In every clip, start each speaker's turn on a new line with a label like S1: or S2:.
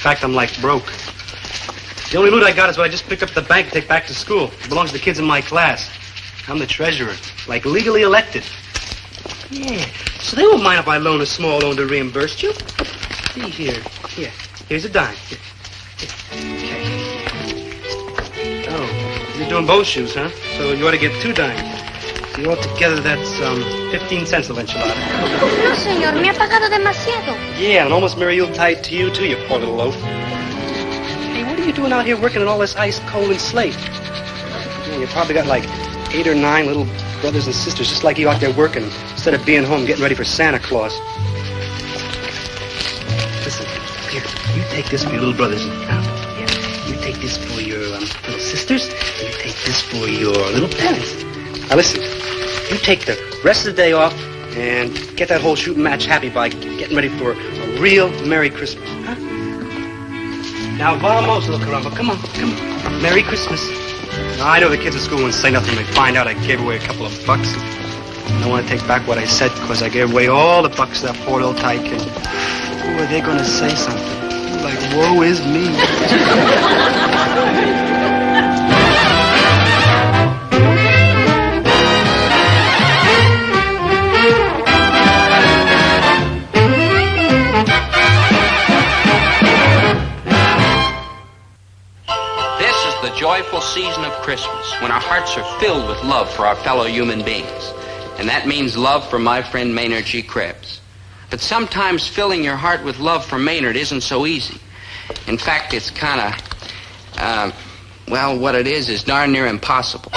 S1: fact, I'm like broke. The only loot I got is what I just picked up at the bank to take back to school. It belongs to the kids in my class. I'm the treasurer, like legally elected. Yeah, so they won't mind if I loan a small loan to reimburse you. See here. Here. Here's a dime. Here. Okay. Oh, you're doing both shoes, huh? So you ought to get 2 dimes. So altogether, that's 15 cents of enchilada.
S2: No, señor, me ha pagado demasiado.
S1: Yeah, and almost Mary tied to you, too, you poor little loaf. Hey, what are you doing out here working in all this ice, coal, and slate? Yeah, you probably got like 8 or 9 little brothers and sisters just like you out there working instead of being home getting ready for Santa Claus. Listen, here, you take this for your little brothers. Yeah, you take this for your little sisters, and you take this for your little parents. Now listen, you take the rest of the day off and get that whole shooting match happy by getting ready for a real Merry Christmas, huh? Now, vamos, little caramba, come on. Merry Christmas. Now, I know the kids at school won't say nothing when they find out I gave away a couple of bucks. I don't want to take back what I said because I gave away all the bucks to that poor little tycoon. Ooh, are they going to say something? Like, woe is me.
S3: The joyful season of Christmas, when our hearts are filled with love for our fellow human beings. And that means love for my friend Maynard G. Krebs. But sometimes filling your heart with love for Maynard isn't so easy. In fact, it's kind of, well, what it is darn near impossible.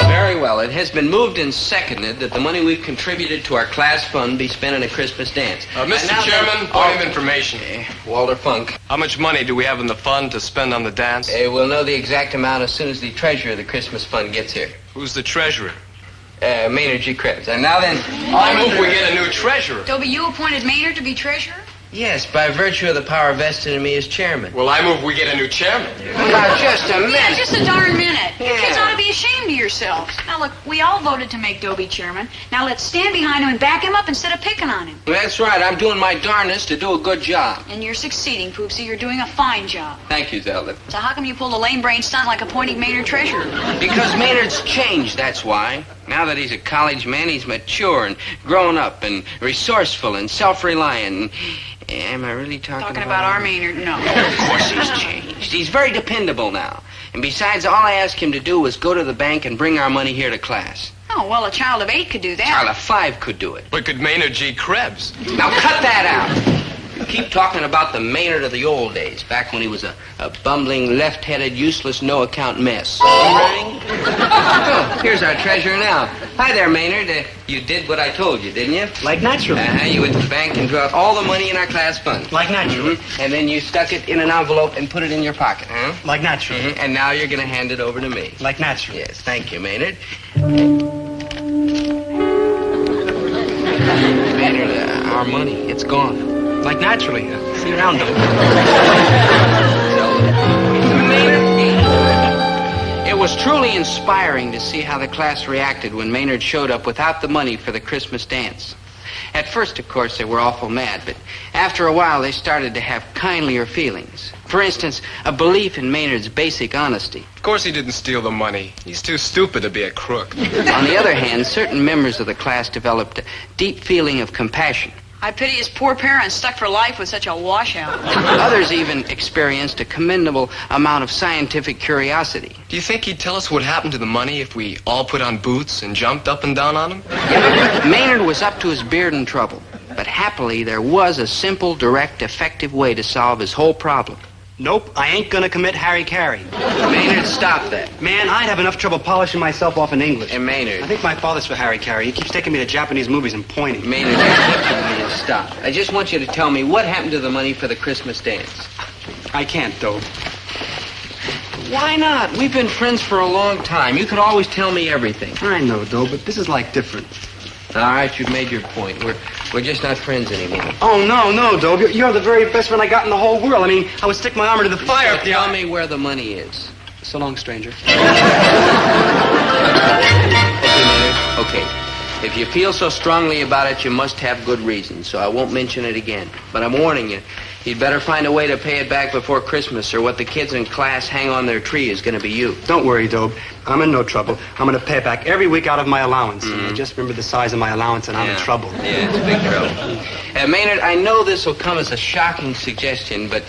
S3: Very well, it has been moved and seconded that the money we've contributed to our class fund be spent in a Christmas dance.
S4: Mr. Chairman, point of information.
S3: Walter Funk.
S4: How much money do we have in the fund to spend on the dance?
S3: We'll know the exact amount as soon as the treasurer of the Christmas fund gets here.
S4: Who's the treasurer?
S3: Maynard G. Krebs. And now then...
S4: I move we get a new treasurer.
S5: Dobie, you appointed Maynard to be treasurer?
S3: Yes, by virtue of the power vested in me as chairman.
S4: Well, I move we get a new chairman.
S3: Now, just a minute.
S5: Yeah, just a darn minute. You
S3: Yeah.
S5: kids ought to be ashamed of yourselves. Now, look, we all voted to make Dobie chairman. Now, let's stand behind him and back him up instead of picking on him.
S3: That's right. I'm doing my darnest to do a good job.
S5: And you're succeeding, Poopsie. You're doing a fine job.
S3: Thank you, Zelda.
S5: So how come you pulled a lame brain stunt like appointing Maynard treasurer?
S3: Because Maynard's changed, that's why. Now that he's a college man, he's mature and grown up and resourceful and self-reliant. Am I really talking
S5: about our Maynard? No.
S3: Of course he's changed. He's very dependable now. And besides, all I asked him to do was go to the bank and bring our money here to class.
S5: Oh, well, a child of 8 could do that.
S3: A child of 5 could do it.
S4: But could Maynard G. Krebs?
S3: Now cut that out. You keep talking about the Maynard of the old days, back when he was a bumbling, left-headed, useless, no-account mess. Oh, here's our treasurer now. Hi there, Maynard. You did what I told you, didn't you?
S1: Like naturally.
S3: You went to the bank and drew out all the money in our class fund.
S1: Like naturally.
S3: And then you stuck it in an envelope and put it in your pocket, huh?
S1: Like naturally.
S3: And now you're going to hand it over to me.
S1: Like naturally.
S3: Yes, thank you, Maynard. Maynard, our money, it's gone.
S1: Like naturally. See you around, though.
S3: It was truly inspiring to see how the class reacted when Maynard showed up without the money for the Christmas dance. At first, of course, they were awful mad, but after a while, they started to have kindlier feelings. For instance, a belief in Maynard's basic honesty.
S4: Of course he didn't steal the money. He's too stupid to be a crook.
S3: On the other hand, certain members of the class developed a deep feeling of compassion.
S5: I pity his poor parents stuck for life with such a washout.
S3: Others even experienced a commendable amount of scientific curiosity.
S4: Do you think he'd tell us what happened to the money if we all put on boots and jumped up and down on him?
S3: Maynard was up to his beard in trouble, but happily there was a simple, direct, effective way to solve his whole problem.
S1: Nope, I ain't gonna commit Harry-Carry.
S3: Maynard, stop that.
S1: Man, I'd have enough trouble polishing myself off in English.
S3: And Maynard.
S1: I think my father's for Harry-Carry. He keeps taking me to Japanese movies and pointing.
S3: Maynard, I need to stop. I just want you to tell me what happened to the money for the Christmas dance.
S1: I can't, though.
S3: Why not? We've been friends for a long time. You could always tell me everything.
S1: I know, though, but this is like different.
S3: All right, you've made your point. We're just not friends anymore.
S1: Oh, no, Dobe. You're the very best friend I got in the whole world. I mean, I would stick my arm into the fire.
S3: So tell me where the money is.
S1: So long, stranger.
S3: Okay, Maynard. Okay. If you feel so strongly about it, you must have good reason, so I won't mention it again. But I'm warning you, you'd better find a way to pay it back before Christmas, or what the kids in class hang on their tree is going to be you.
S1: Don't worry, Dobe. I'm in no trouble. I'm going to pay it back every week out of my allowance. I just remember the size of my allowance, and I'm in trouble.
S3: Yeah, it's big trouble. Maynard, I know this will come as a shocking suggestion, but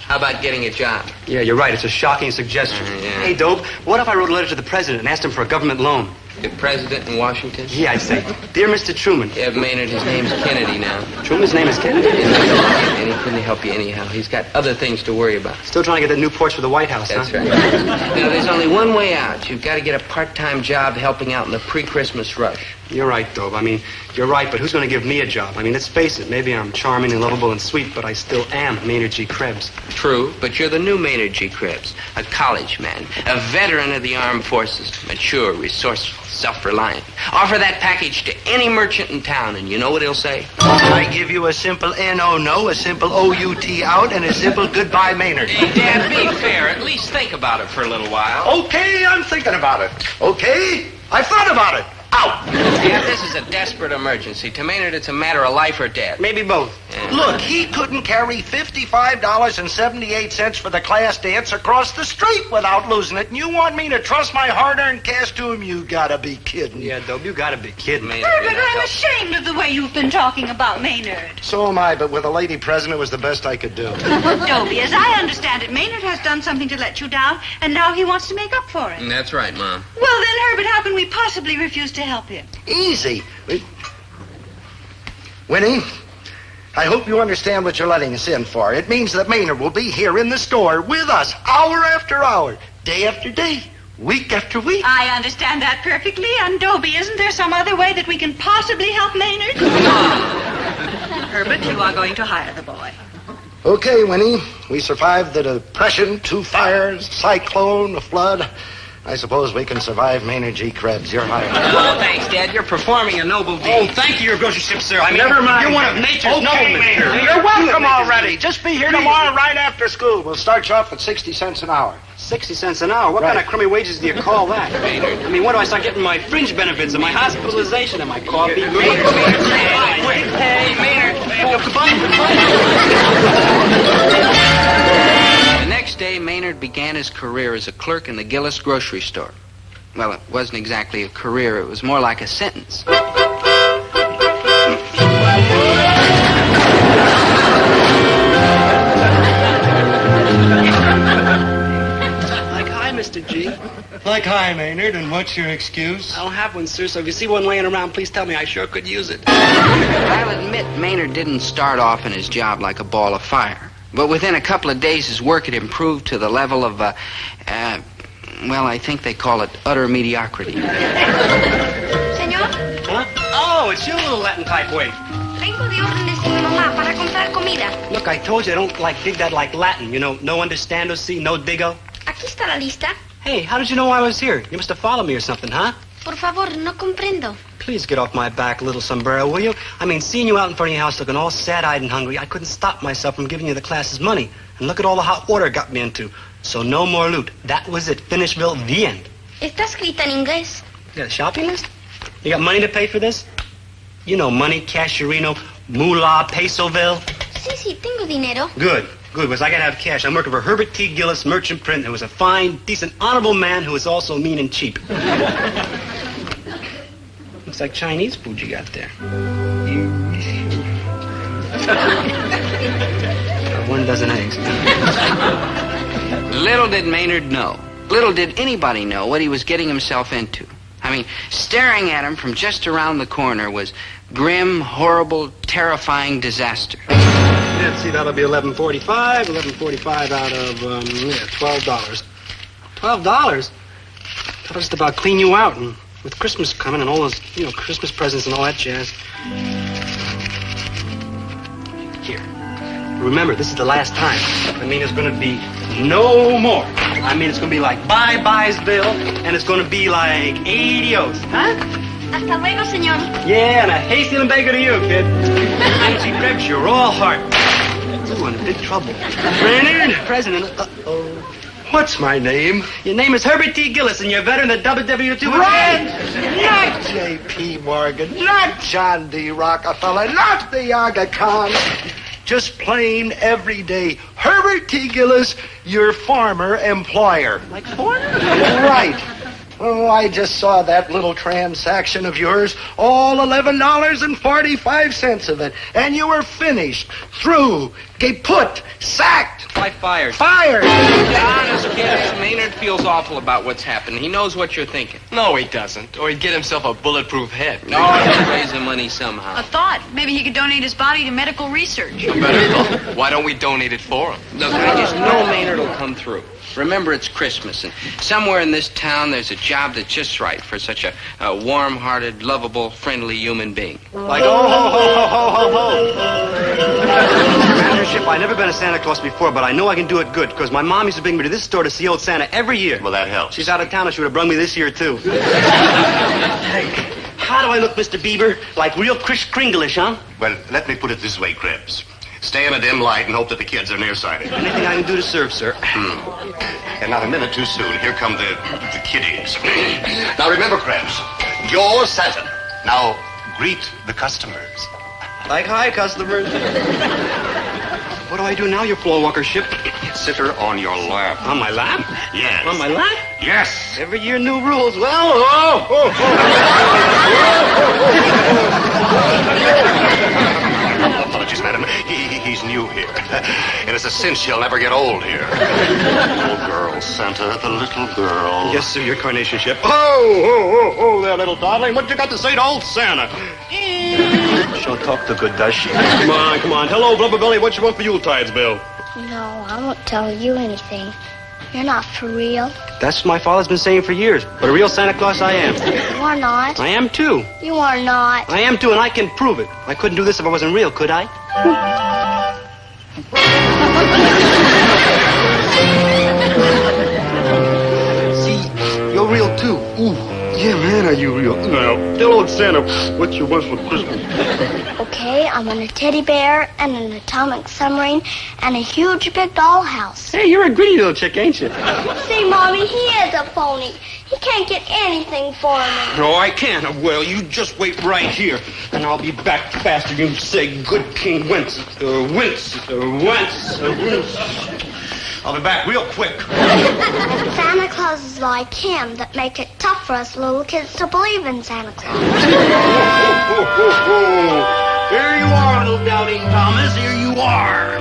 S3: how about getting a job?
S1: Yeah, you're right. It's a shocking suggestion.
S3: Yeah.
S1: Hey, Dobe, what if I wrote a letter to the president and asked him for a government loan?
S3: The president in Washington?
S1: Yeah, I'd say, Dear Mr. Truman.
S3: Yeah, Maynard, his name's Kennedy now.
S1: Truman's name is Kennedy?
S3: And he couldn't help you anyhow. He's got other things to worry about.
S1: Still trying to get that new porch for the White House,
S3: That's
S1: huh?
S3: right. Now, there's only one way out. You've got to get a part-time job helping out in the pre-Christmas rush.
S1: You're right, Dobe. I mean, you're right, but who's going to give me a job? I mean, let's face it. Maybe I'm charming and lovable and sweet, but I still am Maynard G. Krebs.
S3: True, but you're the new Maynard G. Krebs, a college man, a veteran of the armed forces, mature, resourceful, self-reliant. Offer that package to any merchant in town, and you know what he'll say?
S6: I give you a simple N-O no, a simple O-U-T out, and a simple goodbye Maynard.
S3: Hey, Dad, be fair. At least think about it for a little while.
S6: Okay, I'm thinking about it. Okay, I thought about it. Out.
S3: Yeah, this is a desperate emergency. To Maynard, it's a matter of life or death.
S1: Maybe both.
S3: Yeah.
S6: Look, he couldn't carry $55.78 for the class dance across the street without losing it. And you want me to trust my hard-earned cash to him? You gotta be kidding.
S1: Yeah, Dobe, you gotta be kidding me.
S5: Herbert, I'm ashamed of the way you've been talking about Maynard.
S6: So am I, but with a lady president, it was the best I could do.
S5: Dobie, as I understand it, Maynard has done something to let you down, and now he wants to make up for it.
S3: That's right, Mom.
S5: Well, then, Herbert, how can we possibly refuse to help him?
S6: Easy. Winnie, I hope you understand what you're letting us in for. It means that Maynard will be here in the store with us, hour after hour, day after day, week after week.
S5: I understand that perfectly, and Dobie, isn't there some other way that we can possibly help Maynard? Herbert, you are going to hire the boy.
S6: Okay, Winnie, we survived the Depression, 2 fires, cyclone, a flood. I suppose we can survive Maynard G. Krebs. You're hired.
S3: Oh, thanks, Dad. You're performing a noble deed.
S1: Oh, thank you, your grocery ship, sir. I mean,
S6: Never mind.
S1: You're one of nature's noblemen.
S6: Maynard. You're welcome already. Just be here tomorrow right after school. We'll start you off at 60 cents an hour.
S1: 60 cents an hour? What kind of crummy wages do you call that?
S3: Maynard.
S1: I mean, when do I start getting my fringe benefits and my hospitalization and my coffee?
S3: Hey, Maynard. The next day, Maynard began his career as a clerk in the Gillis grocery store. Well, it wasn't exactly a career. It was more like a sentence.
S1: Like, hi, Mr. G.
S6: Like, hi, Maynard, and what's your excuse?
S1: I don't have one, sir, so if you see one laying around, please tell me. I sure could use it.
S3: I'll admit Maynard didn't start off in his job like a ball of fire. But within a couple of days, his work had improved to the level of, well, I think they call it utter mediocrity.
S2: Señor,
S1: Huh? Oh, it's you, little Latin type waif.
S2: vengo de orden de mi mamá para comprar comida.
S1: Look, I told you I don't dig that like Latin. You know, no understando, see, no digo.
S2: Aquí está la lista.
S1: Hey, how did you know I was here? You must have followed me or something, huh?
S2: Por favor, no comprendo.
S1: Please get off my back, little sombrero, will you? I mean, seeing you out in front of your house looking all sad-eyed and hungry, I couldn't stop myself from giving you the class's money. And look at all the hot water it got me into. So no more loot. That was it. Finishville, the end.
S2: Está escrita en inglés.
S1: You got a shopping list? You got money to pay for this? You know, money, cashierino, moolah, pesoville.
S2: Sí, tengo dinero.
S1: Good, because I gotta have cash. I'm working for Herbert T. Gillis, merchant print, who was a fine, decent, honorable man who was also mean and cheap. Looks like Chinese food you got there. 1 dozen eggs.
S3: Little did Maynard know. Little did anybody know what he was getting himself into. I mean, staring at him from just around the corner was grim, horrible, terrifying disaster.
S1: Let's see, that'll be $11.45. $11.45 out of, $12. $12? That'll just about clean you out. And with Christmas coming and all those, Christmas presents and all that jazz. Here. Remember, this is the last time. I mean, it's going to be no more. I mean, it's going to be like bye-byes, Bill, and it's going to be like adios, huh?
S2: Hasta luego, señor.
S1: Yeah, and a hasty and bacon to you, kid. Nancy Krebs, you're all heart. Ooh, in big trouble. Maynard, President. Uh-oh.
S6: What's my name?
S1: Your name is Herbert T. Gillis, and you're a veteran of the WW2.
S6: Right! Not J.P. Morgan, not John D. Rockefeller, not the Aga Khan. Just plain, everyday Herbert T. Gillis, your farmer employer.
S1: Like foreigner?
S6: Right. Oh, I just saw that little transaction of yours, all $11.45 of it, and you were finished, through, put, sacked.
S3: Why fired?
S6: Fired!
S3: Be honest, kids. Maynard feels awful about what's happened. He knows what you're thinking.
S4: No, he doesn't. Or he'd get himself a bulletproof head.
S3: No, he'll raise the money somehow.
S5: A thought. Maybe he could donate his body to medical research.
S4: Why don't we donate it for him?
S3: Look, I just know Maynard will come through. Remember, it's Christmas, and somewhere in this town there's a job that's just right for such a warm-hearted, lovable, friendly human being.
S1: Like, oh, ho, ho, ho, ho, ho, ho. Managership, I've never been a Santa Claus before, but I know I can do it good, because my mom used to bring me to this store to see old Santa every year.
S7: Well, that helps.
S1: She's out of town, and she would have brung me this year, too. Hey, how do I look, Mr. Bieber? Like real Kris Kringle-ish, huh?
S7: Well, let me put it this way, Krebs. Stay in a dim light and hope that the kids are nearsighted.
S1: Anything I can do to serve, sir.
S7: And not a minute too soon. Here come the kiddies. Now remember, Krebs, you're Santa. Now greet the customers.
S1: Like, hi, customers. What do I do now, you floor walker ship?
S7: Sit her on your lap.
S1: On my lap?
S7: Yes.
S1: On my lap?
S7: Yes.
S1: Every year, new rules. Well,
S7: Apologies, madam. He's new here. And it's a cinch he'll never get old here. Little girl, Santa, the little girl.
S1: Yes, sir, your carnation ship. Oh, there, little darling. What you got to say to old Santa? She don't talk too good, does she? Come on. Tell old Blubber Belly what you want for Yuletides, Bill.
S2: No, I won't tell you anything. You're not for real.
S1: That's what my father's been saying for years. But a real Santa Claus I am.
S2: You are not.
S1: I am, too.
S2: You are not.
S1: I am, too, and I can prove it. I couldn't do this if I wasn't real, could I? See, you're real, too. Ooh, yeah, man, are you real? Now, tell old Santa what you want for Christmas.
S2: Okay, I want a teddy bear and an atomic submarine and a huge big dollhouse.
S1: Hey, you're a greedy little chick, ain't you?
S2: See, Mommy, he is a phony. He can't get anything for me.
S1: No, I can't. Well, you just wait right here, and I'll be back faster than you say good King Wentz. Wentz. I'll be back real quick.
S2: Santa Claus is like him that make it tough for us little kids to believe in Santa Claus.
S1: Here you are, little doubting Thomas. Here you are.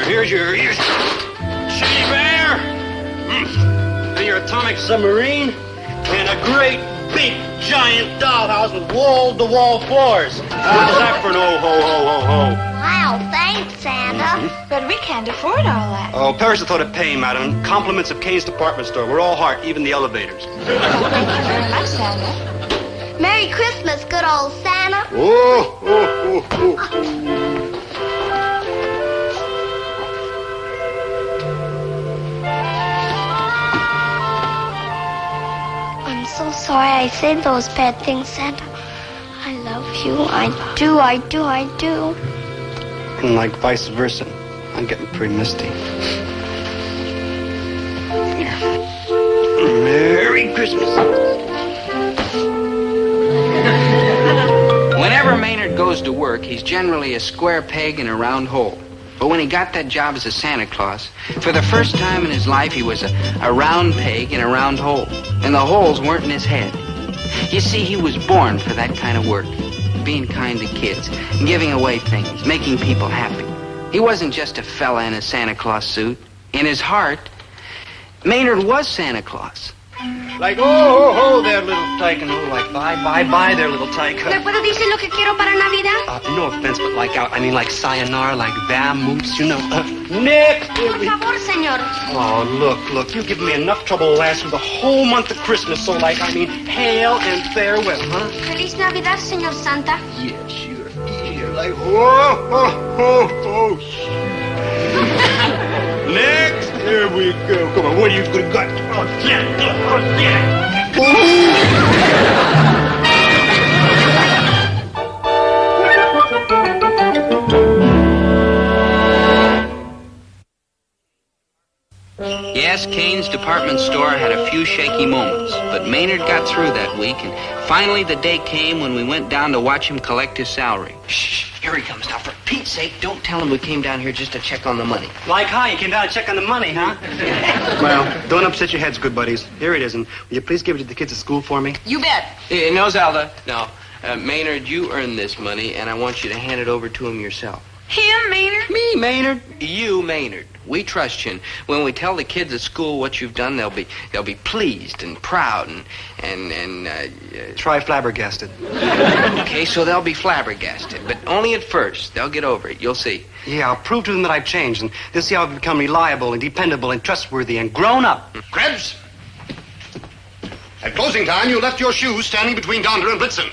S1: Here's your teddy bear, and your atomic submarine, and a great big giant dollhouse with wall-to-wall floors. How's that for an oh ho ho ho ho?
S2: Wow, thanks, Santa.
S5: But we can't afford all that.
S1: Oh, perish the thought of paying, madam. Compliments of Kane's department store. We're all heart, even the elevators.
S5: Thank you very much, Santa.
S2: Merry Christmas, good old Santa.
S1: Oh.
S2: I'm so sorry I said those bad things, Santa. I love you. I do.
S1: And like vice versa. I'm getting pretty misty. Here. Merry Christmas.
S3: Whenever Maynard goes to work, he's generally a square peg in a round hole. But when he got that job as a Santa Claus, for the first time in his life, he was a round peg in a round hole. And the holes weren't in his head. You see, he was born for that kind of work. Being kind to kids, giving away things, making people happy. He wasn't just a fella in a Santa Claus suit. In his heart, Maynard was Santa Claus.
S1: Like, oh, there, little tyke. Oh, like, bye, there, little tyke.
S2: ¿Me puedo decir lo que quiero para Navidad?
S1: No offense, but like, like sayonara, like vamoose, you know. Nick!
S2: Por favor, señor.
S1: Oh, look, you've given me enough trouble to last through the whole month of Christmas, so hail and farewell, huh?
S2: Feliz Navidad, señor Santa.
S1: Yeah, sure. Yeah, like, oh. Next, here we go. Come on, what are you gonna got? Oh, yeah.
S3: Yes, Kane's department store had a few shaky moments, but Maynard got through that week, and finally the day came when we went down to watch him collect his salary. Shh, here he comes. Now, for Pete's sake, don't tell him we came down here just to check on the money.
S1: Like how? You came down to check on the money, huh? Well, don't upset your heads, good buddies. Here it is, and will you please give it to the kids at school for me?
S5: You bet.
S3: No, Zelda, no. Maynard, you earned this money, and I want you to hand it over to him yourself.
S5: Him, Maynard?
S3: Me, Maynard? You, Maynard. We trust you, and when we tell the kids at school what you've done, they'll be pleased and proud and
S1: Try flabbergasted.
S3: Okay, so they'll be flabbergasted, but only at first. They'll get over it. You'll see.
S1: Yeah, I'll prove to them that I've changed, and they'll see how I've become reliable and dependable and trustworthy and grown up.
S7: Krebs! At closing time, you left your shoes standing between Donder and Blitzen.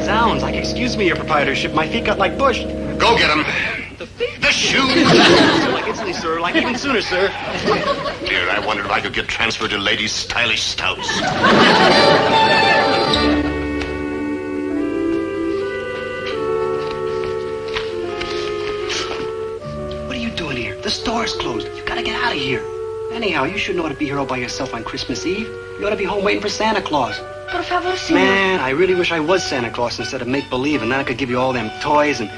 S1: Sounds like, excuse me, your proprietorship. My feet got like bush.
S7: Go get them. The shoes!
S1: Like instantly, sir. Like even sooner, sir.
S7: Dear, I wondered if I could get transferred to ladies' stylish stouts.
S1: What are you doing here? The store's closed. You gotta get out of here. Anyhow, you shouldn't ought to be here all by yourself on Christmas Eve. You ought to be home waiting for Santa Claus.
S2: Por favor, señor.
S1: Man, I really wish I was Santa Claus instead of make-believe, and then I could give you all them toys and...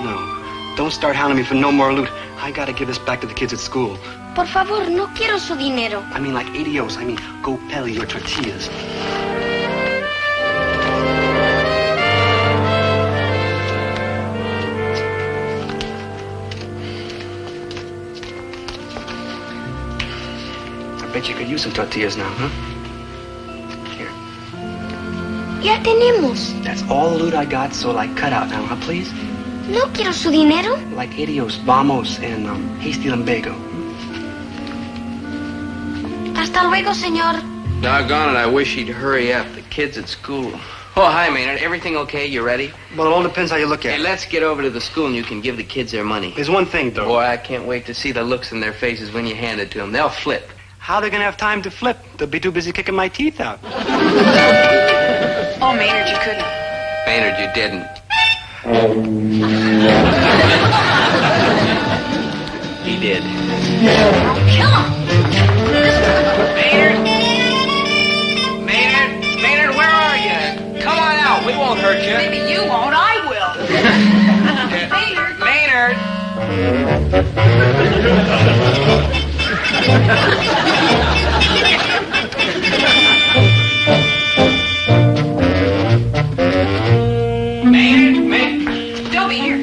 S1: No, don't start hounding me for no more loot. I gotta give this back to the kids at school.
S2: Por favor, no quiero su dinero.
S1: I mean like adios. I mean, go pelly your tortillas. I bet you could use some tortillas now, huh? Here.
S2: Ya tenemos.
S1: That's all the loot I got, so like cut out now, huh, please?
S2: No quiero su dinero.
S1: Like adios, vamos, and hasty lumbago.
S2: Hasta luego, señor.
S3: Doggone it, I wish he'd hurry up. The kids at school. Oh, hi, Maynard. Everything okay? You ready?
S1: Well, it all depends how you look at
S3: Hey,
S1: it.
S3: let's get over to the school and you can give the kids their money.
S1: There's one thing, though.
S3: Boy, I can't wait to see the looks in their faces when you hand it to them. They'll flip.
S1: How they gonna have time to flip? They'll be too busy kicking my teeth out.
S5: Oh, Maynard, you couldn't.
S3: Maynard, you didn't. He did.
S5: Kill him.
S3: Maynard, where are you? Come on out. We won't hurt you.
S5: Maybe you won't. I will. Maynard. Dobie, here.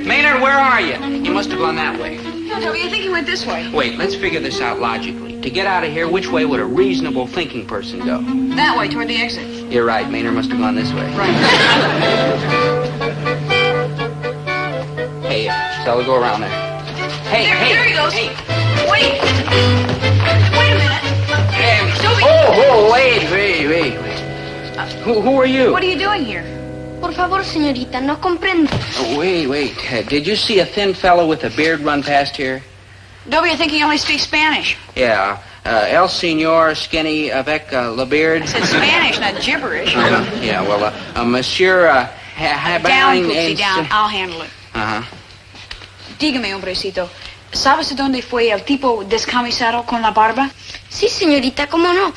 S3: Maynard, where are you? You must have gone that way.
S5: No, Dobie, I think he went this way.
S3: Wait, let's figure this out logically. To get out of here, which way would a reasonable thinking person go?
S5: That way, toward the exit.
S3: You're right. Maynard must have gone this way.
S5: Right.
S3: Hey, Stella, go around there. Hey,
S5: There he goes.
S3: Hey.
S5: Wait. Wait a minute. Dobie.
S3: Oh, wait. Who are you?
S5: What are you doing here?
S2: Por favor, señorita, no comprendo.
S3: Oh, wait. Did you see a thin fellow with a beard run past here?
S5: Dobie, I think he only speaks Spanish.
S3: Yeah. El Señor Skinny avec la beard.
S5: I said Spanish, not gibberish.
S3: Yeah, well, Monsieur
S5: Down,
S3: Habang
S5: Poopsie, down. I'll handle it.
S3: Uh-huh.
S5: Dígame, hombrecito, ¿sabes dónde fue el tipo descamisado con la barba?
S2: Sí, señorita, ¿cómo no?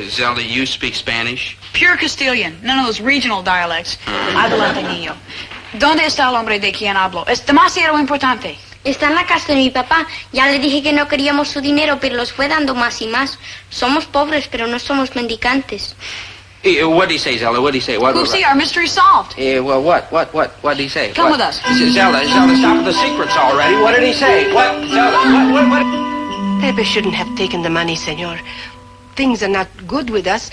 S3: Zelda, you speak Spanish?
S5: Pure Castilian, none of those regional dialects. Adelante, niño. ¿Dónde está el hombre de quien hablo? Es demasiado importante.
S2: Está en la casa de mi papá. Ya le dije que no queríamos su dinero, pero los fue dando más y más. Somos pobres, pero no somos mendicantes.
S3: What did he say, Zelda? What did he say?
S5: Poopsie, our mystery's solved.
S3: Well, what did he say?
S5: Come with us.
S3: Zelda, stop with the secrets already. What did he say? What? Zelda, what?
S8: Pepe shouldn't have taken the money, senor. Things are not good with us,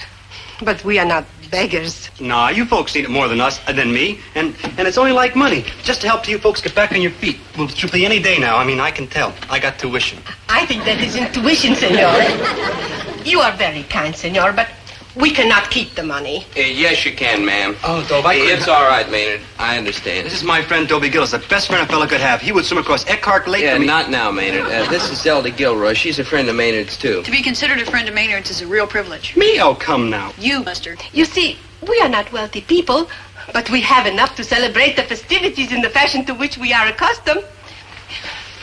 S8: but we are not beggars.
S1: Nah, you folks need it more than us, than me. And it's only like money. Just to help you folks get back on your feet. We'll simply any day now. I mean, I can tell. I got tuition.
S8: I think that is intuition, senor. You are very kind, senor, but we cannot keep the money.
S3: Yes, you can, ma'am.
S1: Oh, Dobie,
S3: It's all right, Maynard. I understand.
S1: This is my friend Dobie Gillis, the best friend a fella could have. He would swim across Eckhart Lake
S3: Yeah,
S1: for me.
S3: not now, Maynard. This is Zelda Gilroy. She's a friend of Maynard's, too.
S5: To be considered a friend of Maynard's is a real privilege.
S1: Me? Oh, come now.
S5: You, mister.
S8: You see, we are not wealthy people, but we have enough to celebrate the festivities in the fashion to which we are accustomed.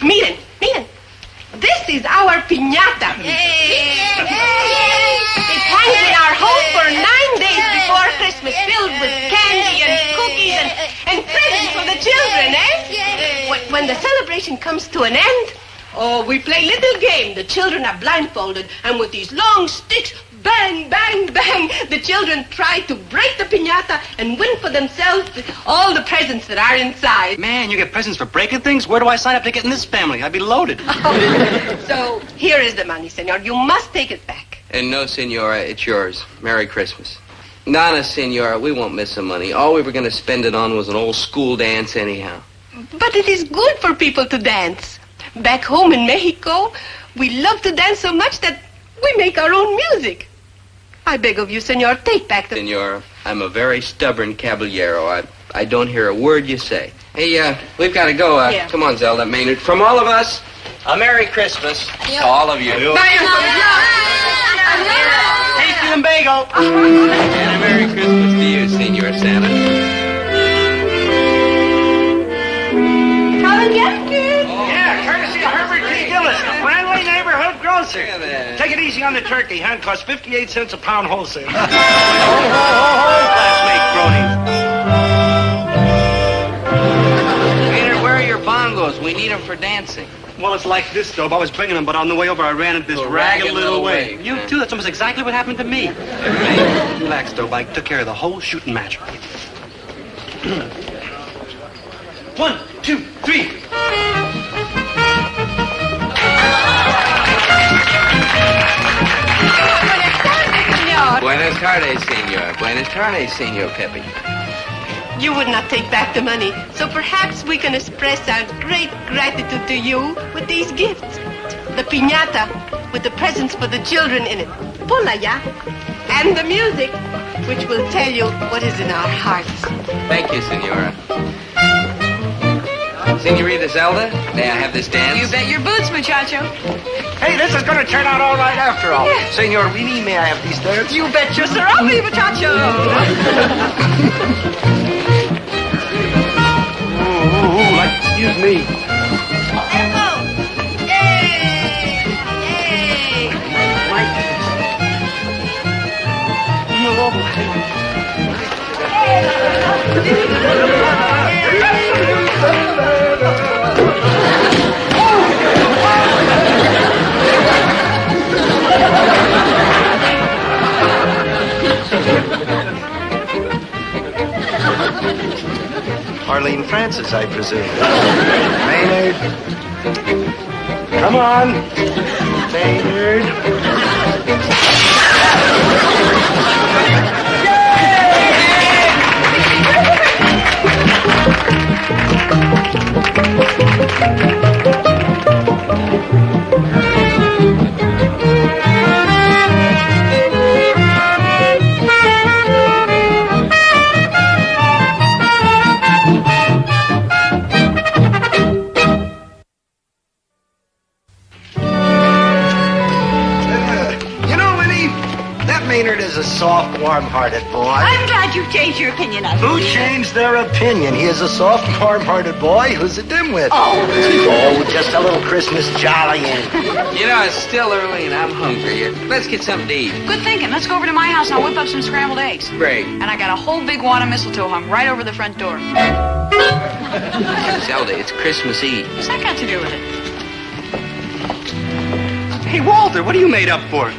S8: Miren. This is our piñata. It hangs in our home for 9 days before Christmas, filled with candy and cookies and presents for the children, eh? When the celebration comes to an end, we play little game. The children are blindfolded, and with these long sticks, bang, bang, bang, the children try to break the piñata and win for themselves all the presents that are inside.
S1: Man, you get presents for breaking things? Where do I sign up to get in this family? I'd be loaded.
S8: So here is the money, senor. You must take it back.
S3: And no, senora, it's yours. Merry Christmas. Nana, senora, we won't miss the money. All we were going to spend it on was an old school dance anyhow.
S8: But it is good for people to dance. Back home in Mexico, we love to dance so much that we make our own music. I beg of you, senor, take back the...
S3: Senora, I'm a very stubborn caballero. I don't hear a word you say. Hey, we've got to go.
S8: Yeah.
S3: Come on, Zelda, Maynard. From all of us, a Merry Christmas to all of you.
S1: Tasty lumbago.
S3: And a Merry Christmas to you, Senor Santa.
S8: Come and get it, kid.
S6: Yeah, courtesy of Herbert T. Gillis, the friendly neighborhood grocer.
S3: Look at that.
S6: Take it easy on the turkey, huh? It costs 58 cents a pound wholesale.
S1: Classmate cronies.
S3: Maynard, where are your bongos? We need them for dancing.
S1: Well, it's like this, Dobe. I was bringing them, but on the way over, I ran into this ragged little wave. You,
S3: yeah.
S1: too? That's almost exactly what happened to me. Relax, Dobe. I took care of the whole shooting match. 1, 2, 3.
S3: Buenas tardes, senor. Buenas tardes, senor Pepe.
S8: You would not take back the money, so perhaps we can express our great gratitude to you with these gifts. The piñata with the presents for the children in it. Ponla ya. And the music, which will tell you what is in our hearts.
S3: Thank you, senora. Senorita Zelda, may I have this dance?
S5: You bet your boots, muchacho.
S6: Hey, this is going to turn out all right after all. Senor Weenie, may I have these there?
S5: You bet your serape, muchacho.
S6: Ooh, like, excuse me. Arlene Francis, I presume. Maynard. Come on. Maynard. Maynard is a soft, warm-hearted boy.
S5: I'm glad you've changed your opinion of him.
S6: Who changed their opinion? He is a soft, warm-hearted boy who's a dimwit.
S5: Oh.
S6: Oh, just a little Christmas jollying.
S3: You know, it's still early and I'm hungry. Let's get something to eat.
S5: Good thinking. Let's go over to my house and I'll whip up some scrambled eggs.
S3: Great.
S5: And I got a whole big wad of mistletoe hung right over the front door.
S3: Zelda, it's Christmas Eve.
S5: What's that got to do with it?
S1: Hey, Walter, what are you made up for?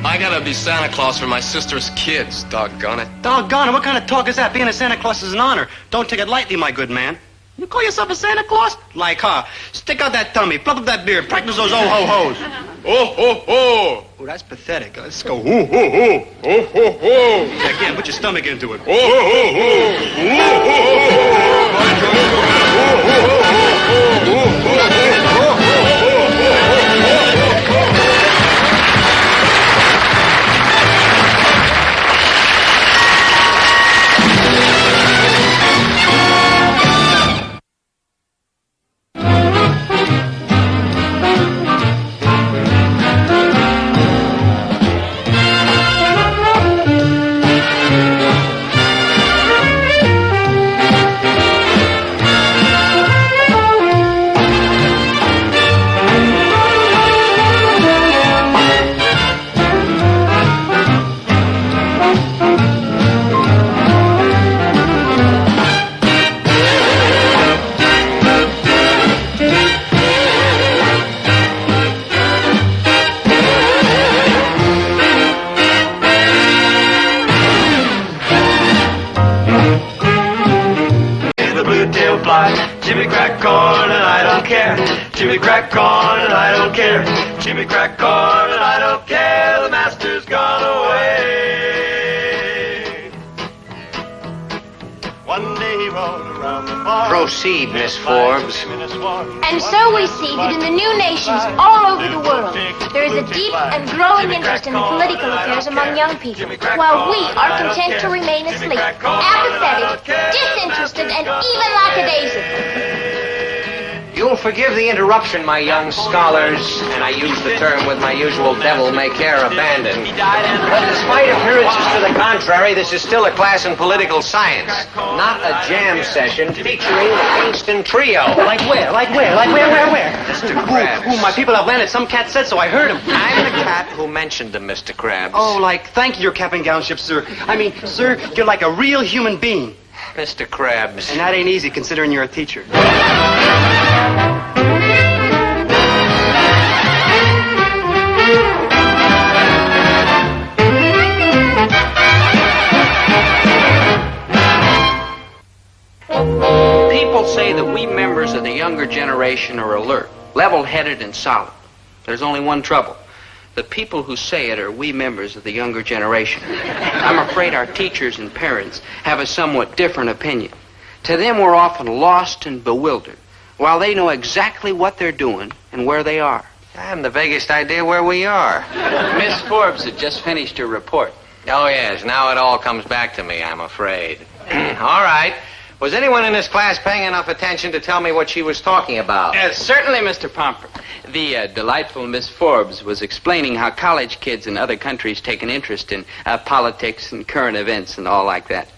S4: I gotta be Santa Claus for my sister's kids, doggone it.
S1: Doggone it, what kind of talk is that? Being a Santa Claus is an honor. Don't take it lightly, my good man. You call yourself a Santa Claus? Like, huh? Stick out that tummy, fluff up that beard, practice those oh-ho-hos.
S4: Oh-ho-ho!
S1: Oh, that's pathetic. Let's go. Oh-ho-ho! Oh-ho-ho! Again, put your stomach into it.
S4: Oh-ho-ho!
S9: he'll fly. Jimmy crack corn and I don't care. Jimmy crack corn and I don't care. Jimmy crack corn and I don't care. The master's gone away. One day he rode around the farm.
S3: Proceed, Miss Forbes.
S10: And so we see that in the new nations all over the world, there is a deep and growing interest in the political affairs among young people, while we are content to remain asleep, apathetic, disinterested, and even lackadaisical.
S3: You'll forgive the interruption, my young scholars, and I use the term with my usual devil-may-care abandon. But despite appearances to the contrary, this is still a class in political science, not a jam session featuring the Kingston Trio.
S1: Like where?
S3: Mr. Krabs.
S1: Ooh, my people have landed. Some cat said so. I heard him.
S3: I'm the cat who mentioned them, Mr. Krabs.
S1: Oh, thank you, your cap and gown ship, sir. I mean, sir, you're like a real human being.
S3: Mr. Krabs.
S1: And that ain't easy, considering you're a teacher.
S3: People say that we members of the younger generation are alert, level-headed, and solid. There's only one trouble. The people who say it are we members of the younger generation. I'm afraid our teachers and parents have a somewhat different opinion. To them, we're often lost and bewildered, while they know exactly what they're doing and where they are. I haven't the vaguest idea where we are. Miss Forbes had just finished her report. Oh, yes. Now it all comes back to me, I'm afraid. All right. Was anyone in this class paying enough attention to tell me what she was talking about?
S11: Certainly, Mr. Pomper. The delightful Miss Forbes was explaining how college kids in other countries take an interest in politics and current events and all like that.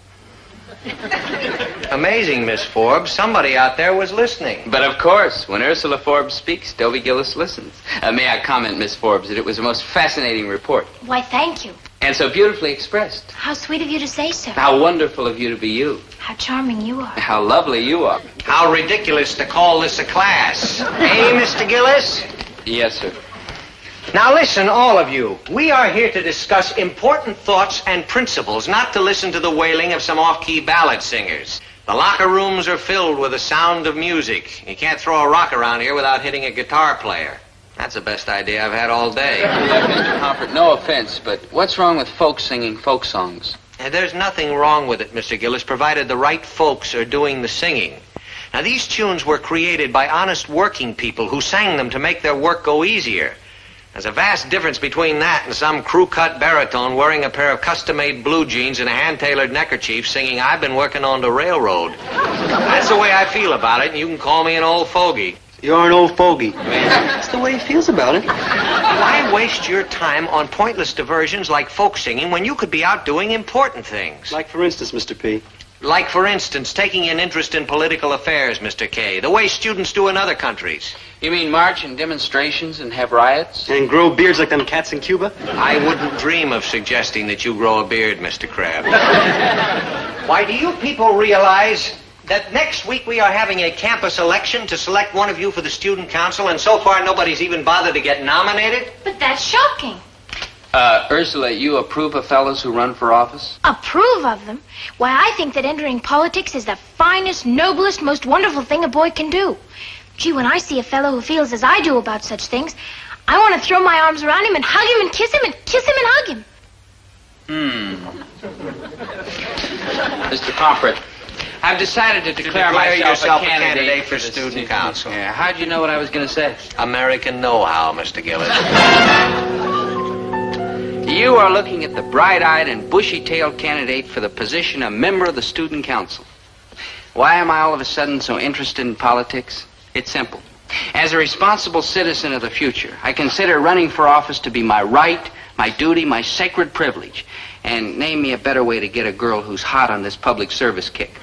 S3: Amazing, Miss Forbes. Somebody out there was listening.
S11: But of course, when Ursula Forbes speaks, Dobie Gillis listens. May I comment, Miss Forbes, that it was a most fascinating report.
S10: Why, thank you.
S11: And so beautifully expressed.
S10: How sweet of you to say so.
S11: How wonderful of you to be you.
S10: How charming you are.
S11: How lovely you are.
S3: How ridiculous to call this a class. Eh, Mr. Gillis?
S11: Yes, sir.
S3: Now listen, all of you. We are here to discuss important thoughts and principles, not to listen to the wailing of some off-key ballad singers. The locker rooms are filled with the sound of music. You can't throw a rock around here without hitting a guitar player. That's the best idea I've had all day.
S11: Mr. Pomfret, no offense, but what's wrong with folks singing folk songs?
S3: There's nothing wrong with it, Mr. Gillis, provided the right folks are doing the singing. Now, these tunes were created by honest working people who sang them to make their work go easier. There's a vast difference between that and some crew-cut baritone wearing a pair of custom-made blue jeans and a hand-tailored neckerchief singing, "I've been working on the railroad." That's the way I feel about it, and you can call me an old fogey.
S1: You're an old fogey. That's the way he feels about it.
S3: Why waste your time on pointless diversions like folk singing when you could be out doing important things?
S1: Like, for instance, Mr. P.
S3: Like, for instance, taking an interest in political affairs, Mr. K, the way students do in other countries.
S11: You mean march in demonstrations and have riots?
S1: And grow beards like them cats in Cuba?
S3: I wouldn't dream of suggesting that you grow a beard, Mr. Krabs. Why, do you people realize that next week we are having a campus election to select one of you for the student council, and so far nobody's even bothered to get nominated?
S10: But that's shocking.
S11: Ursula, you approve of fellows who run for office?
S10: Approve of them? Why, I think that entering politics is the finest, noblest, most wonderful thing a boy can do. Gee, when I see a fellow who feels as I do about such things, I want to throw my arms around him and hug him and kiss him and kiss him and hug him.
S11: Mr. Pomfret, I've decided to declare myself a candidate
S3: for student council.
S11: Yeah, how'd you know what I was going to say?
S3: American know-how, Mr. Gillis.
S11: You are looking at the bright-eyed and bushy-tailed candidate for the position of member of the student council. Why am I all of a sudden so interested in politics? It's simple. As a responsible citizen of the future, I consider running for office to be my right, my duty, my sacred privilege. And name me a better way to get a girl who's hot on this public service kick.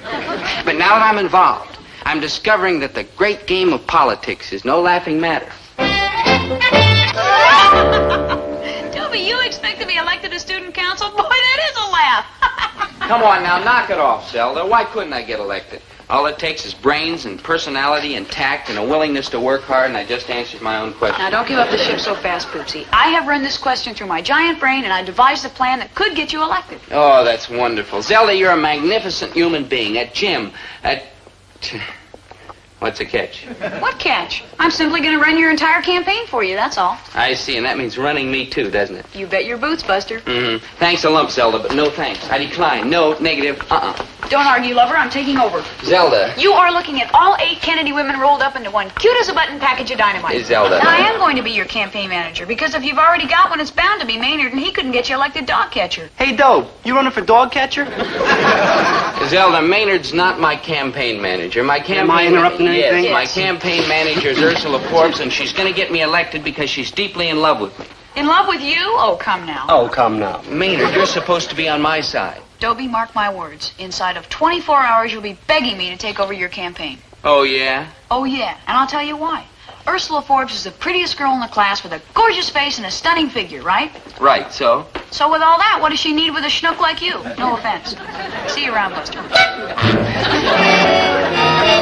S11: But now that I'm involved, I'm discovering that the great game of politics is no laughing matter.
S5: Dobie, you expect to be elected to student council? Boy, that is a laugh.
S11: Come on now, knock it off, Zelda. Why couldn't I get elected? All it takes is brains and personality and tact and a willingness to work hard, and I just answered my own question.
S5: Now, don't give up the ship so fast, Poopsie. I have run this question through my giant brain, and I devised a plan that could get you elected.
S11: Oh, that's wonderful. Zelda, you're a magnificent human being. At Jim, What's the catch?
S12: What catch? I'm simply going to run your entire campaign for you, that's all.
S11: I see, and that means running me too, doesn't it?
S12: You bet your boots, Buster.
S11: Mm-hmm. Thanks a lump, Zelda, but no thanks. I decline. No, negative,
S12: Don't argue, lover. I'm taking over.
S11: Zelda.
S12: You are looking at all 8 Kennedy women rolled up into one cute-as-a-button package of dynamite.
S11: Hey, Zelda.
S12: Now, I am going to be your campaign manager, because if you've already got one, it's bound to be Maynard, and he couldn't get you elected dog catcher.
S1: Hey, Dobe, you running for dog catcher?
S11: Zelda, Maynard's not my campaign manager.
S1: Am I interrupting anything?
S11: Yes, my campaign manager is Ursula Forbes, and she's going to get me elected because she's deeply in love with me.
S12: In love with you? Oh, come now.
S1: Oh, come now.
S11: Maynard, you're supposed to be on my side.
S12: Dobie, mark my words. Inside of 24 hours, you'll be begging me to take over your campaign.
S11: Oh, yeah?
S12: Oh, yeah. And I'll tell you why. Ursula Forbes is the prettiest girl in the class with a gorgeous face and a stunning figure, right?
S11: Right, so?
S12: So with all that, what does she need with a schnook like you? No offense. See you around, Buster.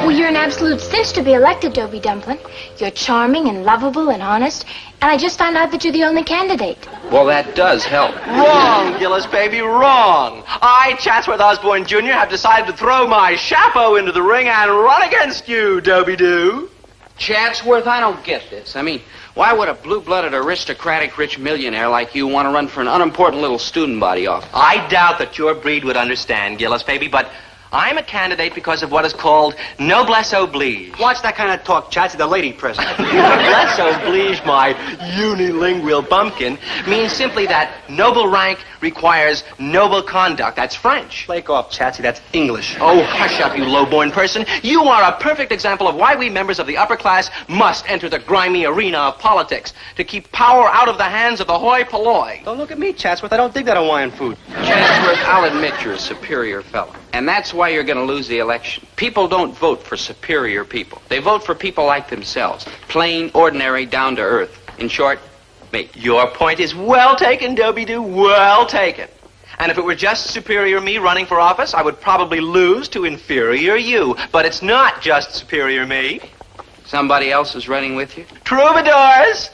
S10: Well, you're an absolute cinch to be elected, Dobie Dumplin. You're charming and lovable and honest, and I just found out that you're the only candidate.
S11: Well, that does help.
S13: Wrong, Gillis, baby, wrong. I, Chatsworth Osborne Jr., have decided to throw my chapeau into the ring and run against you, Dobie-Doo.
S11: Chatsworth, I don't get this. I mean, why would a blue-blooded, aristocratic, rich millionaire like you want to run for an unimportant little student body office?
S13: I doubt that your breed would understand, Gillis, baby, but I'm a candidate because of what is called noblesse oblige.
S1: Watch that kind of talk, Chatsy, the lady president.
S13: Noblesse oblige, my unilingual bumpkin, means simply that noble rank requires noble conduct. That's French.
S1: Flake off, Chatsy, that's English.
S13: Oh, hush up, you low-born person. You are a perfect example of why we members of the upper class must enter the grimy arena of politics to keep power out of the hands of the hoi polloi.
S1: Don't look at me, Chatsworth. I don't dig that Hawaiian food.
S11: Chatsworth, I'll admit you're a superior fellow. And that's why you're going to lose the election. People don't vote for superior people. They vote for people like themselves. Plain, ordinary, down to earth. In short, me.
S13: Your point is well taken, Dobie-Doo, well taken. And if it were just superior me running for office, I would probably lose to inferior you. But it's not just superior me.
S11: Somebody else is running with you?
S13: Troubadours!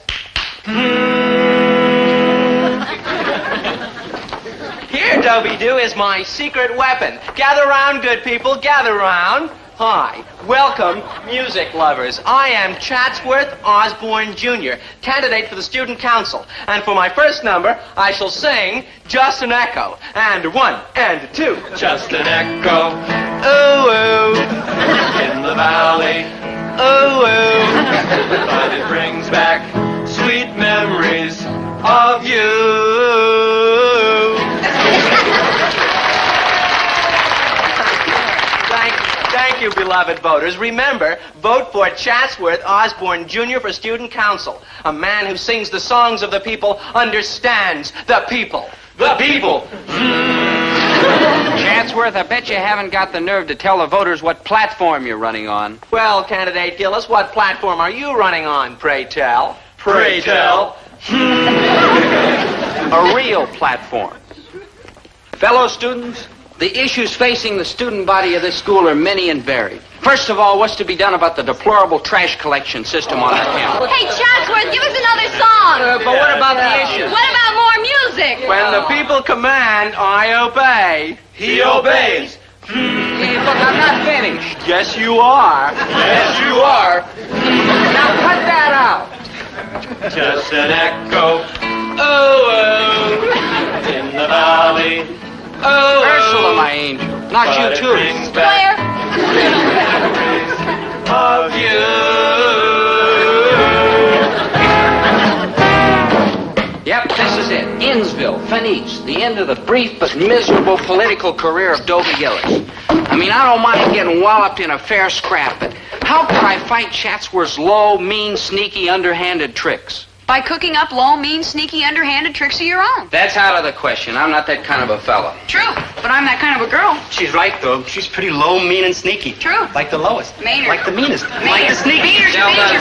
S13: Here, Dobie-Doo, is my secret weapon. Gather round, good people, gather round. Hi, welcome, music lovers. I am Chatsworth Osborne Jr., candidate for the Student Council. And for my first number, I shall sing Just an Echo. And 1 and 2.
S9: Just an echo
S13: Ooh, ooh.
S9: in the valley,
S13: Ooh, ooh.
S9: but it brings back sweet memories of
S13: You. Thank you, beloved voters. Remember, vote for Chatsworth Osborne Jr. for Student Council. A man who sings the songs of the people, understands the people.
S9: the people.
S11: Chatsworth, I bet you haven't got the nerve to tell the voters what platform you're running on.
S13: Well, candidate Gillis, what platform are you running on, pray tell?
S9: Pray tell.
S11: A real platform. Fellow students, the issues facing the student body of this school are many and varied. First of all, what's to be done about the deplorable trash collection system on our campus?
S2: Hey, Chatsworth, give us another song.
S11: But what about the issues?
S2: What about more music?
S13: When the people command, I obey.
S9: He obeys.
S11: Hey, look, I'm not finished.
S13: Yes, you are.
S9: Yes, you are.
S11: Now cut that out.
S9: Just an echo
S13: Oh, oh.
S9: in the valley.
S13: Oh,
S11: Ursula, my angel. Not
S9: But
S11: you,
S9: it
S11: too.
S9: brings back memories of you.
S11: Yep, this is it. Innsville, Finis, the end of the brief but miserable political career of Dobie Gillis. I mean, I don't mind getting walloped in a fair scrap, but how could I fight Chatsworth's low, mean, sneaky, underhanded tricks?
S12: By cooking up low, mean, sneaky, underhanded tricks of your own.
S11: That's out of the question. I'm not that kind of a fella.
S12: True, but I'm that kind of a girl.
S1: She's right, though. She's pretty low, mean, and sneaky.
S12: True.
S1: Like the lowest.
S12: Maynard.
S1: Like the meanest.
S12: Maynard.
S1: Like the sneakiest.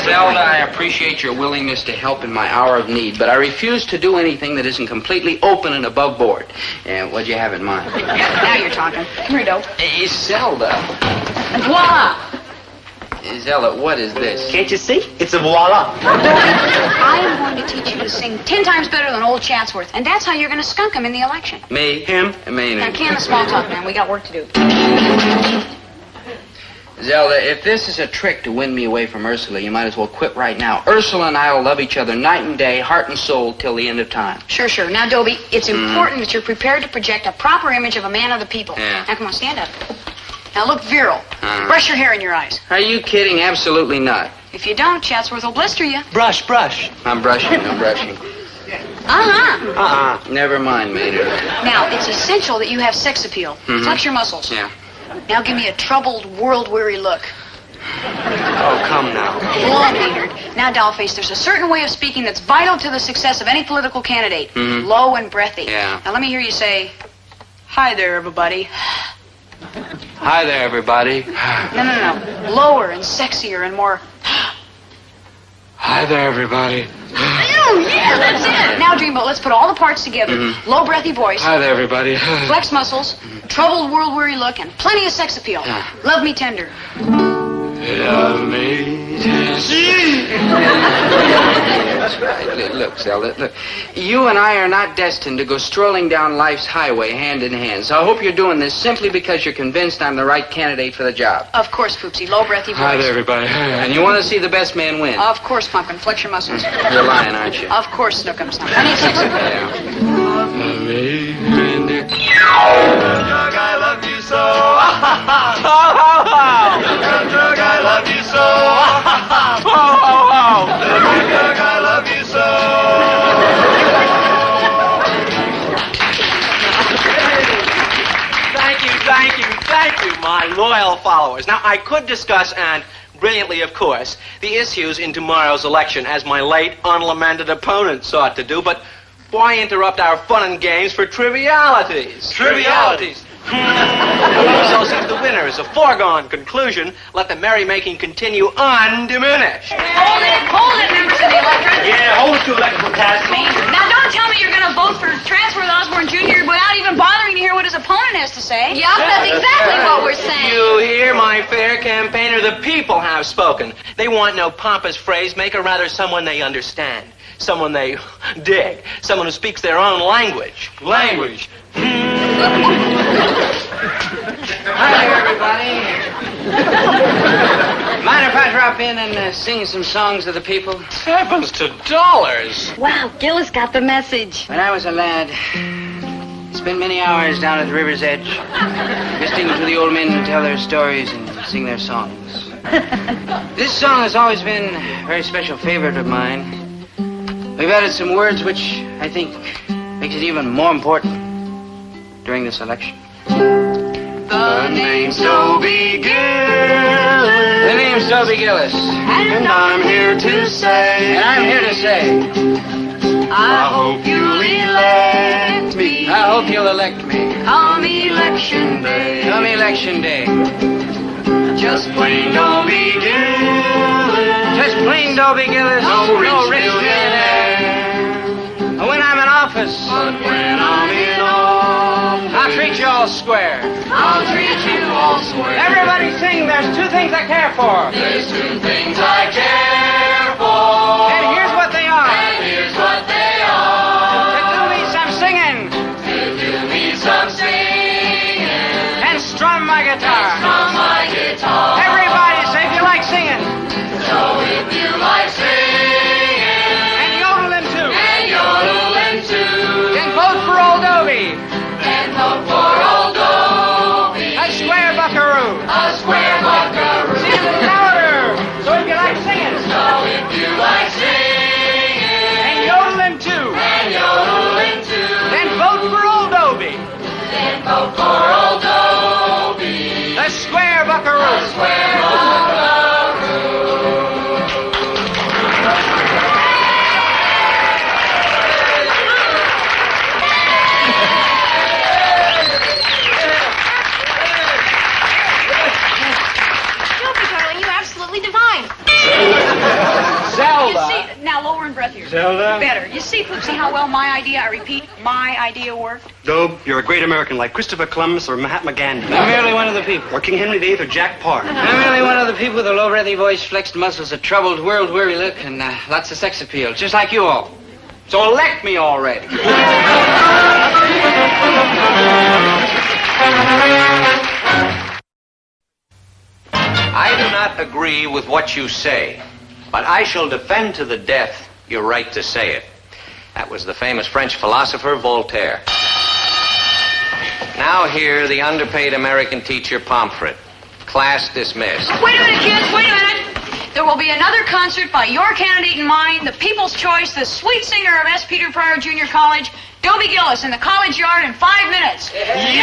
S11: Zelda, I appreciate your willingness to help in my hour of need, but I refuse to do anything that isn't completely open and above board. And what'd you have in mind?
S12: Now you're talking. Come here, Doe.
S11: Hey, Zelda.
S12: And voila!
S11: Zelda, what is this?
S1: Can't you see? It's a voila.
S12: I am going to teach you to sing 10 times better than old Chatsworth, and that's how you're going to skunk him in the election.
S11: Me, him, and
S12: Now,
S11: Maynard.
S12: can the small talk, man. We got work to do.
S11: Zelda, if this is a trick to win me away from Ursula, you might as well quit right now. Ursula and I will love each other night and day, heart and soul, till the end of time.
S12: Sure, sure. Now, Dobie, it's important that you're prepared to project a proper image of a man of the people.
S11: Yeah.
S12: Now, come on, stand up. Now, look virile. Brush your hair in your eyes.
S11: Are you kidding? Absolutely not.
S12: If you don't, Chatsworth will blister you.
S13: Brush.
S11: I'm brushing. Never mind, Maynard.
S12: Now, it's essential that you have sex appeal. Flex your muscles.
S11: Yeah.
S12: Now give me a troubled, world-weary look.
S13: Oh, come now.
S12: Go on, Maynard. Now, Dollface, there's a certain way of speaking that's vital to the success of any political candidate. Low and breathy.
S11: Yeah.
S12: Now, let me hear you say, "Hi there, everybody."
S11: Hi there, everybody.
S12: No. Lower and sexier and more...
S11: Hi there, everybody.
S12: Oh, yeah, that's it. Now, Dreamboat, let's put all the parts together. Low, breathy voice.
S11: Hi there, everybody.
S12: Flex muscles, troubled, world-weary look, and plenty of sex appeal. Love me tender.
S11: Love me That's right. Look, Zelda, look. You and I are not destined to go strolling down life's highway hand in hand. So I hope you're doing this simply because you're convinced I'm the right candidate for the job.
S12: Of course, Poopsie. Low, breathy voice.
S11: Hi there, everybody. And you want to see the best man win?
S12: Of course, Pumpkin. Flex your muscles.
S11: You're lying, aren't you?
S12: Of course, Snookums. Now, plenty of sex appeal.
S9: Jug, I love you so. Jug, I love you so. Jug, I love you so.
S13: Thank you, my loyal followers. Now, I could discuss, and brilliantly, of course, the issues in tomorrow's election, as my late, unlamented opponent sought to do, but why interrupt our fun and games for trivialities?
S9: Trivialities?
S13: So since the winner is a foregone conclusion, let the merrymaking continue undiminished.
S12: Hold it, members of the electorate.
S9: Yeah, hold it to electrical task.
S12: Now, don't tell me you're going to vote for Chatsworth Osborne Jr. without even bothering to hear what his opponent has to say.
S2: Yeah, that's exactly what we're saying.
S13: You hear, my fair campaigner? The people have spoken. They want no pompous phrase maker, rather someone they understand. Someone they dig. Someone who speaks their own language.
S9: Language.
S11: Hi there, everybody. Mind if I drop in and sing some songs to the people?
S13: Heavens to dollars.
S2: Wow, Gillis got the message.
S11: When I was a lad, spent many hours down at the river's edge, listening to the old men tell their stories and sing their songs. This song has always been a very special favorite of mine. We've added some words which I think makes it even more important during this election.
S9: The name's Dobie Gillis.
S11: The name's Dobie Gillis.
S9: And I'm here to say.
S11: And I'm here to say.
S9: I hope you'll elect me.
S11: I hope you'll elect me.
S9: Come election day.
S11: Come election day.
S9: Just plain Dobie Gillis.
S11: Just plain Dobie Gillis.
S9: No rich
S11: millionaire. When I'm in office.
S9: But when I'm in office.
S11: I'll treat you all square.
S9: I'll treat you all square.
S11: Everybody sing, there's two things I care for.
S9: There's two things I care for.
S11: And here's what they are.
S9: And here's what they are.
S11: To do me some singing.
S9: To do me some singing.
S11: And strum my guitar.
S9: And strum my guitar.
S11: Everybody say if you like singing.
S9: So if you like singing.
S11: And yodeling too.
S9: And yodeling too.
S11: Then vote for old Dobie.
S9: Then vote for old Dobie.
S11: A square buckaroo.
S9: A square buckaroo.
S11: Sing a little louder. So if you like singing.
S9: So if you like singing.
S11: And yodeling too.
S9: And yodeling too.
S11: Then vote for old Dobie.
S9: Then vote for old Dobie.
S11: A square buckaroo.
S9: A square buckaroo.
S10: Divine.
S13: Zelda.
S12: You see, now lower and breathier.
S13: Zelda.
S12: Better. You see, Poopsie, how well my idea, I repeat, my idea worked?
S1: Dobe, you're a great American like Christopher Columbus or Mahatma Gandhi.
S11: I'm merely one of the people.
S1: Or King Henry VIII or Jack Parr.
S11: I'm merely one of the people with a low, breathy voice, flexed muscles, a troubled, world-weary look, and lots of sex appeal, just like you all. So elect me already.
S14: I do not agree with what you say, but I shall defend to the death your right to say it. That was the famous French philosopher Voltaire. Now hear the underpaid American teacher Pomfret. Class dismissed.
S12: Wait a minute, kids, wait a minute. There will be another concert by your candidate and mine, the People's Choice, the sweet singer of S. Peter Pryor Junior College, Dobie Gillis, in the college yard in 5 minutes.
S11: Yay,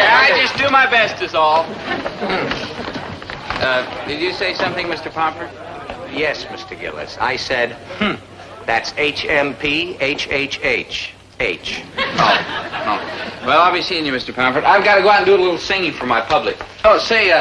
S11: I just do my best is all. Did you say something, Mr. Pomfret?
S14: Yes, Mr. Gillis. I said, That's HMPHHH. H.
S11: Oh. Well, I'll be seeing you, Mr. Pomfret. I've got to go out and do a little singing for my public. Oh, say,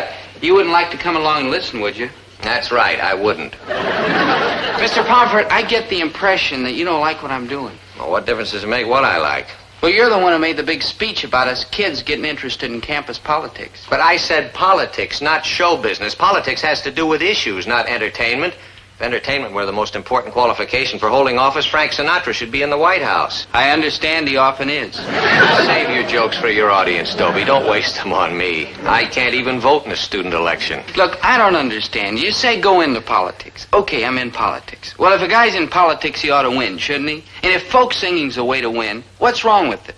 S11: you wouldn't like to come along and listen, would you?
S14: That's right, I wouldn't.
S11: Mr. Pomfret, I get the impression that you don't like what I'm doing.
S14: Well, what difference does it make what I like?
S11: Well, you're the one who made the big speech about us kids getting interested in campus politics.
S14: But I said politics, not show business. Politics has to do with issues, not entertainment. If entertainment were the most important qualification for holding office, Frank Sinatra should be in the White House.
S11: I understand he often is.
S14: Save your jokes for your audience, Dobie. Don't waste them on me. I can't even vote in a student election.
S11: Look, I don't understand. You say go into politics. Okay, I'm in politics. Well, if a guy's in politics, he ought to win, shouldn't he? And if folk singing's a way to win, what's wrong with it?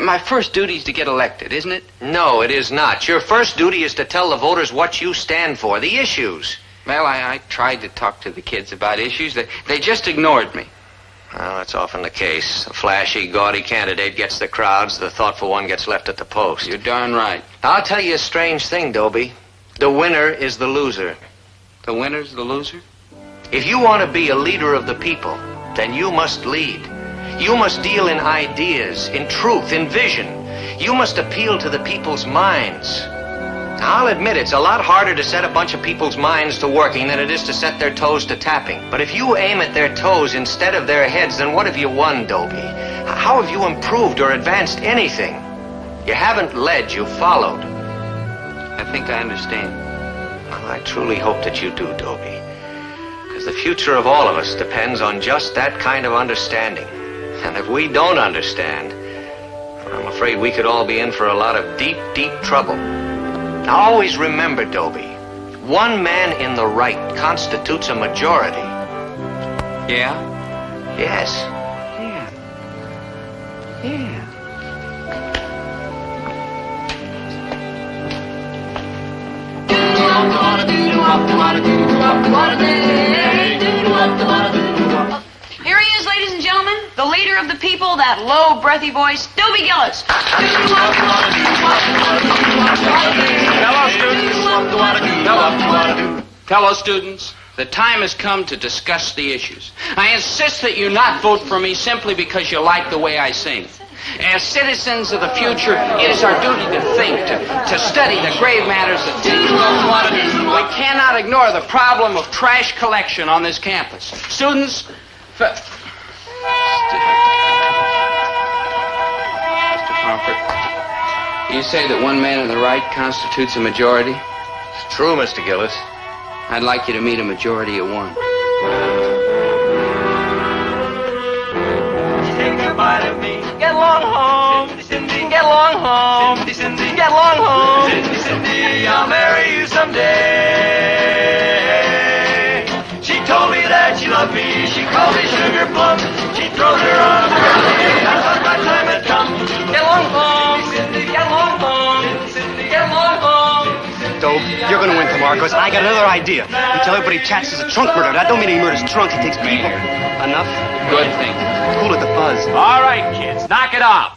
S11: My first duty's to get elected, isn't it?
S14: No, it is not. Your first duty is to tell the voters what you stand for, the issues.
S11: Well, I tried to talk to the kids about issues. They just ignored me.
S14: Well, that's often the case. A flashy, gaudy candidate gets the crowds. The thoughtful one gets left at the post.
S11: You're darn right.
S14: I'll tell you a strange thing, Dobie. The winner is the loser.
S11: The winner's the loser?
S14: If you want to be a leader of the people, then you must lead. You must deal in ideas, in truth, in vision. You must appeal to the people's minds. Now, I'll admit it's a lot harder to set a bunch of people's minds to working than it is to set their toes to tapping. But if you aim at their toes instead of their heads, then what have you won, Dobie? How have you improved or advanced anything? You haven't led, you followed.
S11: I think I understand.
S14: Well, I truly hope that you do, Dobie. Because the future of all of us depends on just that kind of understanding. And if we don't understand, I'm afraid we could all be in for a lot of deep, deep trouble. Now, always remember, Dobie, one man in the right constitutes a majority.
S11: Yeah?
S14: Yes.
S11: Yeah.
S12: Here he is, ladies and gentlemen, the leader of the people, that low, breathy voice, Dobie Gillis.
S11: Fellow students, the time has come to discuss the issues. I insist that you not vote for me simply because you like the way I sing. As citizens of the future, it is our duty to think, to study the grave matters that we cannot ignore the problem of trash collection on this campus. Students, Mr. Pomfret, you say that one man in the right constitutes a majority?
S14: It's true, Mr. Gillis.
S11: I'd like you to meet a majority of one.
S9: Say goodbye to me. Get along home. Cindy, get along home. Cindy, get along home. Cindy, I'll marry you someday. She told me that she loved me. She called me Sugar Plum. She throws her arms around me. I thought my time had come. Get along home. Cindy, get along home. Cindy, get along home.
S1: Dope, you're gonna win tomorrow, because I got another idea. You tell everybody Chats is a trunk murderer. That don't mean he murders trunks, he takes people. Enough?
S11: Good thing.
S1: Cool at the buzz.
S9: All right, kids, knock it off.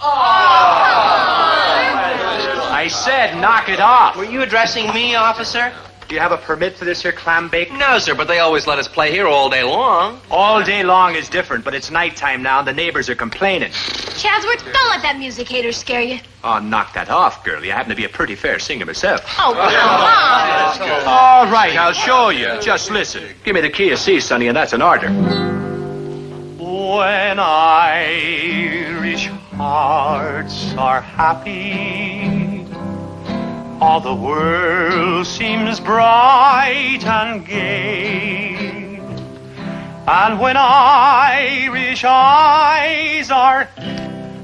S9: I said knock it off.
S13: Were you addressing me, officer?
S1: Do you have a permit for this here clam bake?
S13: No, sir, but they always let us play here all day long.
S9: All day long is different, but it's nighttime now and the neighbors are complaining.
S10: Chadsworth, don't let that music hater scare you.
S9: Oh, knock that off, girlie. I happen to be a pretty fair singer myself.
S10: Oh, come on.
S9: All right, I'll show you. Just listen. Give me the key of C, Sonny, and that's an order. When Irish hearts are happy, all the world seems bright and gay. And when Irish eyes are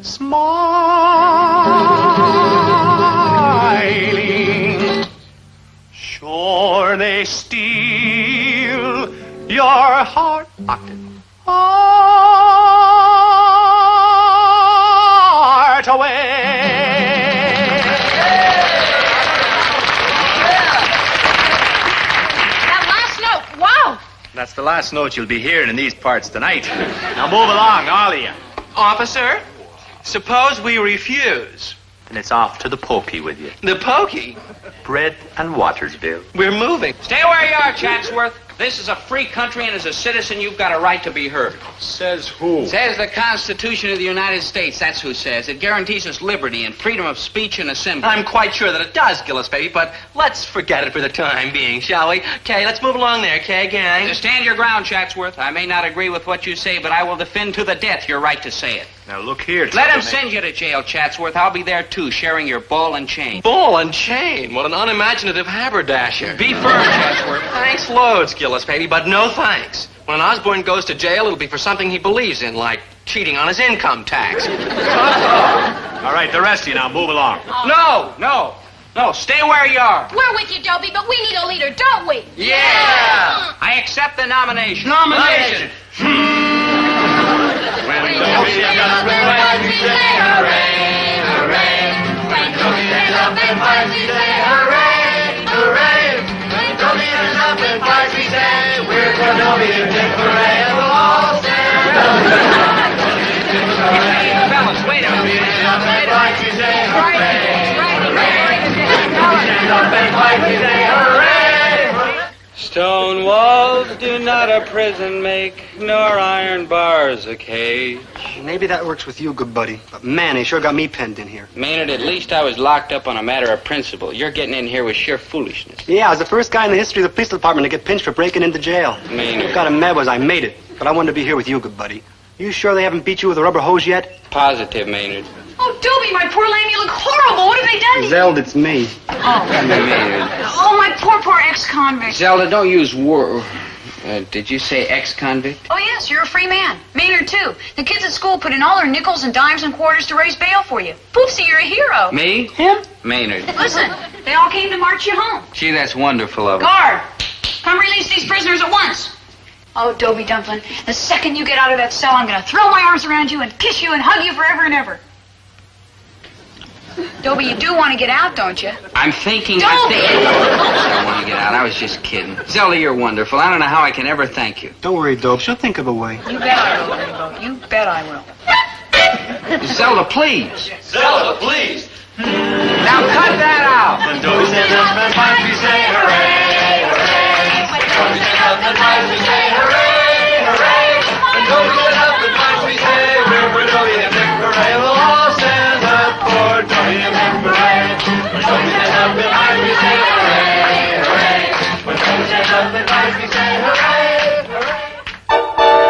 S9: smiling,
S6: Sure they steal your heart. Heart away.
S12: That last note, wow!
S15: That's the last note you'll be hearing in these parts tonight. Now move along, all of you.
S13: Officer, suppose we refuse.
S15: And it's off to the pokey with you.
S13: The pokey?
S15: Bread and waters, Bill.
S13: We're moving.
S3: Stay where you are, Chatsworth. This is a free country, and as a citizen, you've got a right to be heard.
S15: Says who?
S3: Says the Constitution of the United States. That's who says. It guarantees us liberty and freedom of speech and assembly.
S13: I'm quite sure that it does, Gillis, baby, but let's forget it for the time being, shall we? Okay, let's move along there, okay, gang?
S3: Just stand your ground, Chatsworth. I may not agree with what you say, but I will defend to the death your right to say it.
S15: Now look here,
S3: Let him send you to jail, Chatsworth. I'll be there, too, sharing your ball and chain.
S13: Ball and chain? What an unimaginative haberdasher.
S3: Be firm, Chatsworth.
S13: Thanks loads, Gillis, baby, but no thanks. When Osborne goes to jail, it'll be for something he believes in, like cheating on his income tax.
S15: All right, the rest of you now, move along.
S3: No, stay where you are.
S10: We're with you, Dobie, but we need a leader, don't we?
S3: Yeah! I accept the nomination.
S9: Nomination. When Dobie gets up and fights, we say hooray, hooray. When Dobie gets up and fights, we say hooray, hooray. When Dobie gets up and fights, we say we're for Dobie and Dick hooray, and we'll all stand up.
S3: Fellas, wait a minute.
S9: Dobie gets up and fights, we say hooray, hooray. Dobie gets up and fights, we say hooray.
S11: Stone walls do not a prison make, nor iron bars a cage.
S1: Maybe that works with you, good buddy. But man, they sure got me penned in here.
S11: Maynard, at least I was locked up on a matter of principle. You're getting in here with sheer foolishness.
S1: Yeah, I was the first guy in the history of the police department to get pinched for breaking into jail.
S11: Maynard.
S1: What got him mad was I made it. But I wanted to be here with you, good buddy. You sure they haven't beat you with a rubber hose yet?
S11: Positive, Maynard.
S12: Oh, Dobie, my poor lamb, you look horrible. What have they done to you?
S1: Zeld, it's me.
S11: Maynard.
S12: Oh, my poor ex-convict.
S11: Zelda, don't use did you say ex-convict?
S12: Oh, yes, you're a free man. Maynard, too. The kids at school put in all their nickels and dimes and quarters to raise bail for you. Poopsie, you're a hero.
S11: Me?
S12: Him?
S11: Maynard.
S12: Listen, they all came to march you home.
S11: Gee, that's wonderful of her.
S12: Guard, come release these prisoners at once. Oh, Dobie Dumplin, the second you get out of that cell, I'm going to throw my arms around you and kiss you and hug you forever and ever. Dobie, you do want to get out, don't you?
S11: I'm thinking...
S12: Dobie!
S11: I want to get out. I was just kidding. Zelda, you're wonderful. I don't know how I can ever thank you.
S1: Don't worry, Dope. She'll think of a way.
S12: You bet I will, Rainbow. You bet I will.
S11: Zelda, please.
S9: Zelda, please.
S11: Now cut that out.
S9: When Dobie stands up and fights, we say hooray, hooray. When Dobie stands up and fights, we say hooray, hooray. When Dobie stands up and fights, we say we're for Dobie and Dick hooray. We'll all stand up for Dobie and Dick hooray. When Dobie stands up and fights, we say hooray, hooray. When Dobie stands up and fights, we say hooray, hooray.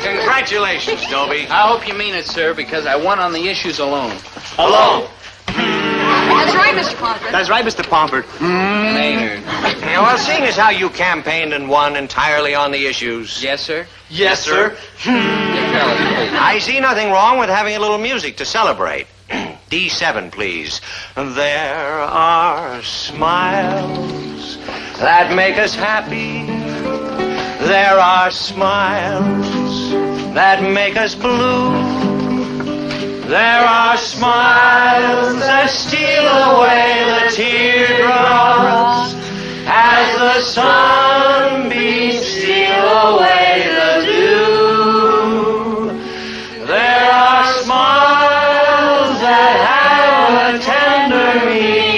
S14: Congratulations, Dobie.
S11: I hope you mean it, sir, because I won on the issues alone.
S14: Alone.
S12: That's right, Mr. Pomfret.
S1: That's right, Mr. Pomfret.
S11: Maynard.
S14: Yeah, well, seeing as how you campaigned and won entirely on the issues,
S11: Yes, sir?
S13: Yes, sir.
S14: I see nothing wrong with having a little music to celebrate. D7, please. There are smiles that make us happy. There are smiles that make us blue. There are smiles that steal away the teardrops as the sunbeams steal away the dew. There are smiles that have a tender meaning.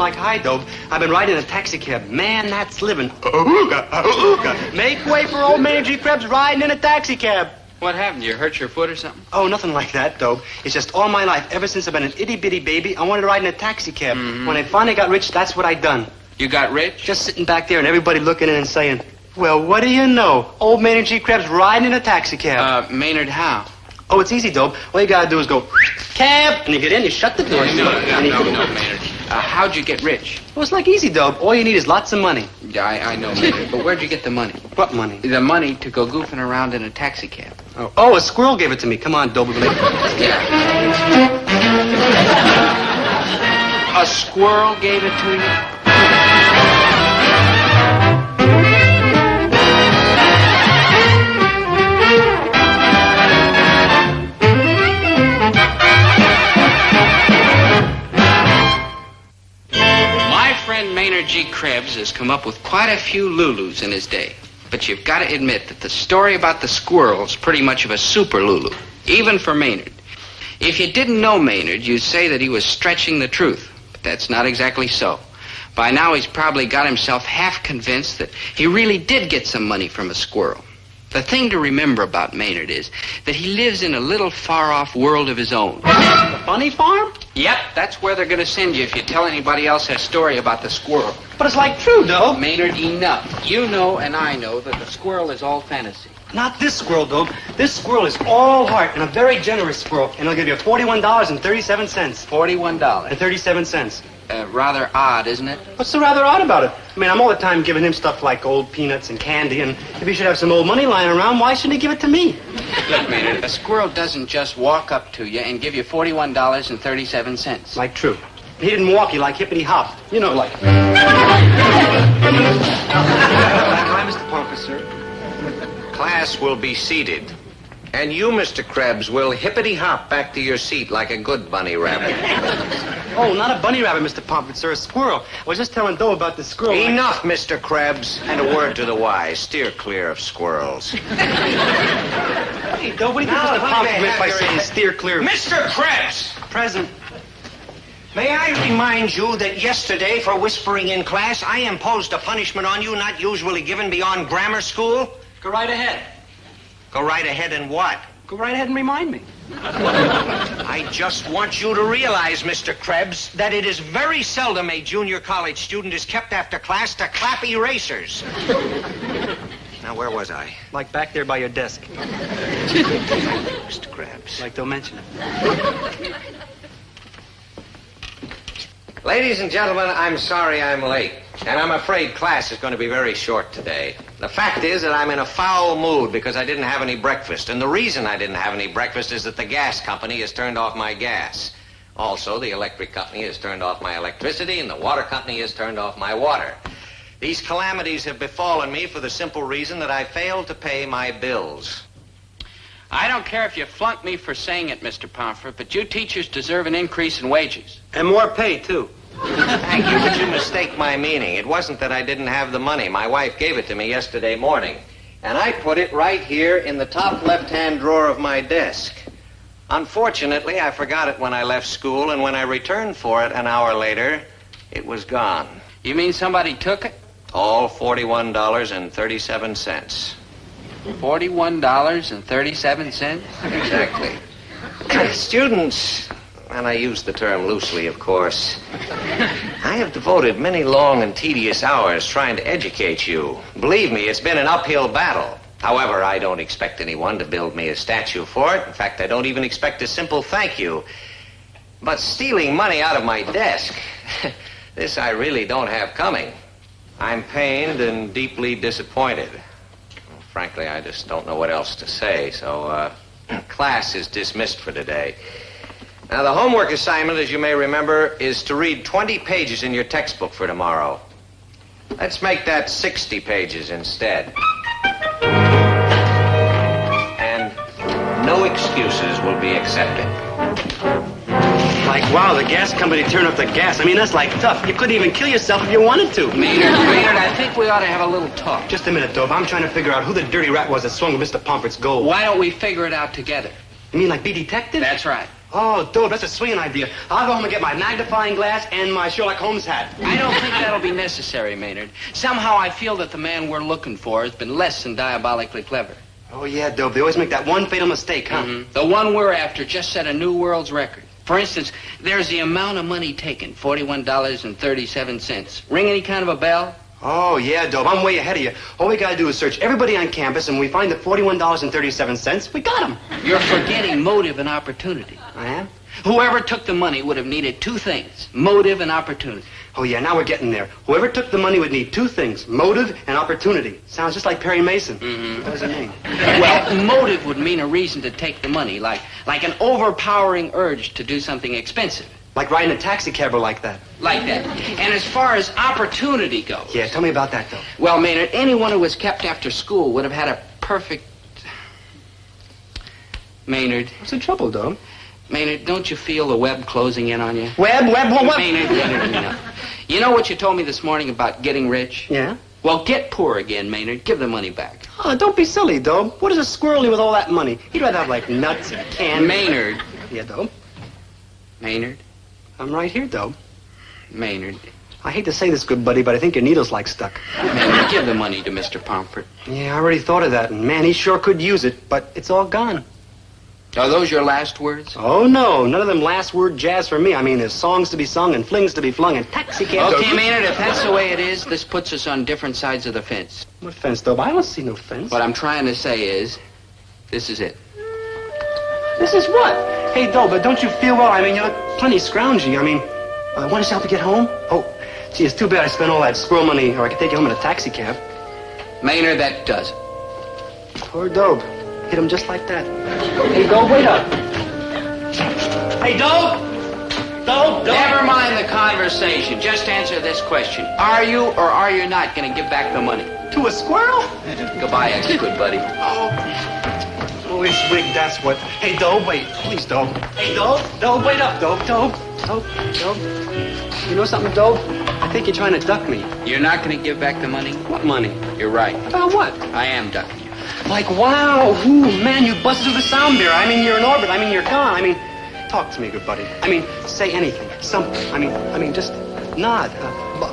S1: like, hi, Dobe. I've been riding a taxi cab. Man, that's living. Make way for old Maynard G. Krebs riding in a taxi cab.
S11: What happened? You hurt your foot or something?
S1: Oh, nothing like that, Dobe. It's just all my life, ever since I've been an itty-bitty baby, I wanted to ride in a taxi cab.
S11: Mm-hmm.
S1: When I finally got rich, that's what I done.
S11: You got rich?
S1: Just sitting back there and everybody looking in and saying, well, what do you know? Old Maynard G. Krebs riding in a taxi cab.
S11: Maynard, how?
S1: Oh, it's easy, Dobe. All you gotta do is go, cab, and you get in, you shut the door.
S11: No, Maynard. How'd you get rich?
S1: Well, it's like easy, Dobe. All you need is lots of money.
S11: Yeah, I know, Maynard. But where'd you get the money?
S1: What money?
S11: The money to go goofing around in a taxi cab.
S1: Oh, a squirrel gave it to me. Come on, Dobe.
S11: Yeah. A squirrel gave it to you? Maynard G. Krebs has come up with quite a few Lulus in his day. But you've got to admit that the story about the squirrel's pretty much of a super Lulu, even for Maynard. If you didn't know Maynard, you'd say that he was stretching the truth. But that's not exactly so. By now, he's probably got himself half convinced that he really did get some money from a squirrel. The thing to remember about Maynard is that he lives in a little far-off world of his own.
S1: The bunny farm?
S11: Yep, that's where they're going to send you if you tell anybody else that story about the squirrel.
S1: But it's like true, Dobe.
S11: Maynard, enough. You know and I know that the squirrel is all fantasy.
S1: Not this squirrel, Dobe. This squirrel is all heart and a very generous squirrel. And he'll give you $41.37. $41.37.
S11: Rather odd, isn't it?
S1: What's so rather odd about it? I mean, I'm all the time giving him stuff like old peanuts and candy, and if he should have some old money lying around, why shouldn't he give it to me?
S11: Look, Maynard, a squirrel doesn't just walk up to you and give you $41.37.
S1: Like true. He didn't walk, he like hippity-hop. You know, like... Hi, Mr. Pomper, sir.
S14: Class will be seated. And you, Mr. Krebs, will hippity-hop back to your seat like a good bunny rabbit.
S1: Oh, not a bunny rabbit, Mr. Pomfret, sir. A squirrel. I was just telling Doe about the squirrel.
S14: Enough, Mr. Krebs. And a word to the wise. Steer clear of squirrels.
S1: Hey, Doe, what do you think Mr. Pomfret meant by saying steer clear of...
S14: Mr. Krebs!
S1: Present.
S14: May I remind you that yesterday, for whispering in class, I imposed a punishment on you not usually given beyond grammar school?
S1: Go right ahead.
S14: Go right ahead and what?
S1: Go right ahead and remind me.
S14: I just want you to realize, Mr. Krebs, that it is very seldom a junior college student is kept after class to clap erasers. Now, where was I?
S1: Like back there by your desk.
S14: Mr. Krebs.
S1: Like don't mention it.
S14: Ladies and gentlemen, I'm sorry I'm late. And I'm afraid class is going to be very short today. The fact is that I'm in a foul mood because I didn't have any breakfast. And the reason I didn't have any breakfast is that the gas company has turned off my gas. Also, the electric company has turned off my electricity, and the water company has turned off my water. These calamities have befallen me for the simple reason that I failed to pay my bills.
S11: I don't care if you flunk me for saying it, Mr. Pomfret, but you teachers deserve an increase in wages.
S1: And more pay, too.
S14: Thank you, but you mistake my meaning. It wasn't that I didn't have the money. My wife gave it to me yesterday morning. And I put it right here in the top left-hand drawer of my desk. Unfortunately, I forgot it when I left school, and when I returned for it an hour later, it was gone.
S11: You mean somebody took it?
S14: All $41.37.
S11: $41.37?
S14: Exactly. Students, and I use the term loosely, of course, I have devoted many long and tedious hours trying to educate you. Believe me, it's been an uphill battle. However, I don't expect anyone to build me a statue for it. In fact, I don't even expect a simple thank you. But stealing money out of my desk, this I really don't have coming. I'm pained and deeply disappointed. Frankly, I just don't know what else to say, so class is dismissed for today. Now, the homework assignment, as you may remember, is to read 20 pages in your textbook for tomorrow. Let's make that 60 pages instead. And no excuses will be accepted.
S1: Like, wow, the gas company turned off the gas. I mean, that's like tough. You couldn't even kill yourself if you wanted to.
S11: Maynard, I think we ought to have a little talk.
S1: Just a minute, Dobe. I'm trying to figure out who the dirty rat was that swung with Mr. Pomfret's gold.
S11: Why don't we figure it out together?
S1: You mean like be detectives?
S11: That's right.
S1: Oh, Dobe, that's a swinging idea. I'll go home and get my magnifying glass and my Sherlock Holmes hat.
S11: I don't think that'll be necessary, Maynard. Somehow I feel that the man we're looking for has been less than diabolically clever.
S1: Oh, yeah, Dobe. They always make that one fatal mistake, huh?
S11: Mm-hmm. The one we're after just set a new world's record. For instance, there's the amount of money taken, $41.37. Ring any kind of a bell?
S1: Oh, yeah, Dobe. I'm way ahead of you. All we gotta do is search everybody on campus, and when we find the $41.37, we got him.
S11: You're forgetting motive and opportunity.
S1: I am?
S11: Whoever took the money would have needed two things, motive and opportunity.
S1: Oh, yeah, now we're getting there. Whoever took the money would need two things, motive and opportunity. Sounds just like Perry Mason.
S11: Mm-hmm.
S1: What does it mean?
S11: Well, motive would mean a reason to take the money, like an overpowering urge to do something expensive.
S1: Like riding a taxi cab or like that?
S11: Like that. And as far as opportunity goes...
S1: Yeah, tell me about that, though.
S11: Well, Maynard, anyone who was kept after school would have had a perfect... Maynard.
S1: What's the trouble, Dobe?
S11: Maynard, don't you feel the web closing in on you?
S1: Web?
S11: Maynard. You know what you told me this morning about getting rich?
S1: Yeah?
S11: Well, get poor again, Maynard. Give the money back.
S1: Oh, don't be silly, Dobe. What is a squirrely with all that money? He'd rather have, like, nuts and candy.
S11: Maynard.
S1: Yeah, Dobe?
S11: Maynard.
S1: I'm right here, Dobe.
S11: Maynard.
S1: I hate to say this, good buddy, but I think your needle's like stuck.
S11: Maynard, give the money to Mr. Pomfret.
S1: Yeah, I already thought of that, and man, he sure could use it, but it's all gone.
S11: Are those your last words?
S1: Oh, no. None of them last word jazz for me. I mean, there's songs to be sung and flings to be flung and taxi cabs.
S11: Okay, Maynard, if that's the way it is, this puts us on different sides of the fence.
S1: What fence, Dobe? I don't see no fence.
S11: What I'm trying to say is, this is it.
S1: This is what? Hey, Dobe, but don't you feel well? I mean, you look plenty scroungy. I mean, want us to help you get home? Oh, gee, it's too bad I spent all that squirrel money, or I could take you home in a taxi cab.
S11: Maynard, that does it.
S1: Poor Dobe. Hit him just like that. Hey, Dobe, wait up. Hey, Dobe! Dobe!
S11: Never mind the conversation. Just answer this question. Are you or are you not going to give back the money?
S1: To a squirrel?
S11: Goodbye, ex-good buddy.
S1: Oh, it's rigged, that's what. Hey, Dobe, wait. Please, Dobe. Hey, Dobe. Dobe, wait up, Dobe. Dobe. You know something, Dobe? I think you're trying to duck me.
S11: You're not going to give back the money?
S1: What money?
S11: You're right.
S1: About what?
S11: I am ducking you.
S1: Like, wow. Ooh, man, you busted through the sound barrier. I mean, you're in orbit. I mean, you're gone. I mean, talk to me, good buddy. I mean, say anything. Something. I mean, just nod.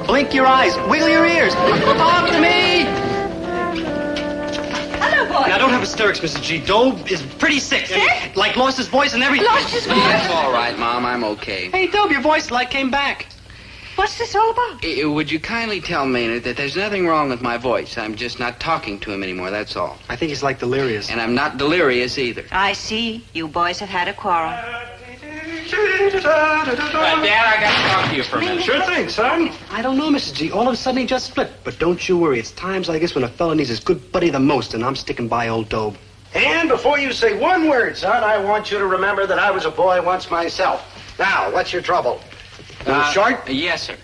S1: Blink your eyes. Wiggle your ears. Talk to me.
S5: Hello, boy.
S1: Now, don't have hysterics, Mrs. G. Dobe is pretty sick.
S5: Sick?
S1: Like, lost his voice and everything.
S5: Lost his voice?
S11: That's all right, Mom. I'm okay.
S1: Hey, Dobe, your voice like came back.
S5: What's this all about?
S11: Would you kindly tell Maynard that there's nothing wrong with my voice? I'm just not talking to him anymore, that's all.
S1: I think he's like delirious.
S11: And I'm not delirious either.
S5: I see. You boys have had a quarrel.
S11: Dad, I got to talk to you for a minute.
S6: Sure thing, son.
S1: I don't know, Mrs. G. All of a sudden he just flipped. But don't you worry. It's times like this when a fella needs his good buddy the most, and I'm sticking by old Dobe.
S6: And before you say one word, son, I want you to remember that I was a boy once myself. Now, what's your trouble? Short?
S11: Yes, sir.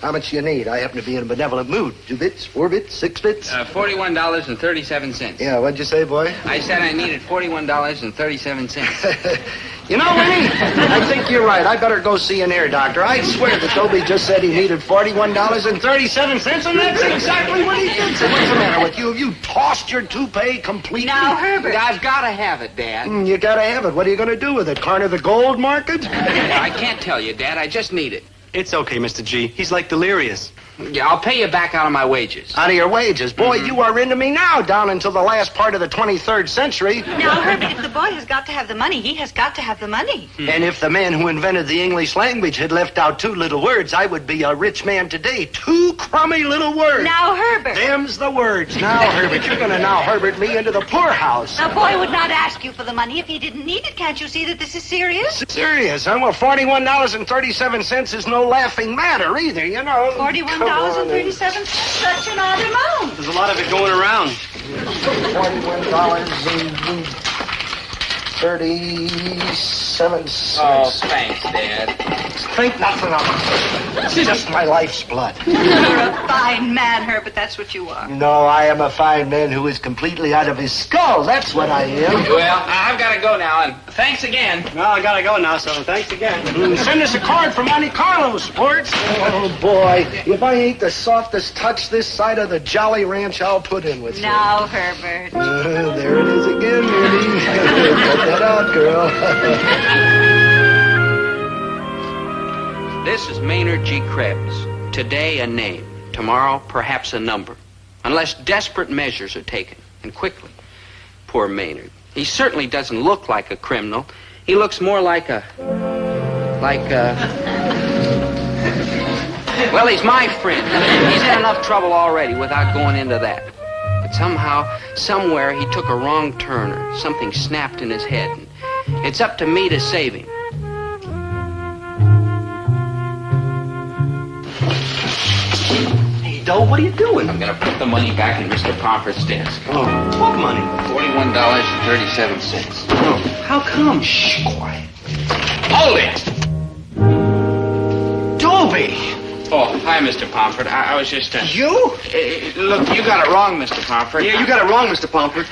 S6: How much do you need? I happen to be in a benevolent mood. 2 bits, 4 bits, 6 bits?
S11: $41.37.
S6: Yeah, what'd you say, boy?
S11: I said I needed $41.37.
S6: You know, Winnie, I think you're right. I better go see an ear doctor. I swear that Dobie just said he needed $41.37, and that's exactly what he did. So what's the matter with you? Have you tossed your toupee completely?
S5: Now, Herbert.
S11: I've got to have it, Dad.
S6: You gotta have it. What are you gonna do with it? Corner the gold market?
S11: I can't tell you, Dad. I just need it.
S1: It's okay, Mr. G. He's like delirious.
S11: Yeah, I'll pay you back out of my wages.
S6: Out of your wages? Boy, you are into me now, down until the last part of the 23rd century.
S5: Now, Herbert, if the boy has got to have the money, he has got to have the money.
S6: And if the man who invented the English language had left out 2 little words, I would be a rich man today. 2 crummy little words.
S5: Now, Herbert.
S6: Them's the words. Now, Herbert, you're gonna now Herbert me into the poorhouse.
S5: A boy would not ask you for the money if he didn't need it. Can't you see that this is serious?
S6: Serious, huh? Well, $41.37 is no laughing matter either, you know.
S5: $41.37? Such an odd amount.
S1: There's a lot of it going around.
S6: $41.37.
S11: Oh, thanks, Dad.
S6: Think nothing of it. It's just my life's blood.
S5: You're a fine man, Herbert. That's what you are.
S6: No, I am a fine man who is completely out of his skull. That's what I am.
S11: Well, I've got to go now, and thanks again.
S1: Well, I gotta go now, so thanks again.
S6: Send us a card for Monte Carlo, sports. Oh, boy. If I ain't the softest touch this side of the Jolly Ranch, I'll put in with you.
S5: Now, Herbert.
S6: There it is again, Minnie. Cut that out, girl.
S3: This is Maynard G. Krebs. Today a name, tomorrow perhaps a number. Unless desperate measures are taken, and quickly. Poor Maynard. He certainly doesn't look like a criminal. He looks more like a... Well, he's my friend. He's in enough trouble already without going into that. But somehow, somewhere, he took a wrong turn or something snapped in his head. And it's up to me to save him.
S1: Hey, Doe, what are you doing?
S3: I'm going to put the money back in Mr. Pomfret's desk.
S1: Oh, what money?
S3: $41.37.
S1: Oh, how come? Shh, quiet.
S3: Hold it!
S1: Dobie!
S3: Oh, hi, Mr. Pomfret. I was just...
S1: You?
S3: Look, you got it wrong, Mr. Pomfret.
S1: Yeah, you got it wrong, Mr. Pomfret.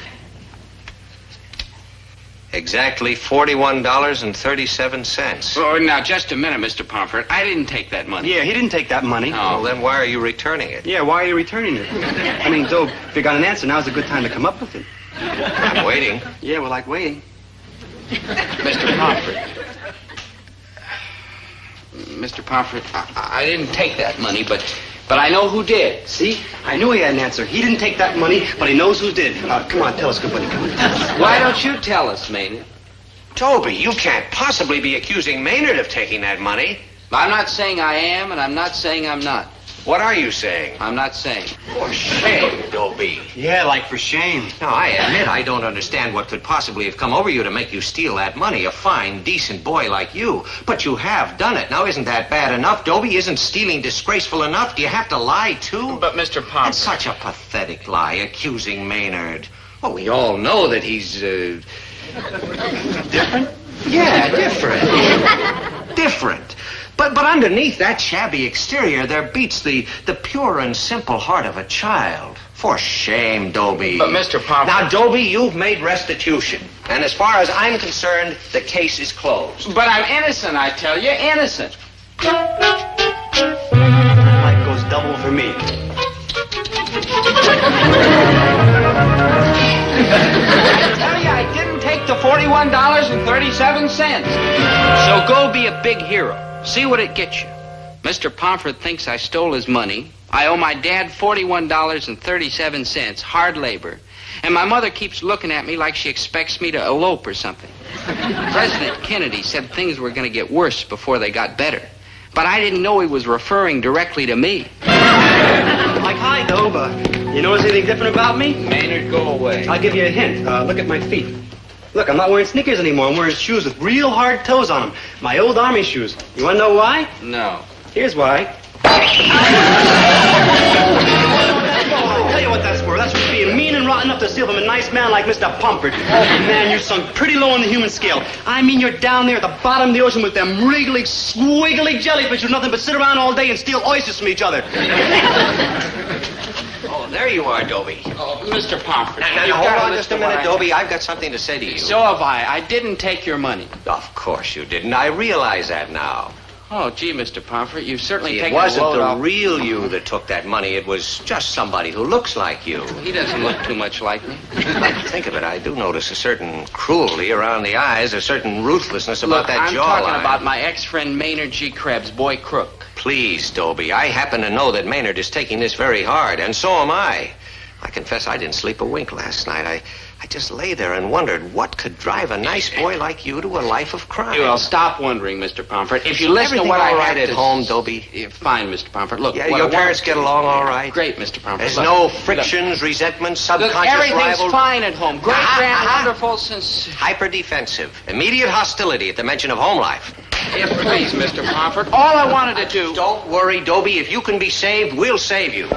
S14: Exactly $41.37.
S3: Oh, now, just a minute, Mr. Pomfret. I didn't take that money.
S1: Yeah, he didn't take that money.
S3: No.
S14: Well, then why are you returning it?
S1: Yeah, why are you returning it? I mean, Doe, if you got an answer, now's a good time to come up with it.
S14: I'm waiting.
S1: Yeah, well, like waiting.
S3: Mr. Pomfret. Mr. Pomfret, I didn't take that money, but I know who did.
S1: See? I knew he had an answer. He didn't take that money, but he knows who did. Come on, tell us, good buddy. Come on.
S3: Why don't you tell us, Maynard?
S14: Dobie, you can't possibly be accusing Maynard of taking that money.
S3: I'm not saying I am, and I'm not saying I'm not.
S14: What are you saying?
S3: I'm not saying.
S14: For shame, Dobie.
S1: Yeah, like for shame.
S14: Now, I admit I don't understand what could possibly have come over you to make you steal that money, a fine, decent boy like you. But you have done it. Now, isn't that bad enough, Dobie? Isn't stealing disgraceful enough? Do you have to lie, too?
S3: But, Mr. Pomfret...
S14: It's such a pathetic lie, accusing Maynard. Well, we all know that he's,
S1: Different?
S14: Yeah, different. Different. But underneath that shabby exterior, there beats the pure and simple heart of a child. For shame, Dobie.
S3: But, Mr. Pomfret...
S14: Now, Dobie, you've made restitution. And as far as I'm concerned, the case is closed.
S3: But I'm innocent, I tell you, innocent.
S1: Life goes double for me.
S3: I tell you, I didn't take the $41.37. So go be a big hero. See what it gets you. Mr. Pomfret thinks I stole his money. I owe my dad $41.37, hard labor. And my mother keeps looking at me like she expects me to elope or something. President Kennedy said things were going to get worse before they got better. But I didn't know he was referring directly to me.
S1: Like, hi, Doe, you notice anything different about me?
S3: Maynard, go away.
S1: I'll give you a hint. Look at my feet. Look, I'm not wearing sneakers anymore. I'm wearing shoes with real hard toes on them. My old army shoes. You want to know why?
S3: No.
S1: Here's why. I'll tell you what that's for. That's for being mean and rotten enough to steal from a nice man like Mr. Pomfret. Oh, man, you're sunk pretty low on the human scale. I mean, you're down there at the bottom of the ocean with them wriggly, squiggly jellyfish who do nothing but sit around all day and steal oysters from each other.
S14: Oh, there you are, Dobie.
S3: Oh, Mr. Pomfret.
S14: Now, hold on just a minute, Dobie. I've got something to say to you.
S3: So have I. I didn't take your money.
S14: Of course you didn't. I realize that now.
S3: Oh, gee, Mr. Pomfret, you've certainly taken
S14: It wasn't
S3: a load
S14: the
S3: off.
S14: real you that took that money. It was just somebody who looks like you.
S3: He doesn't look too much like me.
S14: Think of it. I do notice a certain cruelty around the eyes, a certain ruthlessness about
S3: Look,
S14: that
S3: I'm
S14: jawline.
S3: talking about my ex-friend Maynard G. Krebs, boy crook.
S14: Please, Dobie. I happen to know that Maynard is taking this very hard, and so am I. I confess I didn't sleep a wink last night. I just lay there and wondered what could drive a nice boy like you to a life of crime.
S3: Well, stop wondering, Mr. Pomfret. If you listen to what I
S14: write
S3: have
S14: at
S3: to
S14: home, Dobie?
S3: Fine, Mr. Pomfret. Look,
S14: Yeah,
S3: what
S14: your
S3: I
S14: parents
S3: want-
S14: get along all right?
S3: Great, Mr. Pomfret.
S14: There's
S3: Look,
S14: no frictions, resentments, subconscious
S3: everything's
S14: rivalry.
S3: fine at home. Great, grand, wonderful, since...
S14: Hyper-defensive. Immediate hostility at the mention of home life.
S3: Yes, please, Mr. Pomfret. All I wanted to do...
S14: Don't worry, Dobie. If you can be saved, we'll save you.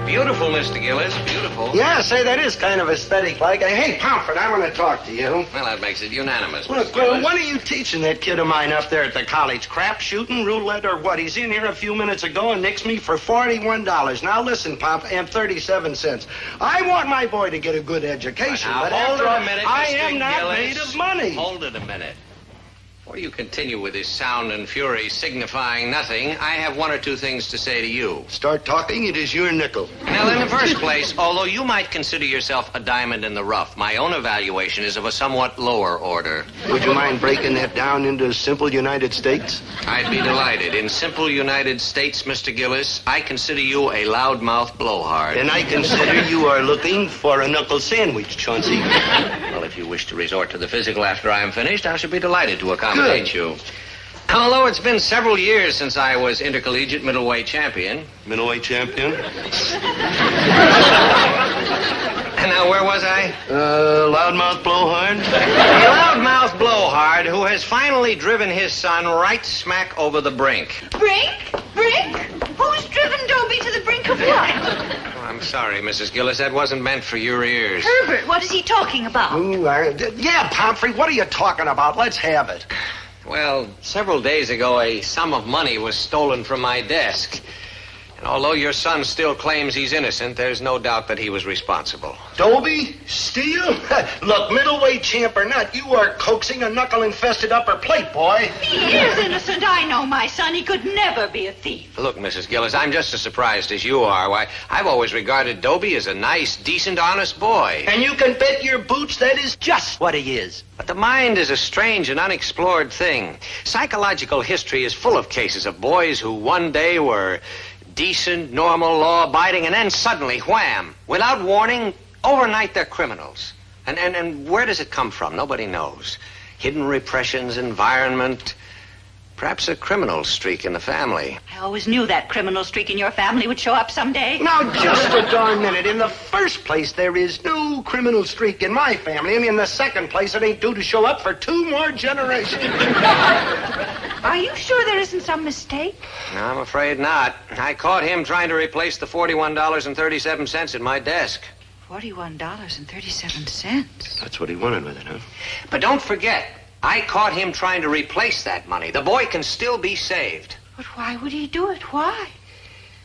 S14: Beautiful, Mr. Gillis. Beautiful.
S6: Yeah, say, that is kind of aesthetic-like. Hey, Pomfret, I want to talk to you.
S14: Well, that makes it unanimous,
S6: Look,
S14: Mr. Gillis.
S6: what are you teaching that kid of mine up there at the college? Crap shooting, roulette, or what? He's in here a few minutes ago and nixed me for $41. Now, listen, Pomp, and 37 cents. I want my boy to get a good education,
S14: Now,
S6: but
S14: hold
S6: after
S14: it
S6: all,
S14: a minute,
S6: I
S14: Mr.
S6: am not
S14: Gillis.
S6: made of money.
S14: Hold it a minute. Before you continue with this sound and fury signifying nothing, I have one or two things to say to you.
S6: Start talking, it is your nickel.
S14: Now, in the first place, although you might consider yourself a diamond in the rough, my own evaluation is of a somewhat lower order.
S6: Would you mind breaking that down into simple United States?
S14: I'd be delighted. In simple United States, Mr. Gillis, I consider you a loudmouth blowhard.
S6: And I consider you are looking for a knuckle sandwich, Chauncey.
S14: Well, if you wish to resort to the physical after I am finished, I shall be delighted to accommodate you. Although it's been several years since I was intercollegiate middleweight champion.
S6: Middleweight champion?
S14: And now, where was I?
S6: Loudmouth blowhard.
S14: A loudmouth blowhard who has finally driven his son right smack over the brink.
S5: Brink? Brink? Who's driven Dobie to the brink of what?
S14: Oh, I'm sorry, Mrs. Gillis. That wasn't meant for your ears.
S5: Herbert, what is he talking about?
S6: Ooh, yeah, Pomfrey, what are you talking about? Let's have it.
S14: Well, several days ago, a sum of money was stolen from my desk. And although your son still claims he's innocent, there's no doubt that he was responsible.
S6: Dobie? Steal? Look, middleweight champ or not, you are coaxing a knuckle-infested upper plate, boy.
S5: He is innocent. I know my son. He could never be a thief.
S14: Look, Mrs. Gillis, I'm just as surprised as you are. Why, I've always regarded Dobie as a nice, decent, honest boy.
S6: And you can bet your boots that is just what he is.
S14: But the mind is a strange and unexplored thing. Psychological history is full of cases of boys who one day were decent, normal, law-abiding, and then suddenly, wham, without warning, overnight they're criminals. And where does it come from? Nobody knows. Hidden repressions, environment, perhaps a criminal streak in the family.
S5: I always knew that criminal streak in your family would show up someday.
S6: Now, just a darn minute. In the first place, there is no criminal streak in my family. And in the second place, it ain't due to show up for 2 more generations.
S5: Are you sure there isn't some mistake?
S14: No, I'm afraid not. I caught him trying to replace the $41.37 in my desk.
S5: $41.37.
S6: That's what he wanted with it, huh?
S14: But don't forget, I caught him trying to replace that money. The boy can still be saved.
S5: But why would he do it? Why?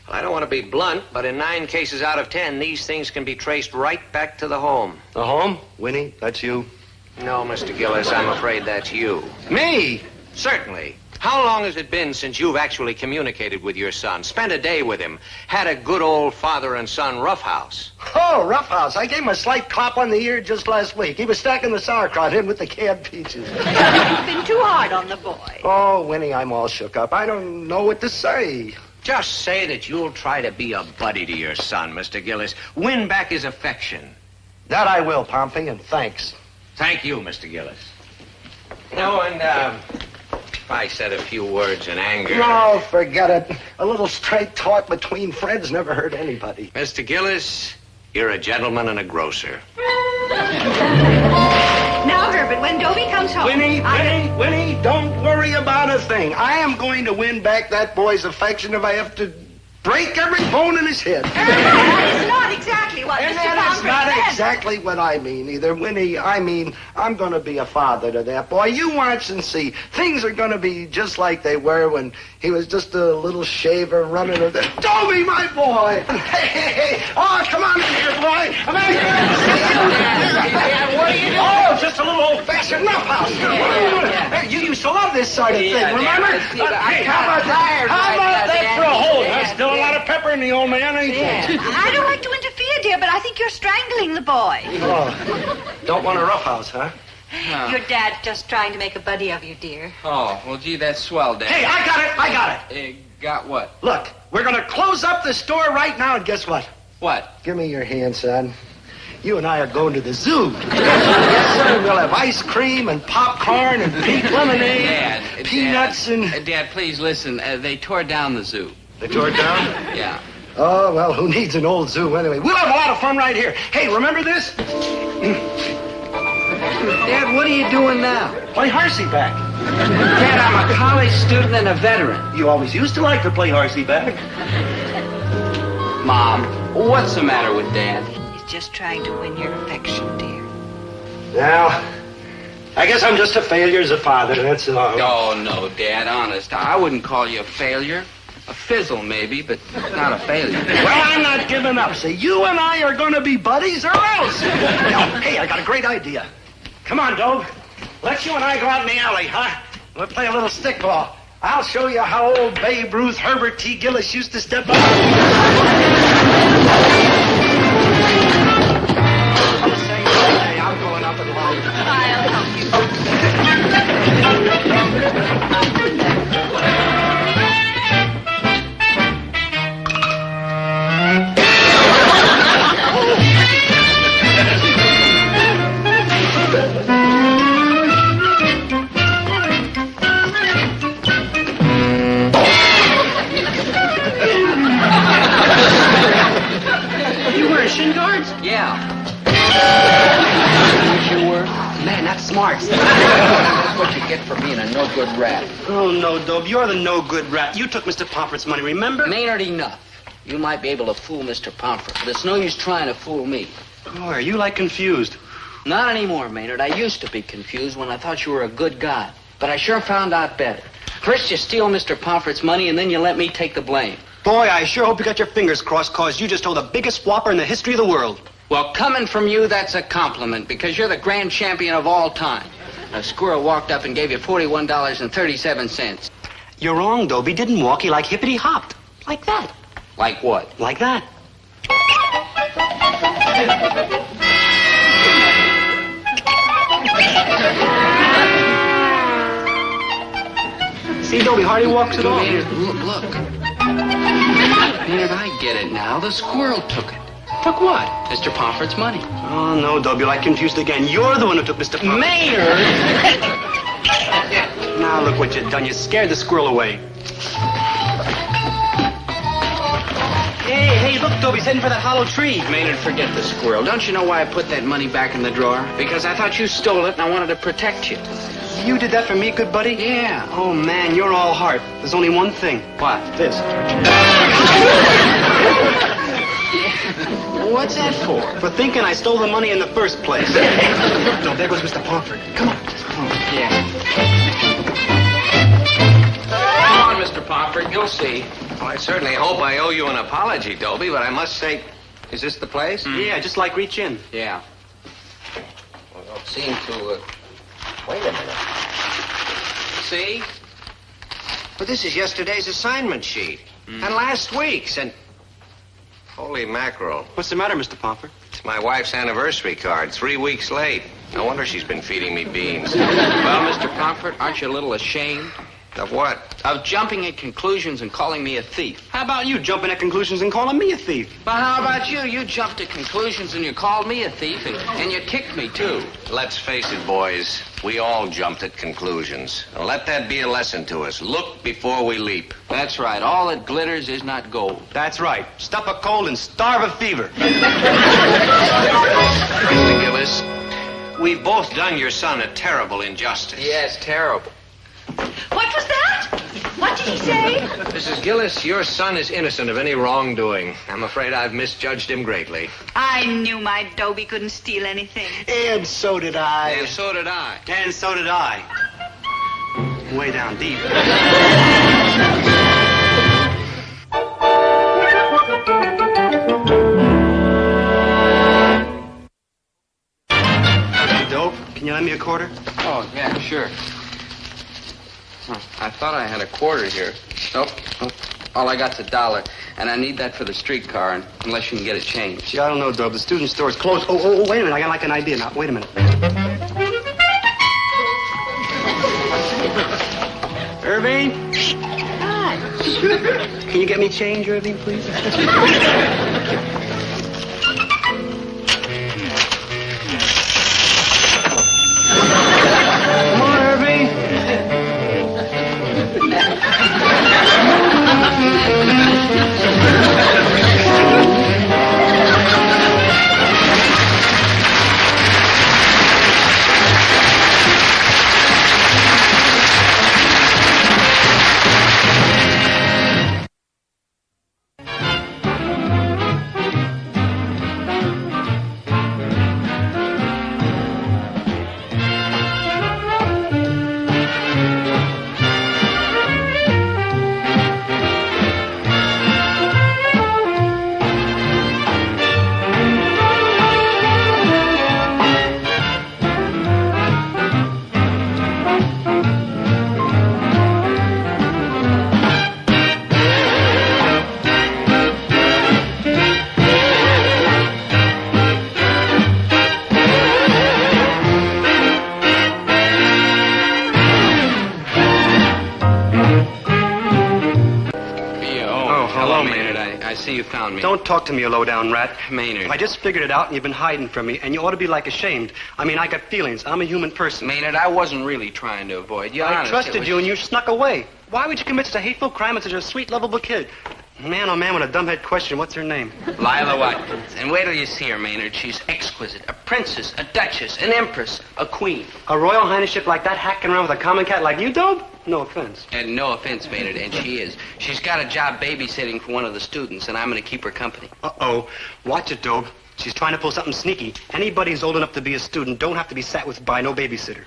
S14: Well, I don't want to be blunt, but in 9 cases out of 10, these things can be traced right back to the home.
S6: The home? Winnie, that's you?
S14: No, Mr. Gillis, I'm afraid that's you.
S6: Me?
S14: Certainly. How long has it been since you've actually communicated with your son, spent a day with him, had a good old father and son roughhouse?
S6: Oh, roughhouse. I gave him a slight clap on the ear just last week. He was stacking the sauerkraut in with the canned peaches.
S5: You've been too hard on the boy.
S6: Oh, Winnie, I'm all shook up. I don't know what to say.
S14: Just say that you'll try to be a buddy to your son, Mr. Gillis. Win back his affection.
S6: That I will, Pompey, and thanks.
S14: Thank you, Mr. Gillis. No, and, I said a few words in anger.
S6: No, forget it. A little straight talk between friends never hurt anybody.
S14: Mr. Gillis, you're a gentleman and a grocer.
S5: Now, Herbert, when Dobie comes home...
S6: Winnie, don't worry about a thing. I am going to win back that boy's affection if I have to break every bone in his head.
S5: That is not exactly what
S6: And
S5: Mr.
S6: that is
S5: Pomfrey
S6: not
S5: said.
S6: exactly what I mean either, Winnie. I mean, I'm going to be a father to that boy. You watch and see. Things are going to be just like they were when he was just a little shaver running with it. Dobie, my boy! Hey. Oh, come on in here, boy. I'm out here to see you.
S14: Dad, what are you doing?
S6: Oh, just a little old-fashioned roughhouse. Hey, you used to love this sort of thing, remember? Hey, how about that? How about that for a hold? There's still a lot of pepper in the old man, ain't there?
S5: I don't like to interfere, dear, but I think you're strangling the boy.
S6: Oh, don't want a roughhouse, huh?
S5: Your dad's just trying to make a buddy of you, dear.
S11: Oh, well, gee, that's swell, Dad.
S6: Hey, I got it.
S11: Got what?
S6: Look, we're going to close up the store right now, and guess what?
S11: What?
S6: Give me your hand, son. You and I are going to the zoo. Yes, sir. We'll have ice cream and popcorn and pink lemonade,
S11: Dad,
S6: peanuts and...
S11: Dad, please listen. They tore down the zoo.
S6: They tore it down?
S11: Yeah.
S6: Oh, well, who needs an old zoo anyway? We'll have a lot of fun right here. Hey, remember this?
S11: Dad, what are you doing now?
S6: Play horsey-back.
S11: Dad, I'm a college student and a veteran.
S6: You always used to like to play horsey-back.
S11: Mom, what's the matter with Dad?
S5: He's just trying to win your affection, dear.
S6: Now, I guess I'm just a failure as a father, that's all.
S11: Oh, no, Dad, honest. I wouldn't call you a failure. A fizzle, maybe, but not a failure.
S6: Well, I'm not giving up. See, you and I are going to be buddies or else. Now, hey, I got a great idea. Come on, Dobe. Let's you and I go out in the alley, huh?
S1: We'll play a little stickball. I'll show you how old Babe Ruth Herbert T. Gillis used to step up. I'm going up and along.
S5: I'll help you.
S1: You wearing shin guards?
S11: Yeah.
S1: You were? Man, that's smart.
S11: That's what you get for being a no-good rat.
S1: Oh, no, Dobe. You're the no-good rat. You took Mr. Pomfret's money, remember?
S11: Maynard, enough. You might be able to fool Mr. Pomfret, but it's no use trying to fool me.
S1: Oh, are you, like, confused?
S11: Not anymore, Maynard. I used to be confused when I thought you were a good guy. But I sure found out better. First you steal Mr. Pomfret's money, and then you let me take the blame.
S1: Boy, I sure hope you got your fingers crossed, cause you just owe the biggest whopper in the history of the world.
S11: Well, coming from you, that's a compliment, because you're the grand champion of all time. A squirrel walked up and gave you $41.37.
S1: You're wrong, Dobie. Didn't walk. He like hippity-hopped. Like that.
S11: Like what?
S1: Like that. See, Dobie hardly walks at all.
S11: Maynard, look. Maynard, I get it now. The squirrel took it.
S1: Took what?
S11: Mr. Pomfret's money.
S1: Oh, no, Dobie, you're like confused again. You're the one who took Mr. Pomfret.
S11: Maynard!
S1: Now look what you've done. You scared the squirrel away. Hey, look, Dobie's heading for that hollow tree.
S11: Maynard, forget the squirrel. Don't you know why I put that money back in the drawer? Because I thought you stole it and I wanted to protect you.
S1: You did that for me, good buddy?
S11: Yeah.
S1: Oh, man, you're all heart. There's only one thing.
S11: What?
S1: This.
S11: What's that for?
S1: For thinking I stole the money in the first place. No, there goes Mr. Pomfret. Come on.
S11: Yeah. Come on, Mr. Pomfret. You'll see.
S14: Well, I certainly hope I owe you an apology, Dobie, but I must say, is this the place?
S1: Yeah, just like reach in.
S11: Yeah. Well, don't seem to, wait a minute. See?
S14: But this is yesterday's assignment sheet. And last week's, and... Holy mackerel.
S1: What's the matter, Mr. Pomfret?
S14: It's my wife's anniversary card, 3 weeks late. No wonder she's been feeding me beans.
S11: Well, Mr. Pomfret, aren't you a little ashamed?
S14: Of what?
S11: Of jumping at conclusions and calling me a thief.
S1: How about you jumping at conclusions and calling me a thief?
S11: Well, how about you? You jumped at conclusions and you called me a thief, and you kicked me, too.
S14: Let's face it, boys. We all jumped at conclusions. Now, let that be a lesson to us. Look before we leap.
S11: That's right. All that glitters is not gold.
S1: That's right. Stuff a cold and starve a fever.
S14: Mr. Gillis, we've both done your son a terrible injustice.
S11: Yes, terrible.
S5: What was that? What did he say?
S14: Mrs. Gillis, your son is innocent of any wrongdoing. I'm afraid I've misjudged him greatly.
S5: I knew my Dobie couldn't steal anything.
S1: And so did I.
S11: And so did I.
S1: And so did I. Way down deep. Dope, can you lend me a quarter?
S11: Oh, yeah, sure. I thought I had a quarter here. Nope. All I got's $1, and I need that for the streetcar, unless you can get it changed.
S1: Gee, I don't know, Dope. The student store's closed. Oh, wait a minute. I got like an idea now. Wait a minute. Irving? Hi. Can you get me change, Irving, please? Come on, Irving.
S3: you found me.
S1: Don't talk to me, you low-down rat.
S3: Maynard.
S1: I just figured it out, and you've been hiding from me, and you ought to be, like, ashamed. I mean, I got feelings. I'm a human person.
S3: Maynard, I wasn't really trying to avoid you.
S1: I
S3: Honest,
S1: trusted you, and you snuck away. Why would you commit such a hateful crime with such a sweet, lovable kid? Man, oh, man, what a dumbhead question. What's her name?
S3: Lila Watkins. And wait till you see her, Maynard. She's exquisite. A princess, a duchess, an empress, a queen.
S1: A royal highnessship like that hacking around with a common cat like you, Dobe? No offense.
S3: And no offense, Maynard, and she is. She's got a job babysitting for one of the students, and I'm going to keep her company.
S1: Uh-oh. Watch it, Dobe. She's trying to pull something sneaky. Anybody who's old enough to be a student don't have to be sat with by no babysitter.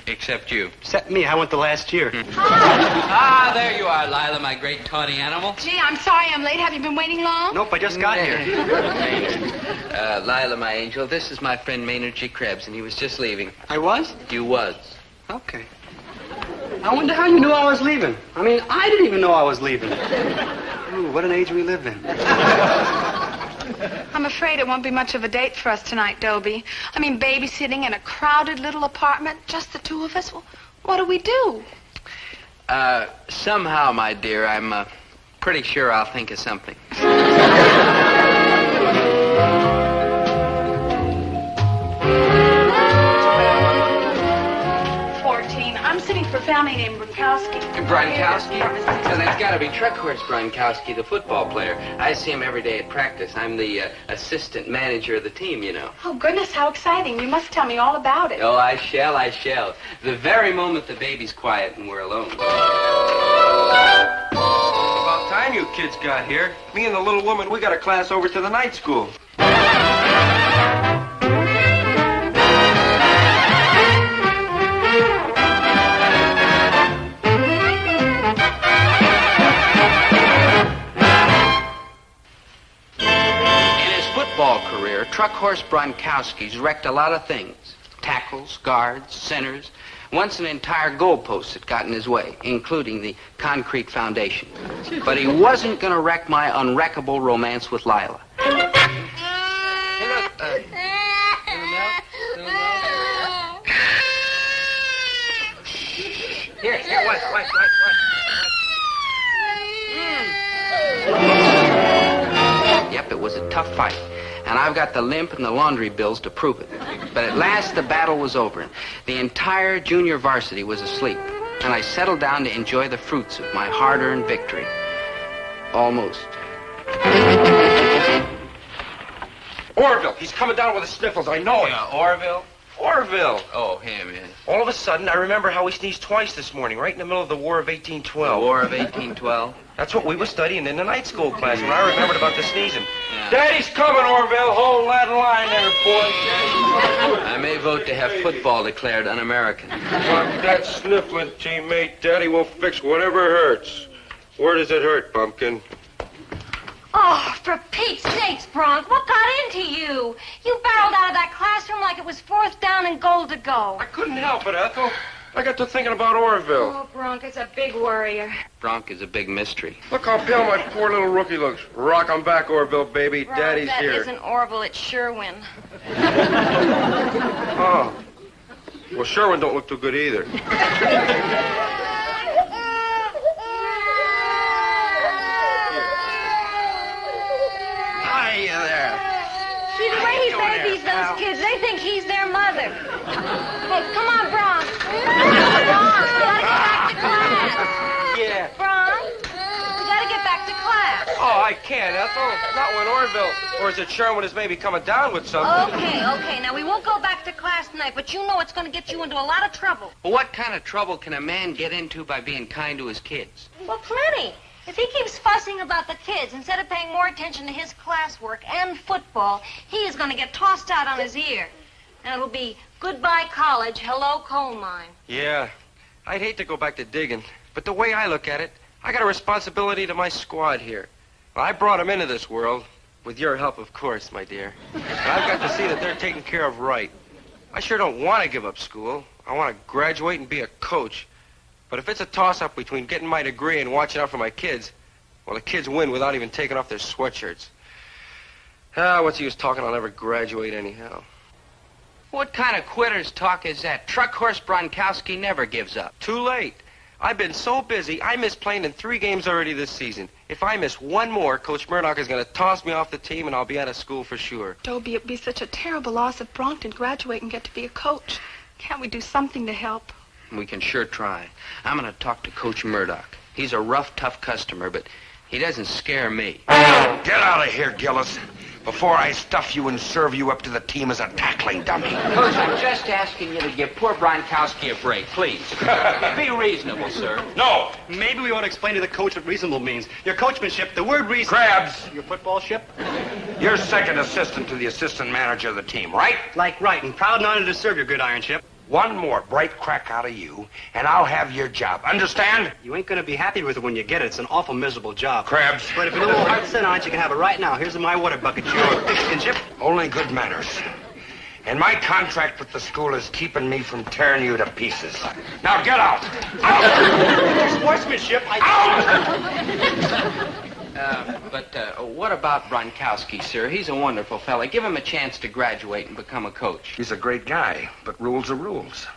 S3: Except you.
S1: Except me. I went the last year.
S3: Ah, there you are, Lila, my great tawny animal.
S12: Gee, I'm sorry I'm late. Have you been waiting long?
S1: Nope, I just got here.
S3: Lila, my angel, this is my friend Maynard G. Krebs, and he was just leaving.
S1: I was?
S3: You was.
S1: Okay. I wonder how you knew I was leaving. I mean, I didn't even know I was leaving. Ooh, what an age we live in.
S12: I'm afraid it won't be much of a date for us tonight, Dobie. I mean, babysitting in a crowded little apartment, just the two of us. Well, what do we do?
S3: Somehow, my dear, I'm pretty sure I'll think of something.
S12: 14. I'm sitting for a family named Brankowski.
S3: Brankowski? So that's got to be Truck Horse Brankowski, the football player. I see him every day at practice. I'm the assistant manager of the team, you know.
S12: Oh, goodness, how exciting. You must tell me all about it.
S3: Oh, I shall. The very moment the baby's quiet and we're alone.
S16: About time you kids got here. Me and the little woman, we got a class over to the night school.
S3: Career, Truck Horse Brankowski's wrecked a lot of things. Tackles, guards, centers. Once an entire goalpost had got in his way, including the concrete foundation. But he wasn't going to wreck my unwreckable romance with Lila. Here, what? Yep, it was a tough fight. And I've got the limp and the laundry bills to prove it. But at last the battle was over. The entire junior varsity was asleep. And I settled down to enjoy the fruits of my hard-earned victory. Almost.
S16: Orville, he's coming down with the sniffles. I know it.
S3: Orville?
S16: Orville.
S3: Oh, him, yeah.
S16: All of a sudden, I remember how he sneezed twice this morning, right in the middle of the War of 1812.
S3: The War of 1812?
S16: That's what we were studying in the night school class, and I remembered about the sneezing. Yeah. Daddy's coming, Orville. Hold that line there, boy.
S3: I may vote to have football declared un-American.
S16: Fuck that sniffling, teammate. Daddy will fix whatever hurts. Where does it hurt, Pumpkin?
S2: Oh, for Pete's sakes, Bronk, what got into you? You barreled out of that classroom like it was 4th down and goal to go.
S16: I couldn't help it, Ethel. I got to thinking about Orville.
S2: Oh, Bronk is a big worrier.
S3: Bronk is a big mystery.
S16: Look how pale my poor little rookie looks. Rock on back, Orville, baby.
S2: Bronk,
S16: Daddy's
S2: that
S16: here.
S2: isn't Orville, it's Sherwin.
S16: Oh. Well, Sherwin don't look too good either.
S3: Hiya there.
S2: See, the way he babies those kids, they think he's their mother. Hey, come on, Bronk. Bronk, we gotta get back to class.
S16: Yeah.
S2: Bronk, we gotta get back to class.
S16: Oh, I can't, Ethel. Not when Orville, or is it Sherwin is maybe coming down with something?
S2: Okay. Now, we won't go back to class tonight, but you know it's going to get you into a lot of trouble.
S3: Well, what kind of trouble can a man get into by being kind to his kids?
S2: Well, plenty. If he keeps fussing about the kids instead of paying more attention to his classwork and football, he is going to get tossed out on his ear. And it'll be goodbye college, hello coal mine.
S16: Yeah. I'd hate to go back to digging, but the way I look at it, I got a responsibility to my squad here. Well, I brought them into this world, with your help, of course, my dear. And I've got to see that they're taken care of right. I sure don't want to give up school. I want to graduate and be a coach. But if it's a toss-up between getting my degree and watching out for my kids, well, the kids win without even taking off their sweatshirts. What's the use talking? I'll never graduate anyhow.
S3: What kind of quitter's talk is that? Truck Horse Brankowski never gives up.
S16: Too late. I've been so busy, I missed playing in 3 games already this season. If I miss one more, Coach Murdoch is going to toss me off the team, and I'll be out of school for sure.
S5: Dobie, it'd be such a terrible loss if Bronk didn't graduate and get to be a coach. Can't we do something to help?
S11: We can sure try. I'm going to talk to Coach Murdoch. He's a rough, tough customer, but he doesn't scare me.
S17: Get out of here, Gillis, before I stuff you and serve you up to the team as a tackling dummy.
S11: Coach, I'm just asking you to give poor Bronkowski a break, please. Be reasonable, sir.
S17: No.
S1: Maybe we ought to explain to the coach what reasonable means. Your coachmanship, the word reason...
S17: Krabs.
S1: Your footballship?
S17: You're second assistant to the assistant manager of the team, right?
S1: Like right, and proud and honored to serve your good ironship.
S17: One more bright crack out of you, and I'll have your job. Understand?
S1: You ain't going to be happy with it when you get it. It's an awful miserable job.
S17: Krabs.
S1: But if you're a little hard set on it, you can have it right now. Here's my water bucket. Your pigskinship.
S17: Only good manners. And my contract with the school is keeping me from tearing you to pieces. Now get out! Out!
S1: Sportsmanship.
S11: But what about Bronkowski, sir? He's a wonderful fella. Give him a chance to graduate and become a coach.
S17: He's a great guy, but rules are rules.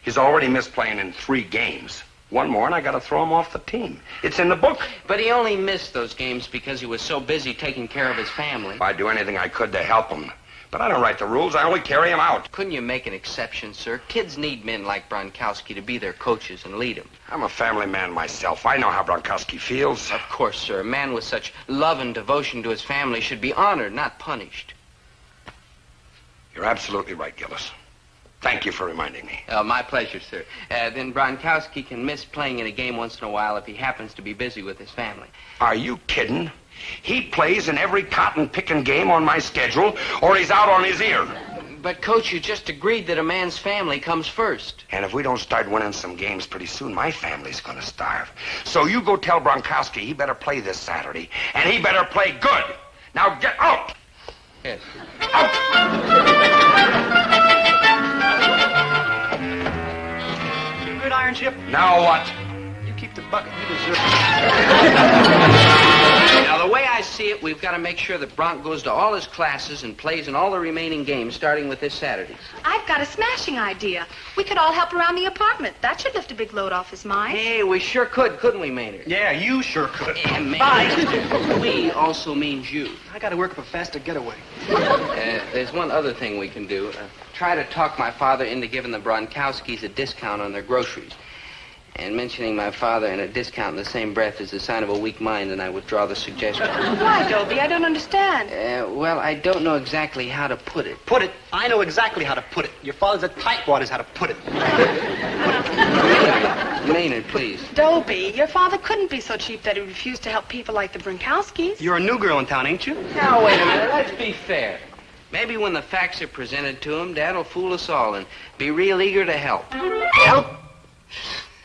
S17: He's already missed playing in 3 games. One more, and I got to throw him off the team. It's in the book.
S11: But he only missed those games because he was so busy taking care of his family.
S17: I'd do anything I could to help him. But I don't write the rules. I only carry them out.
S11: Couldn't you make an exception, sir? Kids need men like Bronkowski to be their coaches and lead them.
S17: I'm a family man myself. I know how Bronkowski feels.
S11: Of course, sir. A man with such love and devotion to his family should be honored, not punished.
S17: You're absolutely right, Gillis. Thank you for reminding me.
S11: My pleasure, sir. Then Bronkowski can miss playing in a game once in a while if he happens to be busy with his family.
S17: Are you kidding? He plays in every cotton-picking game on my schedule, or he's out on his ear.
S11: But, Coach, you just agreed that a man's family comes first.
S17: And if we don't start winning some games pretty soon, my family's going to starve. So you go tell Bronkowski he better play this Saturday, and he better play good. Now get out!
S11: Yes.
S1: Good ironship.
S17: Now what?
S1: You keep the bucket. You deserve
S11: Now, the way I see it, we've got to make sure that Bronk goes to all his classes and plays in all the remaining games, starting with this Saturday.
S5: I've got a smashing idea. We could all help around the apartment. That should lift a big load off his mind.
S11: Hey, we sure could, couldn't we, Maynard?
S1: Yeah, you sure could.
S11: Maynard. We also means you.
S1: I got to work up a faster getaway.
S11: There's one other thing we can do. Try to talk my father into giving the Bronkowskis a discount on their groceries. And mentioning my father and a discount in the same breath is a sign of a weak mind, and I withdraw the suggestion.
S5: Why, Dobie? I don't understand.
S11: Well, I don't know exactly how to put it.
S1: Put it? I know exactly how to put it. Your father's a tightwad is how to put it.
S11: Maynard, please.
S5: Dobie, your father couldn't be so cheap that he refused to help people like the Bronkowskis.
S1: You're a new girl in town, ain't you?
S11: Now, wait a minute. Let's be fair. Maybe when the facts are presented to him, Dad'll fool us all and be real eager to help.
S6: Help?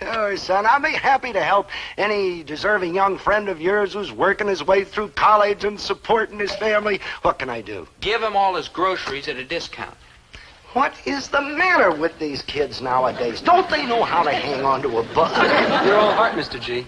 S6: Sure, son. I'll be happy to help any deserving young friend of yours who's working his way through college and supporting his family. What can I do?
S11: Give him all his groceries at a discount.
S6: What is the matter with these kids nowadays? Don't they know how to hang on to a bug?
S1: You're all heart, Mr. G.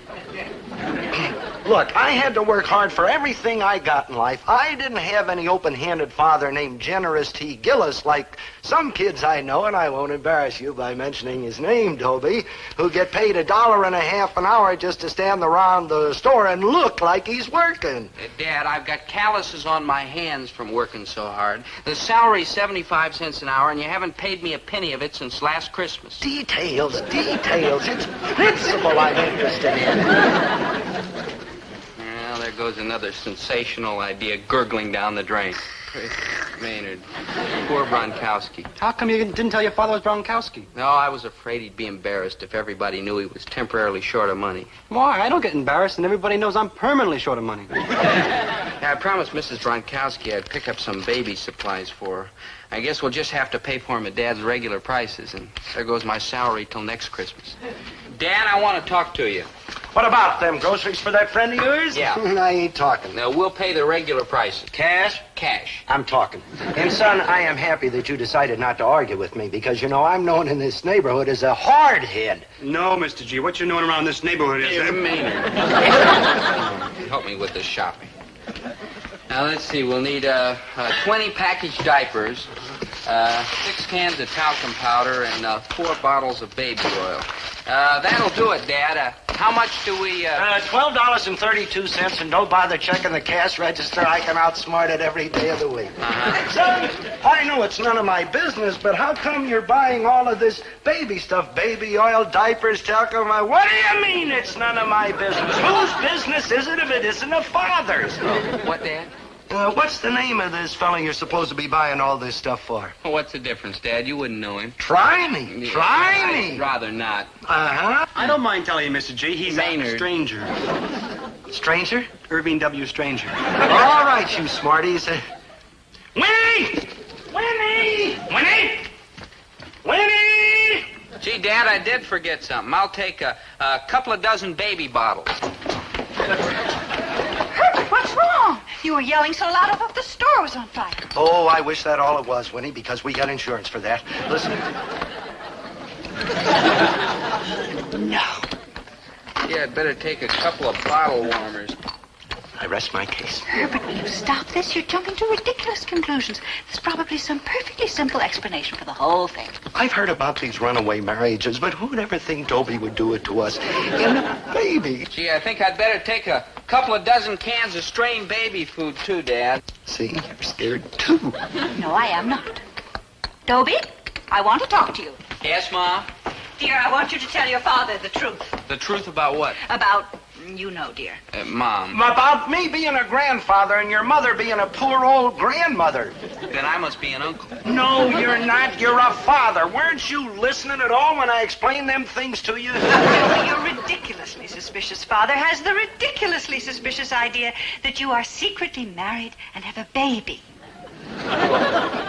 S6: Look, I had to work hard for everything I got in life. I didn't have any open-handed father named Generous T. Gillis like some kids I know, and I won't embarrass you by mentioning his name, Dobie, who get paid $1.50 an hour just to stand around the store and look like he's working.
S11: Dad, I've got calluses on my hands from working so hard. The salary's 75 cents an hour, and you haven't paid me a penny of it since last Christmas.
S6: Details. It's principle I'm interested in.
S11: Well, there goes another sensational idea gurgling down the drain. Maynard, poor Bronkowski.
S1: How come you didn't tell your father was Bronkowski?
S11: No, I was afraid he'd be embarrassed if everybody knew he was temporarily short of money.
S1: Why? I don't get embarrassed, and everybody knows I'm permanently short of money.
S11: I promised Mrs. Bronkowski I'd pick up some baby supplies for her. I guess we'll just have to pay for him at Dad's regular prices, and there goes my salary till next Christmas. Dad, I want to talk to you.
S6: What about them groceries for that friend of yours?
S11: Yeah.
S6: I ain't talking.
S11: No, we'll pay the regular prices.
S6: Cash?
S11: Cash.
S6: I'm talking. And, son, I am happy that you decided not to argue with me because, you know, I'm known in this neighborhood as a hard head.
S1: No, Mr. G. What you're known around this neighborhood is...
S11: Maynard. Help me with this shopping. Now, let's see. We'll need 20 packaged diapers, 6 cans of talcum powder, and 4 bottles of baby oil. That'll do it, Dad. How much do we...
S6: $12.32, and don't bother checking the cash register. I can outsmart it every day of the week. Son, I know it's none of my business, but how come you're buying all of this baby stuff? Baby oil, diapers, talcum. What do you mean it's none of my business? Whose business is it if it isn't a father's?
S11: What, Dad?
S6: What's the name of this fellow you're supposed to be buying all this stuff for?
S11: Well, what's the difference, Dad? You wouldn't know him.
S6: Try me.
S11: Yeah,
S6: Try me.
S11: I'd rather not.
S6: Uh-huh.
S18: I don't mind telling you, Mr. G, he's
S11: Maynard.
S18: a stranger.
S6: Stranger?
S18: Irving W. Stranger.
S6: All right, you smarties. Winnie! Winnie! Winnie! Winnie!
S11: Gee, Dad, I did forget something. I'll take a couple of dozen baby bottles.
S5: Herbert, what's wrong? You were yelling so loud I thought the store was on fire.
S6: Oh, I wish that all it was, Winnie, because we got insurance for that. Listen. No.
S11: Yeah, I'd better take a couple of bottle warmers.
S6: I rest my case.
S5: Herbert, will you stop this? You're jumping to ridiculous conclusions. There's probably some perfectly simple explanation for the whole thing.
S6: I've heard about these runaway marriages, but who'd ever think Dobie would do it to us? And a baby.
S11: Gee, I think I'd better take a couple of dozen cans of strained baby food, too, Dad.
S6: See, you're scared, too.
S5: No, I am not. Dobie, I want to talk to you.
S11: Yes, Ma?
S5: Dear, I want you to tell your father the truth.
S11: The truth about what?
S5: About, you know, dear.
S11: Mom.
S6: About me being a grandfather and your mother being a poor old grandmother.
S11: Then I must be an uncle.
S6: No, you're not. You're a father. Weren't you listening at all when I explained them things to you?
S5: Your ridiculously suspicious father has the ridiculously suspicious idea that you are secretly married and have a baby.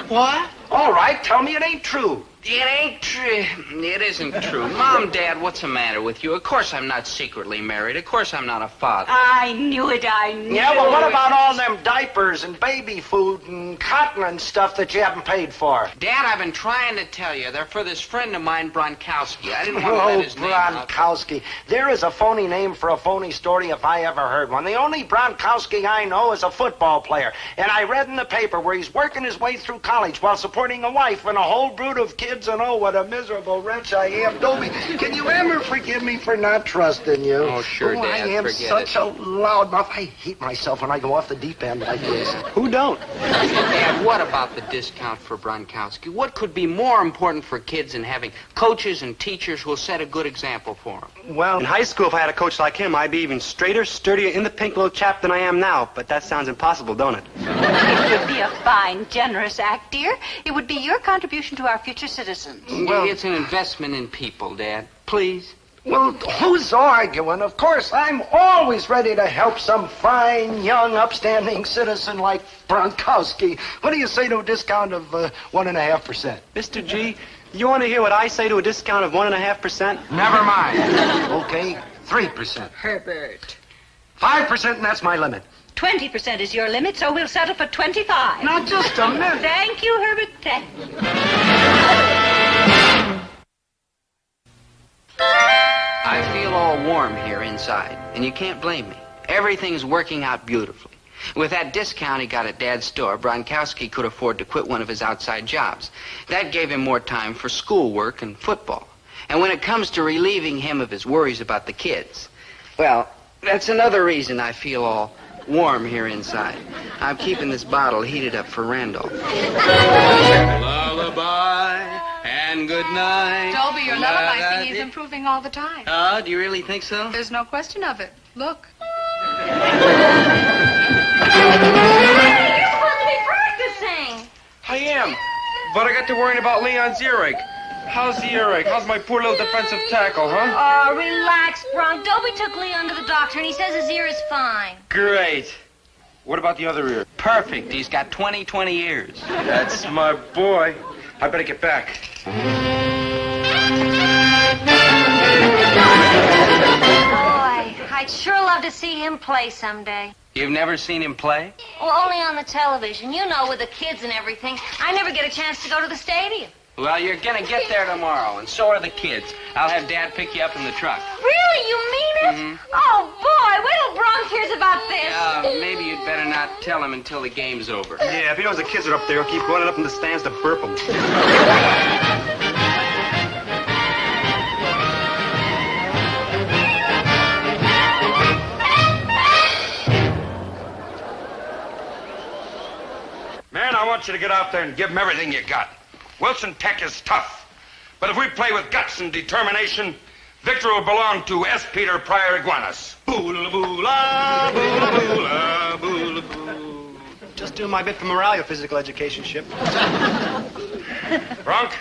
S6: What? All right, tell me it ain't true.
S11: It ain't true. It isn't true. Mom, Dad, what's the matter with you? Of course I'm not secretly married. Of course I'm not a father.
S5: I knew it. I knew it.
S6: Yeah, well, what about all them diapers and baby food and cotton and stuff that you haven't paid for?
S11: Dad, I've been trying to tell you. They're for this friend of mine, Bronkowski. I didn't want to let his name out.
S6: Bronkowski. There is a phony name for a phony story if I ever heard one. The only Bronkowski I know is a football player. And I read in the paper where he's working his way through college while supporting a wife and a whole brood of kids. And oh, what a miserable wretch I am. Dobie, can you ever forgive me for not trusting you?
S11: Oh, sure, Dad.
S6: I am such a loudmouth. I hate myself when I go off the deep end like this.
S18: Who don't?
S11: Dad, what about the discount for Bronkowski? What could be more important for kids than having coaches and teachers who'll set a good example for them?
S18: Well, in high school, if I had a coach like him, I'd be even straighter, sturdier, in the pink little chap than I am now. But that sounds impossible, don't it?
S5: It would be a fine, generous act, dear. It would be your contribution to our future citizens.
S11: Well, it's an investment in people, Dad. Please.
S6: Well, who's arguing? Of course, I'm always ready to help some fine, young, upstanding citizen like Bronkowski. What do you say to a discount of 1.5%?
S18: Mr. G, you want to hear what I say to a discount of 1.5%?
S6: Never mind. Okay, 3%.
S5: Herbert.
S6: 5%, and that's my limit.
S5: 20% is your limit, so we'll settle for 25.
S6: Now, just a minute.
S5: Thank you, Herbert. Thank you.
S11: I feel all warm here inside, and you can't blame me. Everything's working out beautifully. With that discount he got at Dad's store, Bronkowski could afford to quit one of his outside jobs. That gave him more time for schoolwork and football. And when it comes to relieving him of his worries about the kids, well, that's another reason I feel all warm here inside. I'm keeping this bottle heated up for Randolph.
S9: Lullaby and good night.
S12: Dobie, your lullaby singing is improving all the time.
S11: Do you really think so?
S12: There's no question of it. Look.
S2: You're supposed to be practicing.
S16: I am, but I got to worrying about Leon's earache. How's the earache? How's my poor little defensive tackle, huh?
S2: Oh, relax, Bronk. Dobie took Leon to the doctor, and he says his ear is fine.
S16: Great. What about the other ear?
S11: Perfect. He's got 20 ears.
S16: That's my boy. I better get back.
S2: Boy, I'd sure love to see him play someday.
S11: You've never seen him play?
S2: Well, only on the television. You know, with the kids and everything. I never get a chance to go to the stadium.
S11: Well, you're gonna get there tomorrow, and so are the kids. I'll have Dad pick you up in the truck.
S2: Really? You mean it?
S11: Mm-hmm.
S2: Oh, boy, wait till Bronk hears about this.
S11: Maybe you'd better not tell him until the game's over.
S18: Yeah, if he knows the kids are up there, he'll keep running up in the stands to burp them.
S17: Man, I want you to get out there and give them everything you got. Wilson Tech is tough. But if we play with guts and determination, victory will belong to S. Peter Pryor Iguanas.
S18: Boola-boola, boola-boola, boola-boo. Just doing my bit for morale, your physical education ship.
S17: Bronk,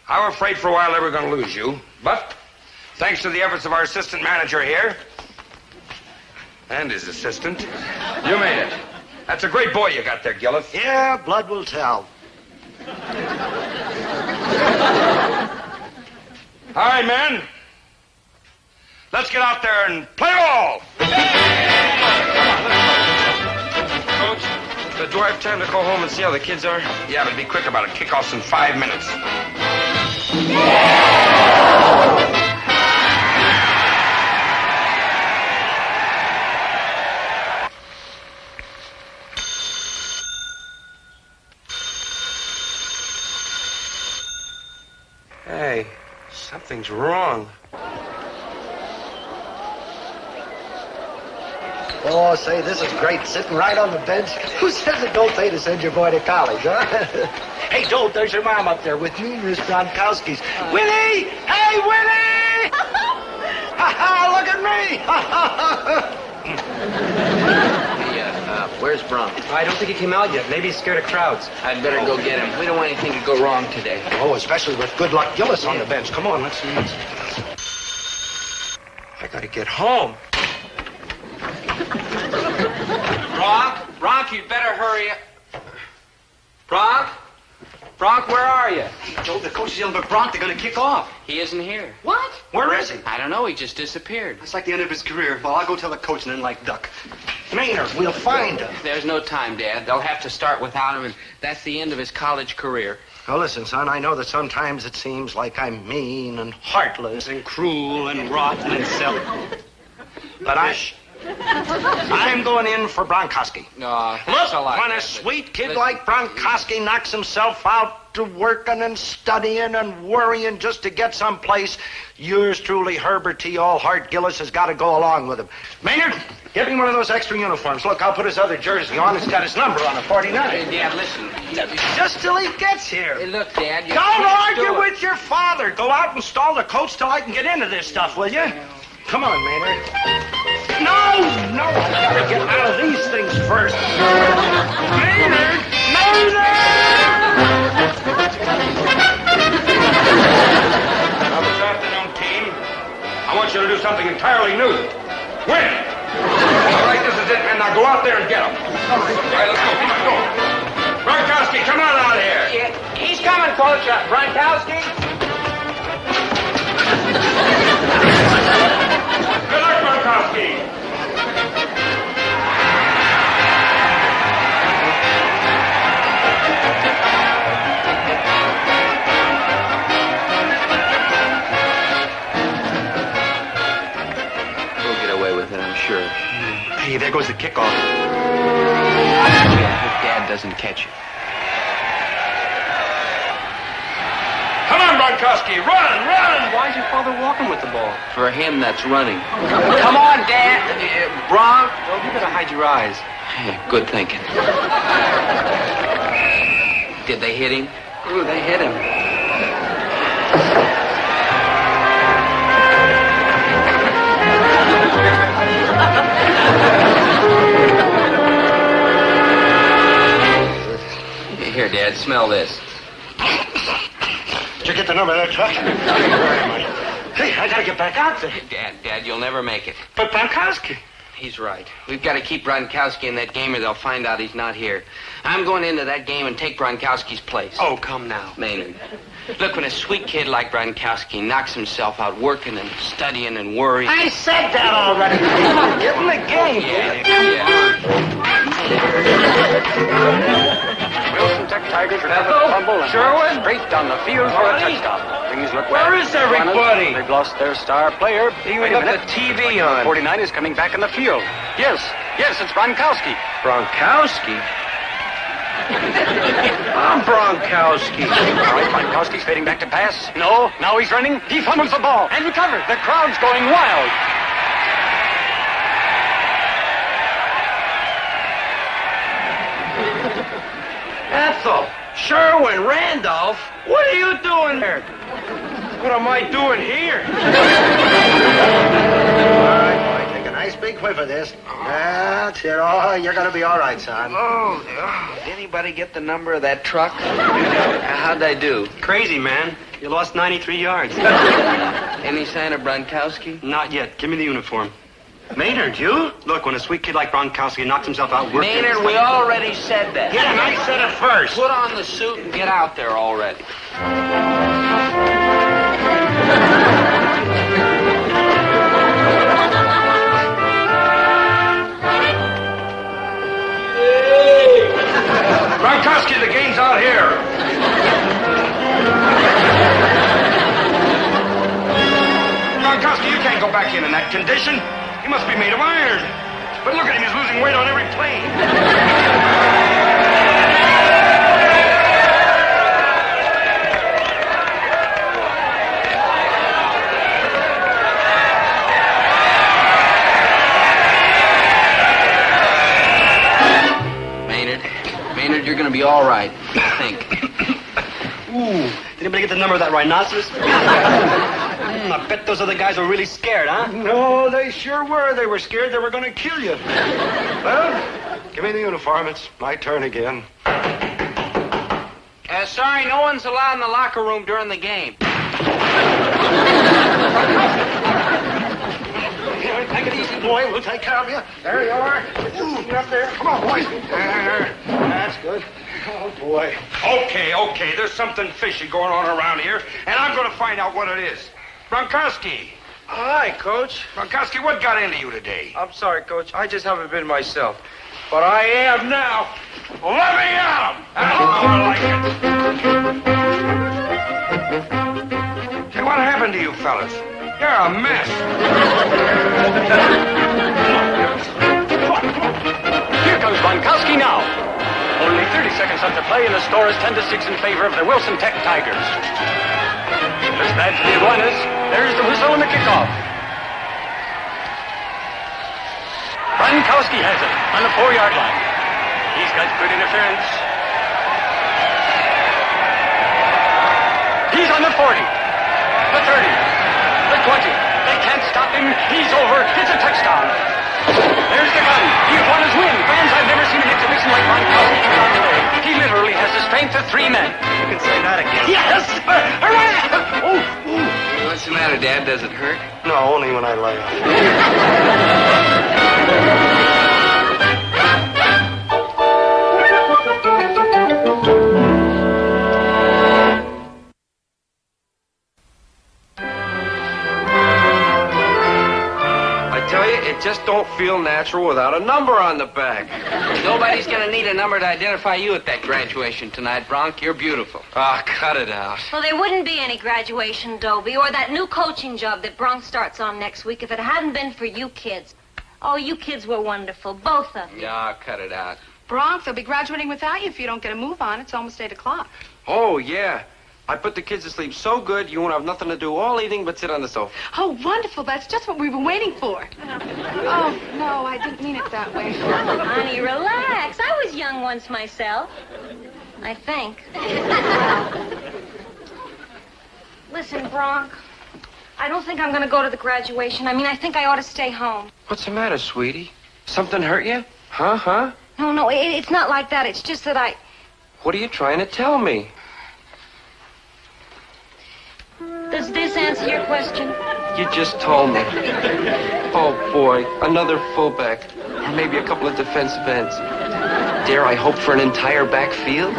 S17: I was afraid for a while they were going to lose you. But thanks to the efforts of our assistant manager here and his assistant, you made it. That's a great boy you got there, Gillis.
S6: Yeah, blood will tell.
S17: All right, man. Let's get out there and play ball.
S16: Coach, do I have time to go home and see how the kids are?
S17: Yeah, but be quick about it. Kickoff's in 5 minutes.
S16: Hey, something's wrong.
S6: Oh, say, this is great, sitting right on the bench. Who says it don't pay to send your boy to college, huh? Hey, Dope, there's your mom up there with me, Miss Gronkowski's. Winnie! Hey, Winnie! Ha-ha, look at me!
S11: Where's Bronk?
S18: I don't think he came out yet. Maybe he's scared of crowds.
S11: I'd better go get him. We don't want anything to go wrong today.
S6: Oh, especially with Good Luck Gillis on the bench. Come on, let's see.
S16: I gotta get home.
S11: Bronk, you'd better hurry up. Bronk, where are you?
S18: Joe, the coach is yelling for Bronk. They're going to kick off.
S11: He isn't here.
S18: What? Where is he?
S11: I don't know. He just disappeared.
S18: That's like the end of his career. Well, I'll go tell the coach and then like duck.
S6: Maynard, we'll find him.
S11: There's no time, Dad. They'll have to start without him, and that's the end of his college career.
S6: Now, listen, son, I know that sometimes it seems like I'm mean and heartless and cruel and rotten and selfish. But I'm going in for Gronkowski.
S11: No,
S6: Look,
S11: thanks a lot.
S6: when a sweet kid like Gronkowski knocks himself out to working and studying and worrying just to get someplace, yours truly, Herbert T. All-Heart Gillis, has got to go along with him. Maynard, get me one of those extra uniforms. Look, I'll put his other jersey on. It's got his number on it, 49.
S11: Hey, Dad, listen.
S6: Just till he gets here.
S11: Hey, look, Dad, you
S6: Don't
S11: can't
S6: argue
S11: do it.
S6: with your father. Go out and stall the coach till I can get into this stuff, will you? Come on, Maynard. No, I gotta get out of these things first. Maynard!
S17: Now, this afternoon, team, I want you to do something entirely new. Win! All right, this is it, man. Now go out there and get him. All right, let's go. Come on, go. Gronkowski, come on out here.
S13: Yeah, he's coming, Coach. Gronkowski.
S17: Good luck, Gronkowski.
S11: We'll get away with it, I'm sure.
S18: Hey, there goes the kickoff.
S11: Yeah, if Dad doesn't catch it.
S17: Come on, Gronkowski, run!
S18: Why is your father walking with the ball?
S11: For him, that's running.
S13: Come on, Dad.
S11: Bronk.
S18: Joe, you better hide your eyes.
S11: Hey, good thinking. Did they hit him?
S18: Ooh, they hit him.
S11: Here, Dad, smell this.
S6: Did you get the number of that truck? Hey, I gotta get back out there.
S11: Dad, you'll never make it.
S6: But Gronkowski.
S11: He's right. We've got to keep Gronkowski in that game or they'll find out he's not here. I'm going into that game and take Gronkowski's place.
S18: Oh, come now.
S11: Maynard. Look, when a sweet kid like Gronkowski knocks himself out working and studying and worrying...
S6: I said that already. Get in the game.
S18: Wilson Tech Tigers have a fumble and straight down the field for a touchdown. Things look
S16: Where
S18: bad.
S16: is everybody?
S18: They've lost their star player.
S16: Even got the TV on.
S18: 49 is coming back in the field. Yes, it's Gronkowski.
S16: Gronkowski? I'm Gronkowski.
S18: All right, Gronkowski's fading back to pass. No, now he's running. He fumbles the ball and recovers. The crowd's going wild.
S16: Ethel! Sherwin, Randolph! What are you doing there? What am I doing here?
S6: All right, boy, take a nice big whiff of this. That's it. Oh, you're going to be all right, son.
S11: Oh, did anybody get the number of that truck? How'd I do?
S18: Crazy, man. You lost 93 yards.
S11: Any sign of Bronkowski?
S18: Not yet. Give me the uniform. Maynard, you? Look, when a sweet kid like Bronkowski knocks himself out working...
S11: Maynard, we already said that.
S17: Yeah, and I said it first.
S11: Put on the suit and get out there already.
S17: Bronkowski, the game's out here. Bronkowski, you can't go back in that condition. He must be made of iron. But look at him, he's losing weight on every plane.
S11: Maynard, you're going to be all right. I think.
S18: Ooh, did anybody get the number of that rhinoceros? I bet those other guys were really scared, huh?
S6: No, they sure were. They were scared they were going to kill you. Well, give me the uniform. It's my turn again.
S11: Sorry, no one's allowed in the locker room during the game.
S6: Take it easy, boy. We'll take care of you. There you are. Ooh, get up there. Come on, boys. There. That's good. Oh, boy.
S17: Okay. There's something fishy going on around here, and I'm going to find out what it is. Bronkowski.
S16: Hi, Coach.
S17: Bronkowski, what got into you today?
S16: I'm sorry, Coach. I just haven't been myself. But I am now.
S17: Let me at him. That's how I like it. Hey, what happened to you fellas? You're a mess.
S19: Here comes Bronkowski now. Only 30 seconds left to play, and the score is 10-6 in favor of the Wilson Tech Tigers. Looks bad for the Iguanas. There's the whistle and the kickoff. Bronkowski has it on the 4-yard line. He's got good interference. He's on the 40, the 30, the 20. They can't stop him. He's over. It's a touchdown. There's the gun. The Iguanas win. Fans, I've never seen an exhibition like Bronkowski put on today. He literally has the strength of 3 men.
S18: You can say that again.
S6: Yes! Hooray! Oh,
S11: What's the matter, Dad? Does it hurt?
S6: no, only when I laugh.
S16: It just don't feel natural without a number on the back.
S11: Nobody's going to need a number to identify you at that graduation tonight, Bronk. You're beautiful.
S16: Ah, cut it out.
S2: Well, there wouldn't be any graduation, Dobie, or that new coaching job that Bronx starts on next week if it hadn't been for you kids. Oh, you kids were wonderful, both of you.
S11: Yeah, cut it out.
S5: Bronx, they'll be graduating without you if you don't get a move on. It's almost 8 o'clock.
S16: Oh, yeah. I put the kids to sleep so good you won't have nothing to do all evening but sit on the sofa.
S5: Oh, wonderful. That's just what we've been waiting for. Oh, no, I didn't mean it that way.
S2: Oh, honey, relax. I was young once myself. I think. Listen, Bronk, I don't think I'm going to go to the graduation. I mean, I think I ought to stay home.
S16: What's the matter, sweetie? Something hurt you? Huh?
S2: No, it's not like that. It's just that
S16: What are you trying to tell me?
S2: Does this answer your question?
S16: You just told me. Oh, boy. Another fullback. Or maybe a couple of defensive ends. Dare I hope for an entire backfield?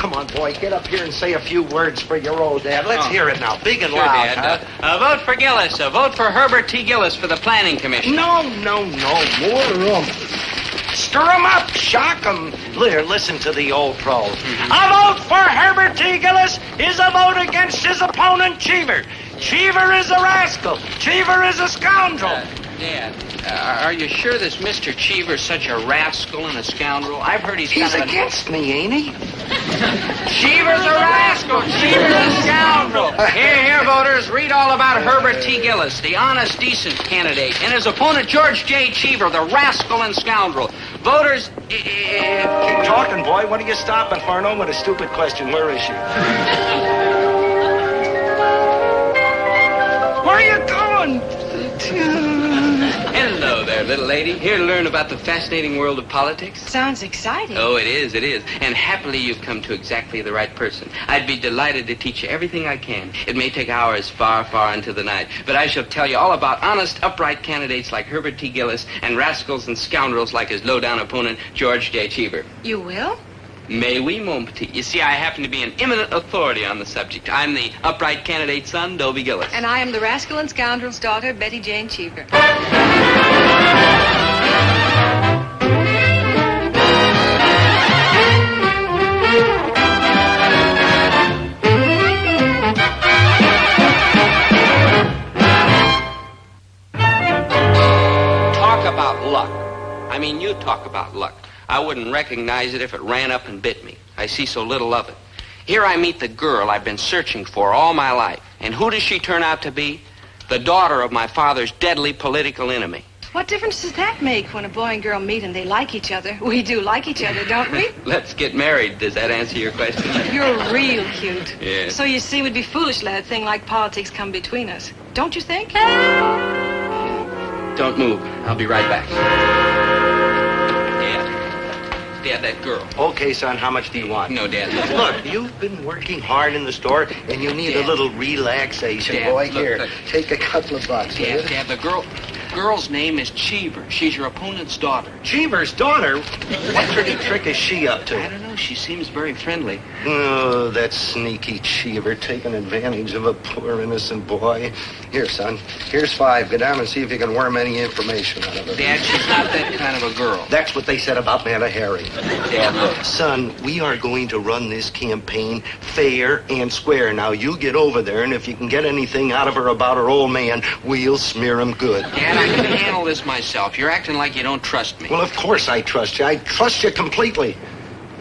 S6: Come on, boy, get up here and say a few words for your old dad. Let's hear it now, big and
S11: Sure,
S6: loud.
S11: Dad.
S6: Huh?
S11: Vote for Gillis. Vote for Herbert T. Gillis for the Planning Commission.
S6: No, more room. Stir 'em up, shock 'em. Listen to the old pro. A vote for Herbert T. Gillis is a vote against his opponent, Cheever. Cheever is a rascal. Cheever is a scoundrel.
S11: Dad, are you sure this Mr. Cheever's such a rascal and a scoundrel? I've heard he's
S6: He's
S11: kind of
S6: against me, ain't he?
S11: Cheever's a rascal. Cheever's a scoundrel. Here, voters, read all about Herbert T. Gillis, the honest, decent candidate, and his opponent, George J. Cheever, the rascal and scoundrel. Voters...
S6: Keep talking, boy. What are you stopping for? No, with a stupid question. Where is she? Where are you going?
S11: Hello there, little lady. Here to learn about the fascinating world of politics?
S5: Sounds exciting.
S11: Oh, it is. And happily you've come to exactly the right person. I'd be delighted to teach you everything I can. It may take hours far, far into the night, but I shall tell you all about honest, upright candidates like Herbert T. Gillis and rascals and scoundrels like his low-down opponent, George J. Cheever.
S5: You will?
S11: Mais oui, mon petit. You see, I happen to be an eminent authority on the subject. I'm the upright candidate's son, Dobie Gillis.
S5: And I am the rascal and scoundrel's daughter, Betty Jane Cheever.
S11: Talk about luck. I mean, you talk about luck. I wouldn't recognize it if it ran up and bit me. I see so little of it. Here I meet the girl I've been searching for all my life. And who does she turn out to be? The daughter of my father's deadly political enemy.
S5: What difference does that make when a boy and girl meet and they like each other? We do like each other, don't we?
S11: Let's get married. Does that answer your question?
S5: You're real cute.
S11: Yeah.
S5: So you see, we'd be foolish to let a thing like politics come between us. Don't you think?
S11: Don't move. I'll be right back. Dad, that girl.
S6: Okay, son, how much do you want?
S11: No, Dad.
S6: Look, you've been working hard in the store, and you need
S11: Dad.
S6: a little relaxation.
S11: Dad,
S6: Boy,
S11: look,
S6: here,
S11: look.
S6: take a couple of bucks. will you?
S11: Dad, the girl's name is Cheever. She's your opponent's daughter.
S6: Cheever's daughter? What pretty trick is she up to?
S11: I don't know. She seems very friendly.
S6: Oh, that sneaky Cheever taking advantage of a poor innocent boy. Here, son, here's $5. Go down and see if you can worm any information out of her.
S11: Dad, she's not that kind of a girl.
S6: That's what they said about Nana Harry.
S11: Dad, look.
S6: Son, we are going to run this campaign fair and square. Now, you get over there, and if you can get anything out of her about her old man, we'll smear him good.
S11: Dad, I can handle this myself. You're acting like you don't trust me.
S6: Well, of course I trust you. I trust you completely.